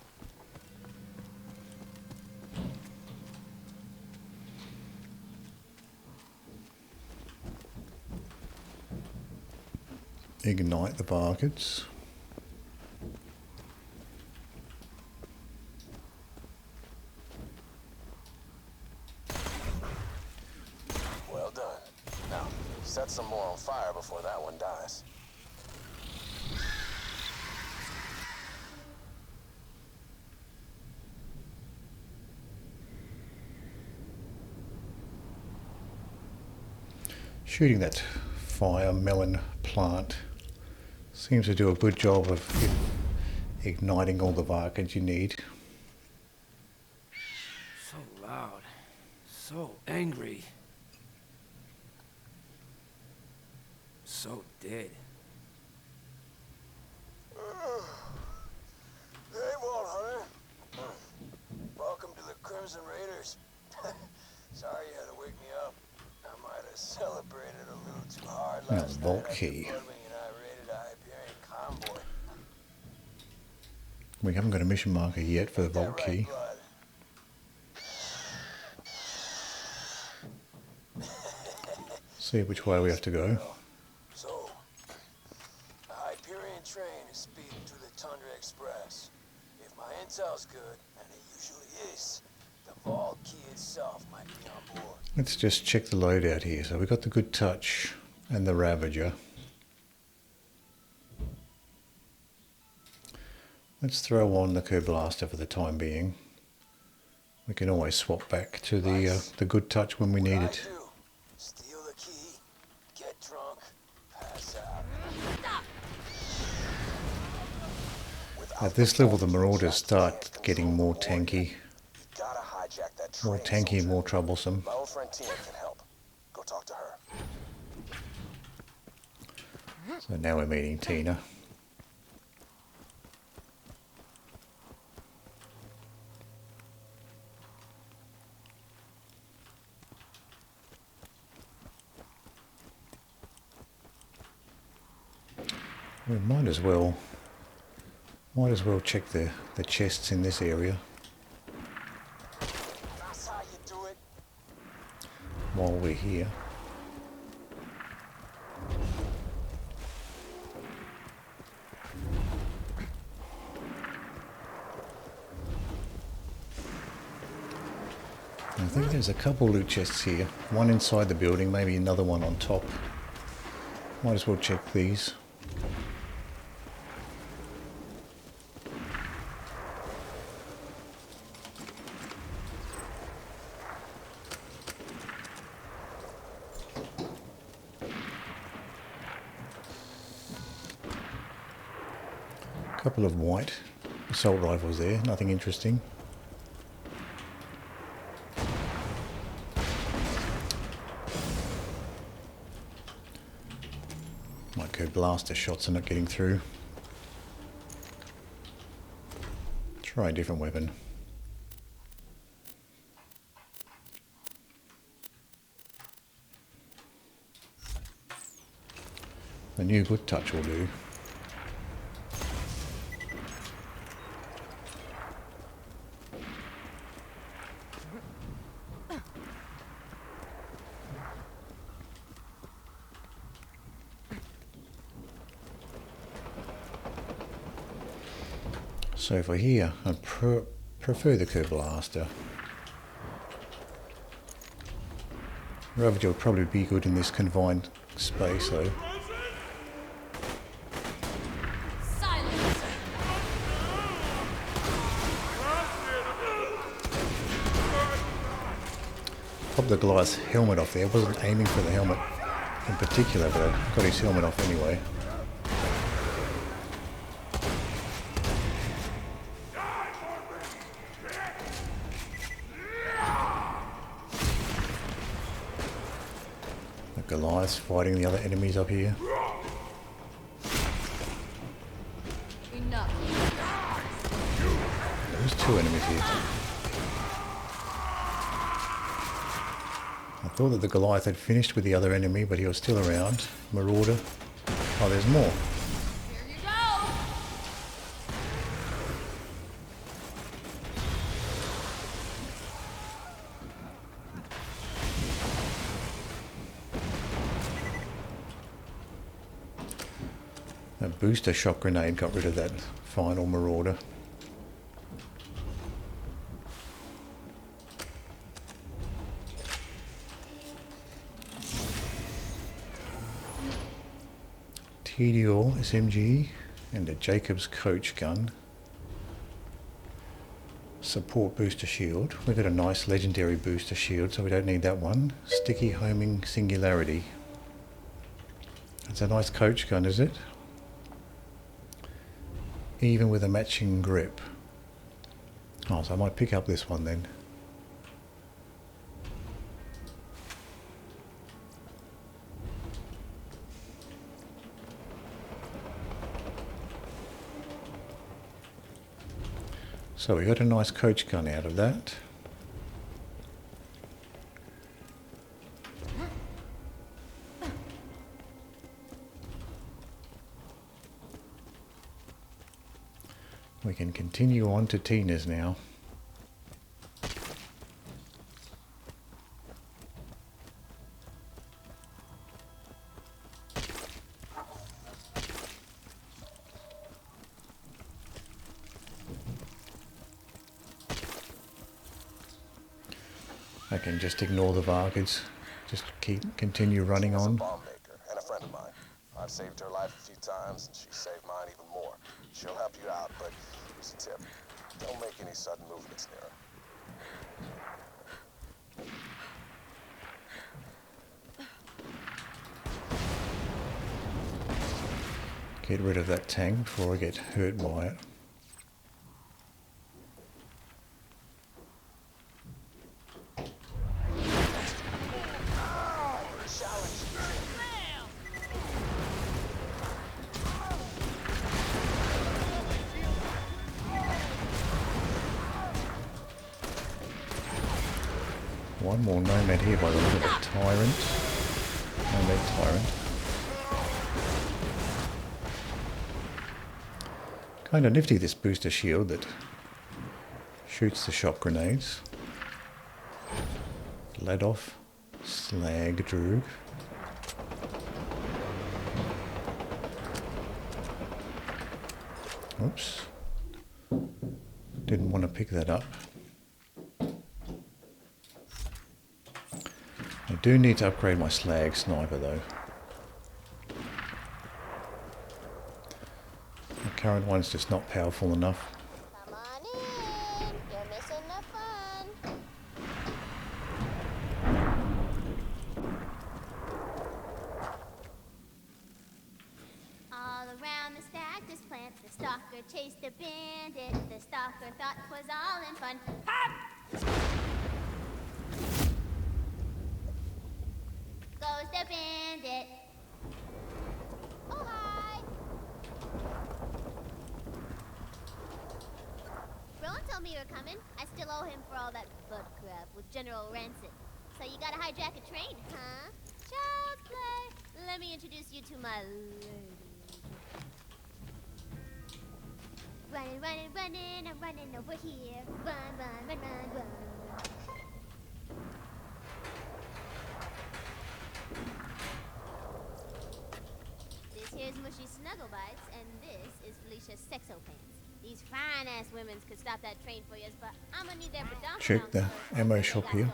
Ignite the barcodes. Well done. Now, set some more on fire before that one dies. Shooting that fire melon plant seems to do a good job of igniting all the barcodes you need. So loud. So angry. So dead. Hey, Walt Hunter. Welcome to the Crimson Raiders. Sorry you had to wake me up. I might have celebrated a little too hard Now, last night. vault after key. Bloodwing and I raided a Hyperion convoy. We haven't got a mission marker yet for the That vault right, key. Blood? See which way we have to go. So, the Hyperion train is speeding through the Tundra Express. If my intel's good, and it usually is, the vault key itself might be on board. Let's just check the loadout here. So we got the Good Touch and the Ravager. Let's throw on the Blaster for the time being. We can always swap back to the Good Touch when we need it. Steal the key, get drunk, pass out. At this level, the Marauders start getting more tanky. Gotta hijack that train. More tanky, soldier. more troublesome. My old friend Tina can help. Go talk to her. So now we're meeting Tina. We might as well check the chests in this area That's how you do it. while we're here. I think there's a couple loot chests here. One inside the building, maybe another one on top. Might as well check these. Couple of white assault rifles there, nothing interesting. Might go blaster shots are not getting through. Try a different weapon. The new Good Touch will do. So for here, I prefer the Blaster. Ravager would probably be good in this confined space though. Silence! Pop the Goliath's helmet off there. I wasn't aiming for the helmet. in particular, but I got his helmet off anyway. The Goliath's fighting the other enemies up here. Enough. There's two enemies here. I thought that the Goliath had finished with the other enemy, but he was still around. Marauder. Oh, there's more. Here you go! That booster shot grenade got rid of that final Marauder. Dahl SMG and a Jacob's coach gun. Support booster shield. We've got a nice legendary booster shield, so we don't need that one. Sticky homing singularity. That's a nice coach gun, is it? Even with a matching grip. Oh, so I might pick up this one then. So we got a nice coach gun out of that. We can continue on to Tina's now. I can just ignore the Vargas, just continue running on. She's a bomb maker and a friend of mine. I've saved her life a few times, and she's saved mine even more. She'll help you out, but here's a tip. Don't make any sudden movements near her. Get rid of that tank before I get hurt by it. One more nomad here by the look of it. Tyrant. Nomad Tyrant. Kind of nifty, this booster shield that shoots the shock grenades. Let off. Slag Droog. Oops. Didn't want to pick that up. I do need to upgrade my slag sniper though. The current one's just not powerful enough. Come on in. You're missing the fun. All around the stack, this plant, the stalker chased a bandit. The stalker thought 'twas all in fun. Hop! Goes the bandit. Oh, hi! Rowan told me you were coming. I still owe him for all that blood crap with General Rancid. So you gotta hijack a train, huh? Child's play. Let me introduce you to my lady. Running, running, running, I'm running over here. Run, run, run, run, run. This here's Mushy Snugglebites, and this is Felicia's Sexo Pants. These fine-ass women could stop that train for you, but I'm gonna need their predominant. Check the ammo shop here.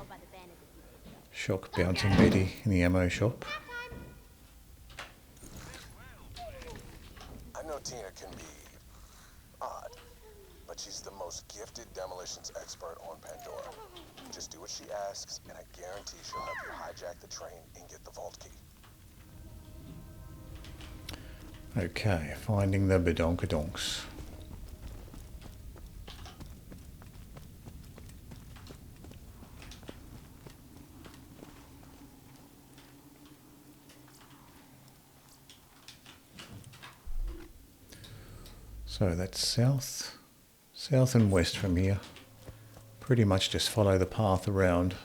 Shock bouncing Betty in the ammo shop. I know Tina can be odd, but she's the most gifted demolitions expert on Pandora. Just do what she asks, and I guarantee she'll help you hijack the train and get the vault key. Okay, finding the badonkadonks. So that's south and west from here. Pretty much just follow the path around.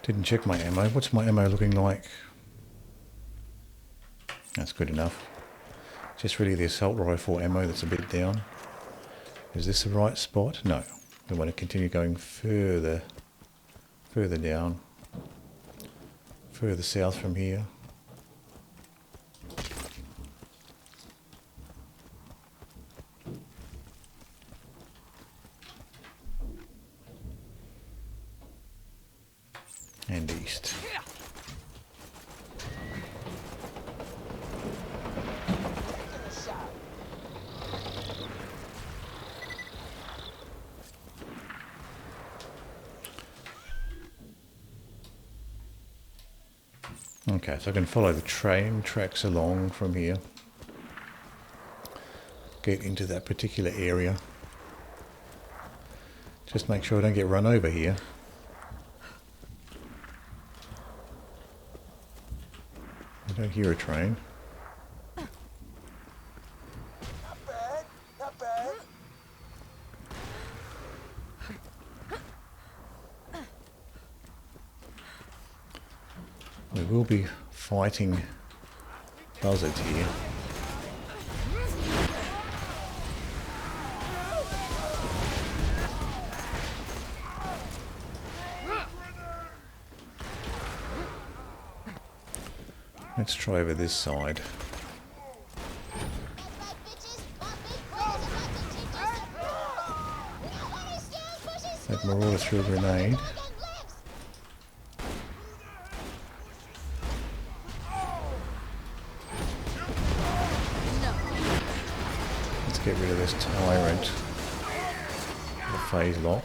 Didn't check my ammo. What's my ammo looking like? That's good enough. Just really the assault rifle ammo that's a bit down. Is this the right spot? No. We want to continue going further down, further south from here. And east. Okay, so I can follow the train tracks along from here. Get into that particular area. Just make sure I don't get run over here. I don't hear a train. Not bad, not bad. We will be fighting buzzards here. Let's try over this side. That marauder threw a grenade. Let's get rid of this tyrant. The phase lock.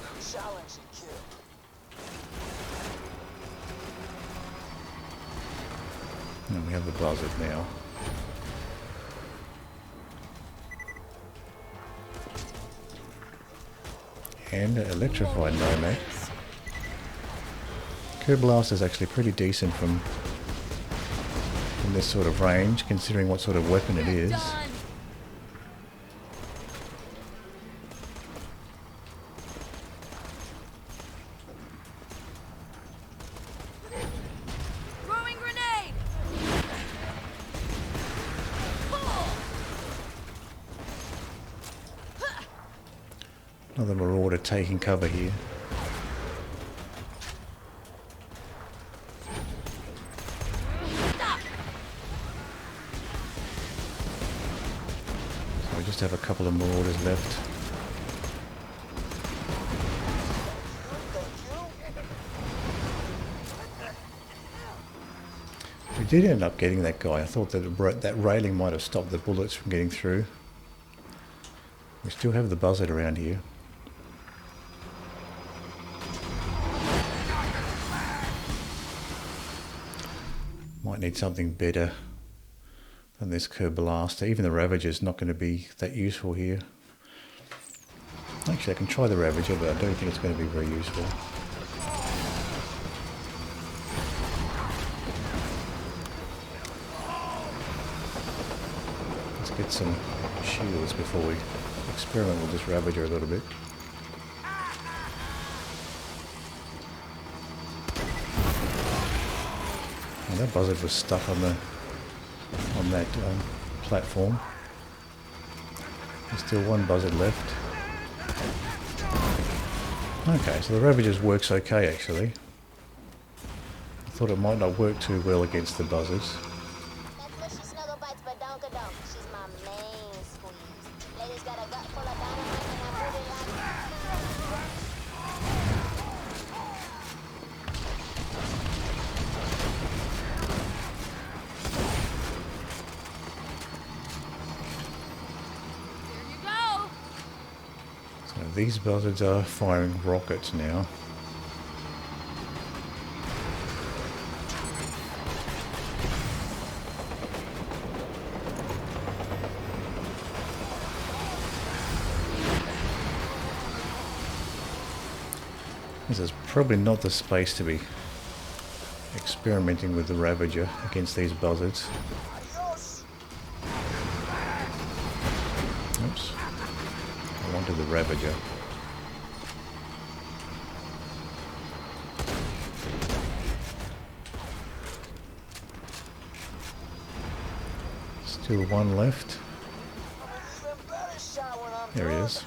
And we have the buzzard now. And electrified nomad. Blast is actually pretty decent from this sort of range, considering what sort of weapon it is. Another marauder taking cover here. So we just have a couple of marauders left. We did end up getting that guy. I thought that that railing might have stopped the bullets from getting through. We still have the buzzard around here. Might need something better than this curb blaster. Even the Ravager's not going to be that useful here. Actually, I can try the Ravager, but I don't think it's going to be very useful. Let's get some shields before we experiment with this Ravager a little bit. And that buzzard was stuck on that platform. There's still one buzzard left. Okay, so the Ravager works okay actually. I thought it might not work too well against the buzzards. These buzzards are firing rockets now. This is probably not the space to be experimenting with the Ravager against these buzzards. Oops. I wanted the Ravager. Still one left. There he is.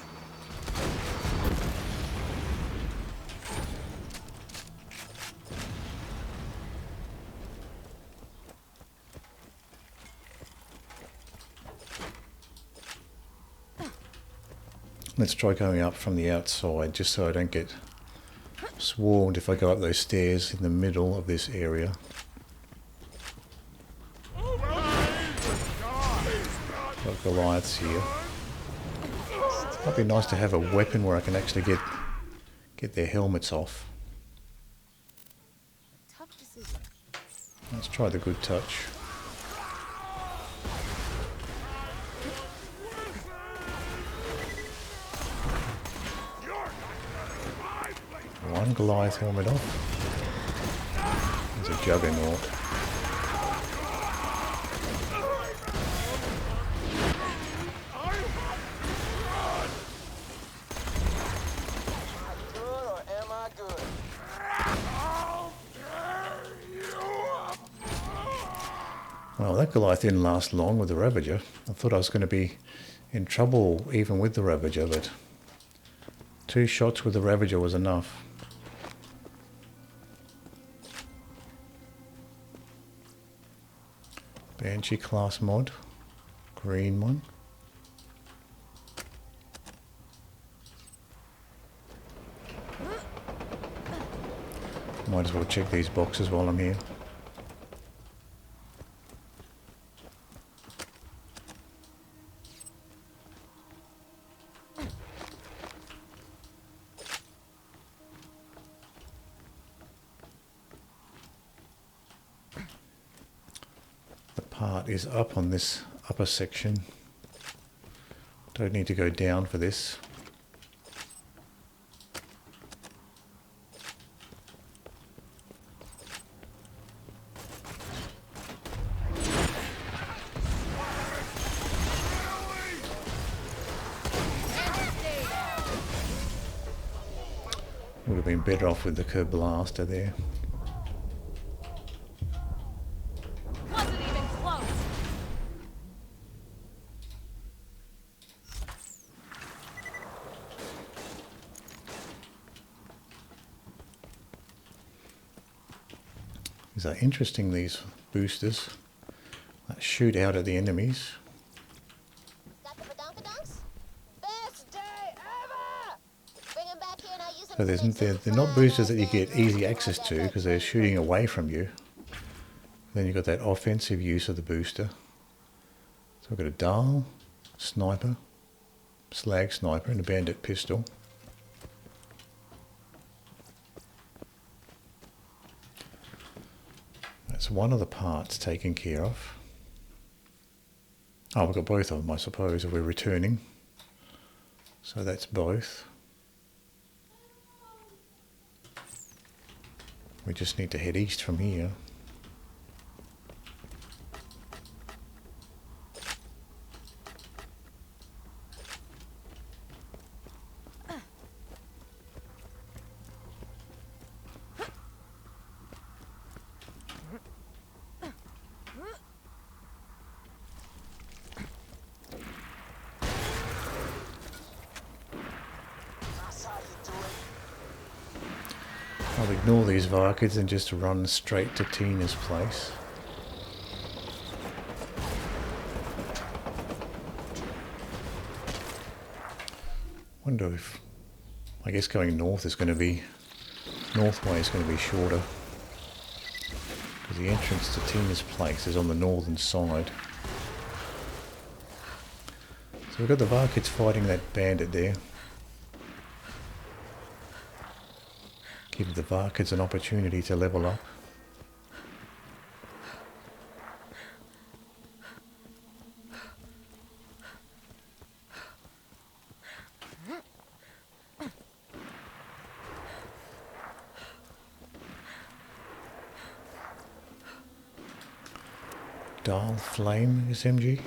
Let's try going up from the outside just so I don't get swarmed if I go up those stairs in the middle of this area. Got Goliaths here. Might be nice to have a weapon where I can actually get their helmets off. Let's try the Good Touch. One Goliath helmet off. There's a Juggernaut. Well, that Goliath didn't last long with the Ravager. I thought I was going to be in trouble even with the Ravager, but 2 shots with the Ravager was enough. Banshee class mod, green one. Might as well check these boxes while I'm here. Is up on this upper section. Don't need to go down for this. Would have been better off with the Curb Blaster there. These are interesting, these boosters that shoot out at the enemies. So they're not boosters that you get easy access to because they're shooting away from you. Then you've got that offensive use of the booster. So I've got a Dahl, sniper, slag sniper and a bandit pistol. That's one of the parts taken care of. Oh, we've got both of them, I suppose, if we're returning. So that's both. We just need to head east from here. I'll ignore these Varkids and just run straight to Tina's place. Wonder if, I guess going north is going to be, north way is going to be shorter. Because the entrance to Tina's place is on the northern side. So we've got the Varkids fighting that bandit there. Give the Varkids an opportunity to level up. Dahl Flame SMG.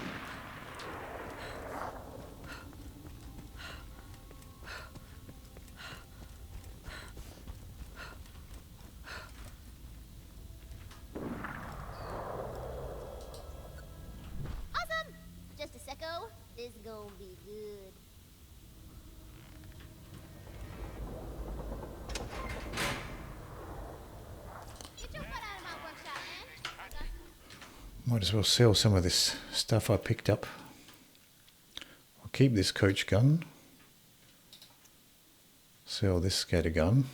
Awesome! Just a secco. This gonna be good. Get your butt out of my workshop, man. Might as well sell some of this stuff I picked up. I'll keep this coach gun. Sell this scatter gun.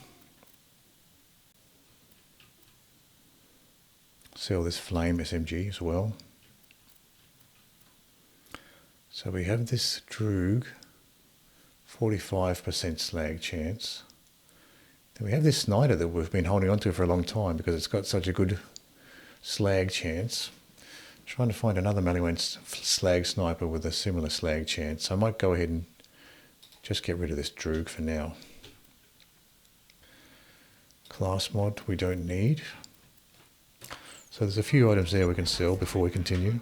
Sell this flame SMG as well. So we have this Droog, 45% slag chance. Then we have this Snider that we've been holding on to for a long time because it's got such a good slag chance. Trying to find another Maliwan slag sniper with a similar slag chance. I might go ahead and just get rid of this Droog for now. Class mod we don't need. So there's a few items there we can sell before we continue.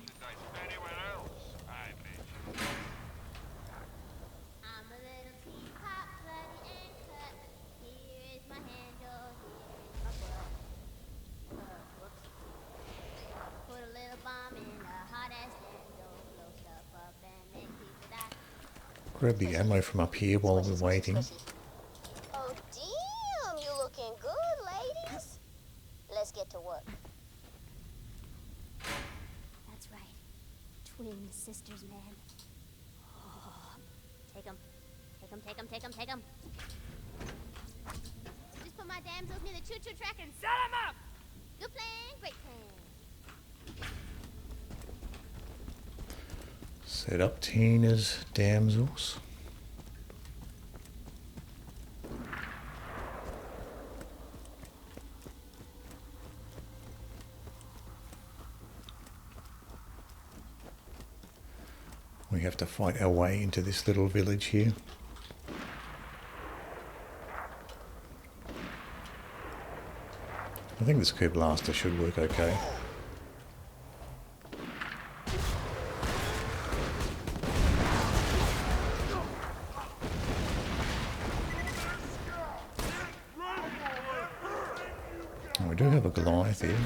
Grab the ammo from up here while we're waiting. Oh, damn! You looking good, ladies. Let's get to work. That's right. Twin sisters, man. Oh, take 'em. Take 'em, take 'em, take 'em, take 'em. Just put my damsels near the choo-choo tracker and set 'em up! Good plan, great plan. Set up Tina's damsels. We have to fight our way into this little village here. I think this coup blaster should work okay. Oh, we do have a Goliath here.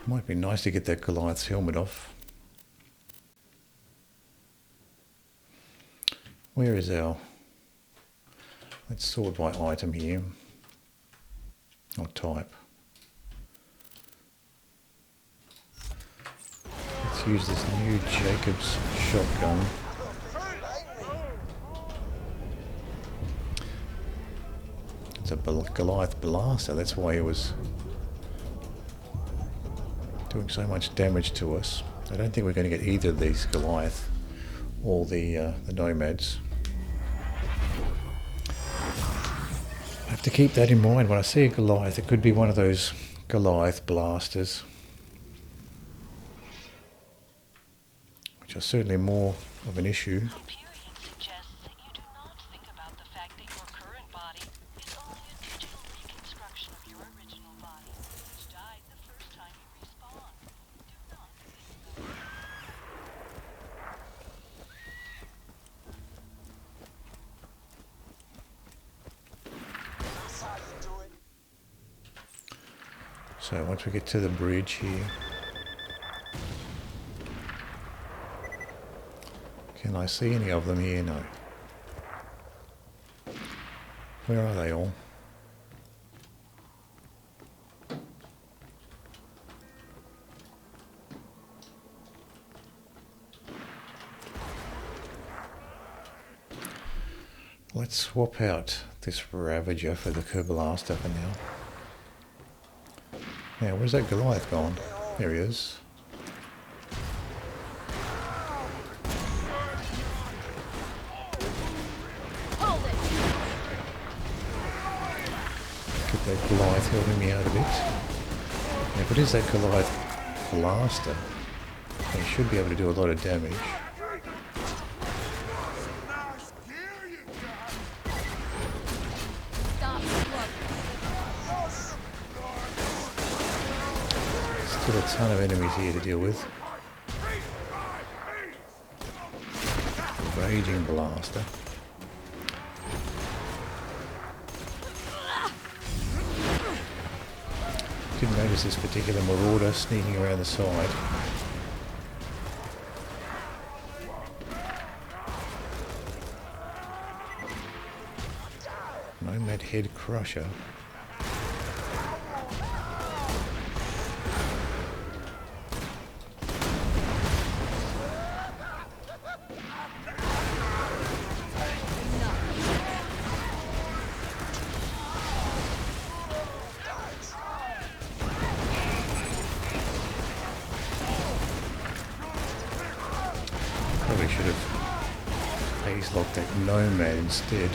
Might be nice to get that Goliath's helmet off. Where is our... Let's sort by item here. Or type. Let's use this new Jacobs shotgun. It's a Goliath blaster, that's why it was doing so much damage to us. I don't think we're going to get either of these Goliath or the Nomads. I have to keep that in mind when I see a Goliath. It could be one of those Goliath blasters, which are certainly more of an issue. So once we get to the bridge here, can I see any of them here? No. Where are they all? Let's swap out this Ravager for the Blaster for now. Now, where's that Goliath gone? There he is. that Goliath helping me out a bit. And if it is that Goliath blaster, he should be able to do a lot of damage. Still a ton of enemies here to deal with. Raging blaster. Didn't notice this particular marauder sneaking around the side. Nomad Head Crusher. Probably should have phase locked that Nomad instead.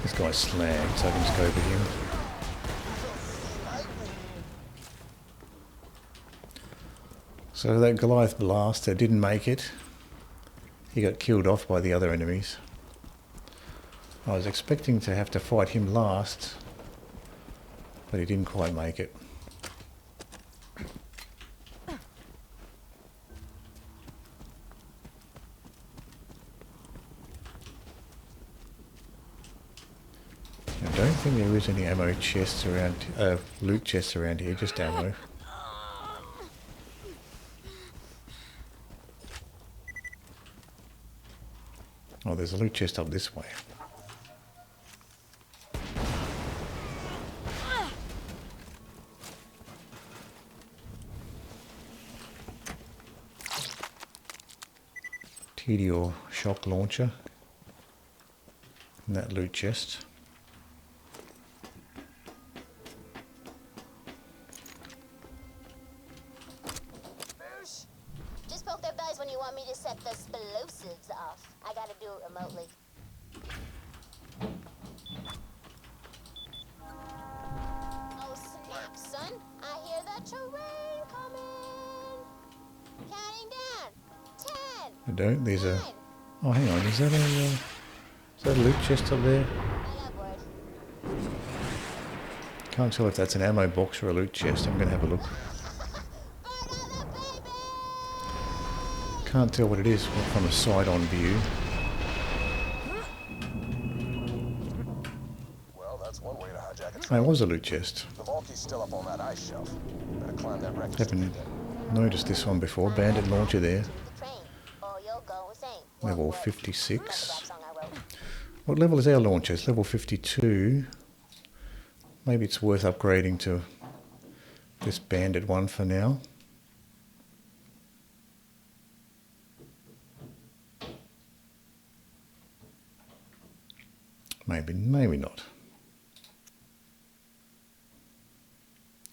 This guy's slagged, so I can just go over him. So that Goliath blaster didn't make it. He got killed off by the other enemies. I was expecting to have to fight him last, but he didn't quite make it. I don't think there is any ammo chests around, loot chests around here, just ammo. Oh, there's a loot chest up this way. TD shock launcher in that loot chest. Just poke their bellies when you want me to set the explosives off. I gotta do it remotely. Oh snap, son! I hear the terrain coming. Counting down. 10. I don't. There's a. Oh, hang on. Is that a loot chest up there? Can't tell if that's an ammo box or a loot chest. I'm gonna have a look. Can't tell what it is from a side-on view. Well, that's one way to hijack a Oh, train. it was a loot chest. The Valky's still up on that ice shelf. Better climb that wreckage. Haven't noticed this one before. Bandit launcher there. Level 56. What level is our launcher? It's level 52. Maybe it's worth upgrading to this bandit one for now. Maybe not.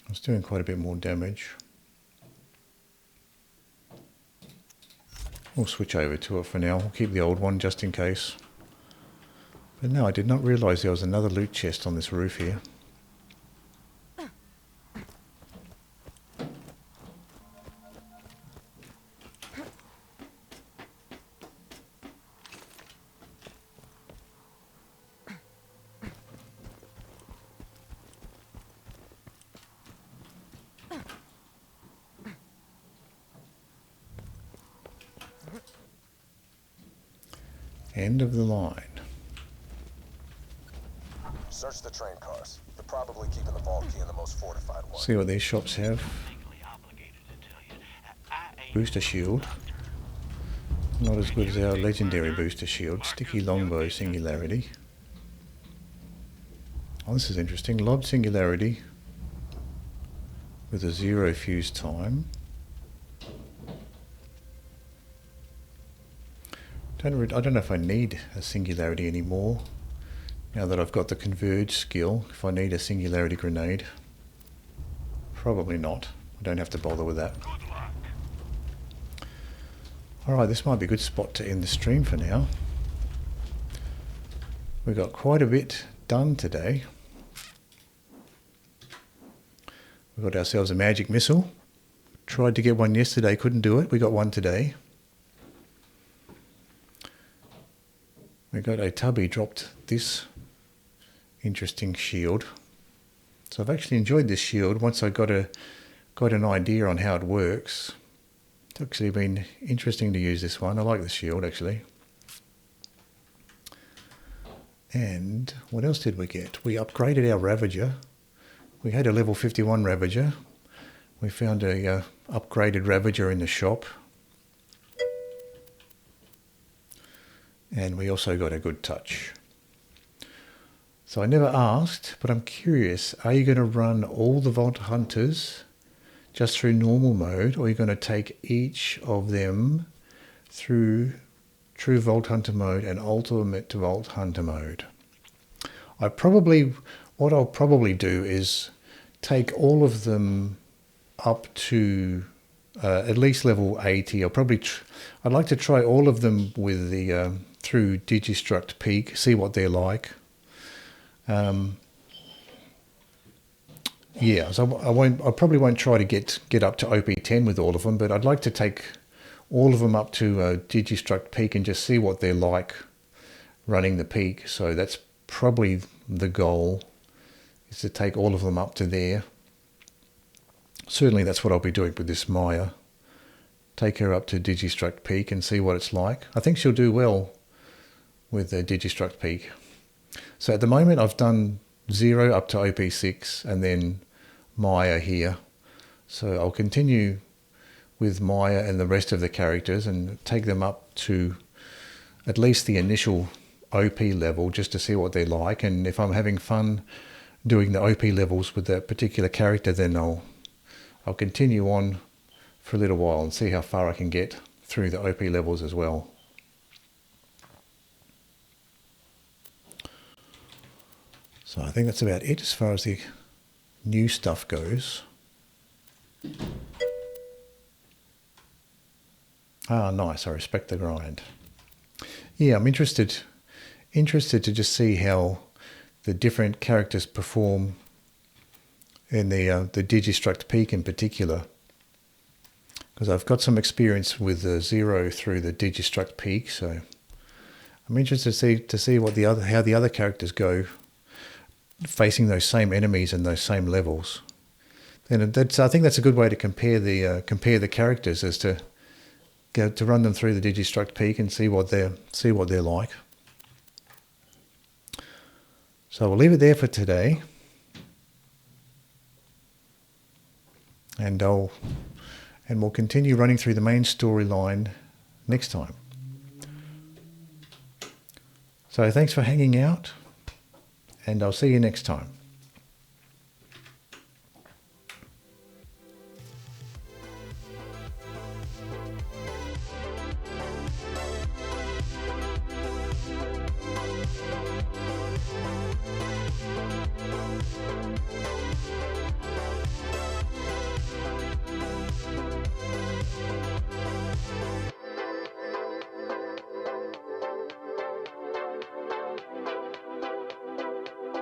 I was doing quite a bit more damage. We'll switch over to it for now. We'll keep the old one just in case. But no, I did not realise there was another loot chest on this roof here. End of the line. Search the train cars. They're probably keeping the Valky in the most fortified one. See what these shops have. Booster shield. Not as good as our legendary booster shield. Sticky longbow singularity. Oh, this is interesting. Lob singularity with a 0 fuse time. I don't know if I need a singularity anymore. Now that I've got the converge skill, if I need a singularity grenade. Probably not. I don't have to bother with that. Alright, this might be a good spot to end the stream for now. We got quite a bit done today. We got ourselves a magic missile. Tried to get one yesterday, couldn't do it. We got one today. We got a Tubby dropped this interesting shield. So I've actually enjoyed this shield once I got an idea on how it works. It's actually been interesting to use this one. I like the shield actually. And what else did we get? We upgraded our Ravager. We had a level 51 Ravager. We found a upgraded Ravager in the shop. And we also got a Good Touch. So I never asked, but I'm curious, are you going to run all the Vault Hunters just through normal mode, or are you going to take each of them through True Vault Hunter mode and Ultimate Vault Hunter mode? What I'll probably do is take all of them up to at least level 80. I'd like to try all of them with the through Digistruct Peak, see what they're like. Yeah, so I probably won't try to get up to OP10 with all of them, but I'd like to take all of them up to Digistruct Peak and just see what they're like running the peak. So that's probably the goal, is to take all of them up to there. Certainly that's what I'll be doing with this Maya. Take her up to Digistruct Peak and see what it's like. I think she'll do well with the Digistruct Peak. So at the moment I've done 0 up to OP6 and then Maya here. So I'll continue with Maya and the rest of the characters and take them up to at least the initial OP level just to see what they're like. And if I'm having fun doing the OP levels with that particular character, then I'll continue on for a little while and see how far I can get through the OP levels as well. So I think that's about it as far as the new stuff goes. Ah, nice. I respect the grind. Yeah, I'm interested to just see how the different characters perform in the Digistruct Peak in particular, because I've got some experience with 0 through the Digistruct Peak, so I'm interested to see what how the other characters go facing those same enemies and those same levels. And I think that's a good way to compare the characters, as to run them through the Digistruct Peak and see what they're like. So we'll leave it there for today, and we'll continue running through the main storyline next time. So thanks for hanging out, and I'll see you next time.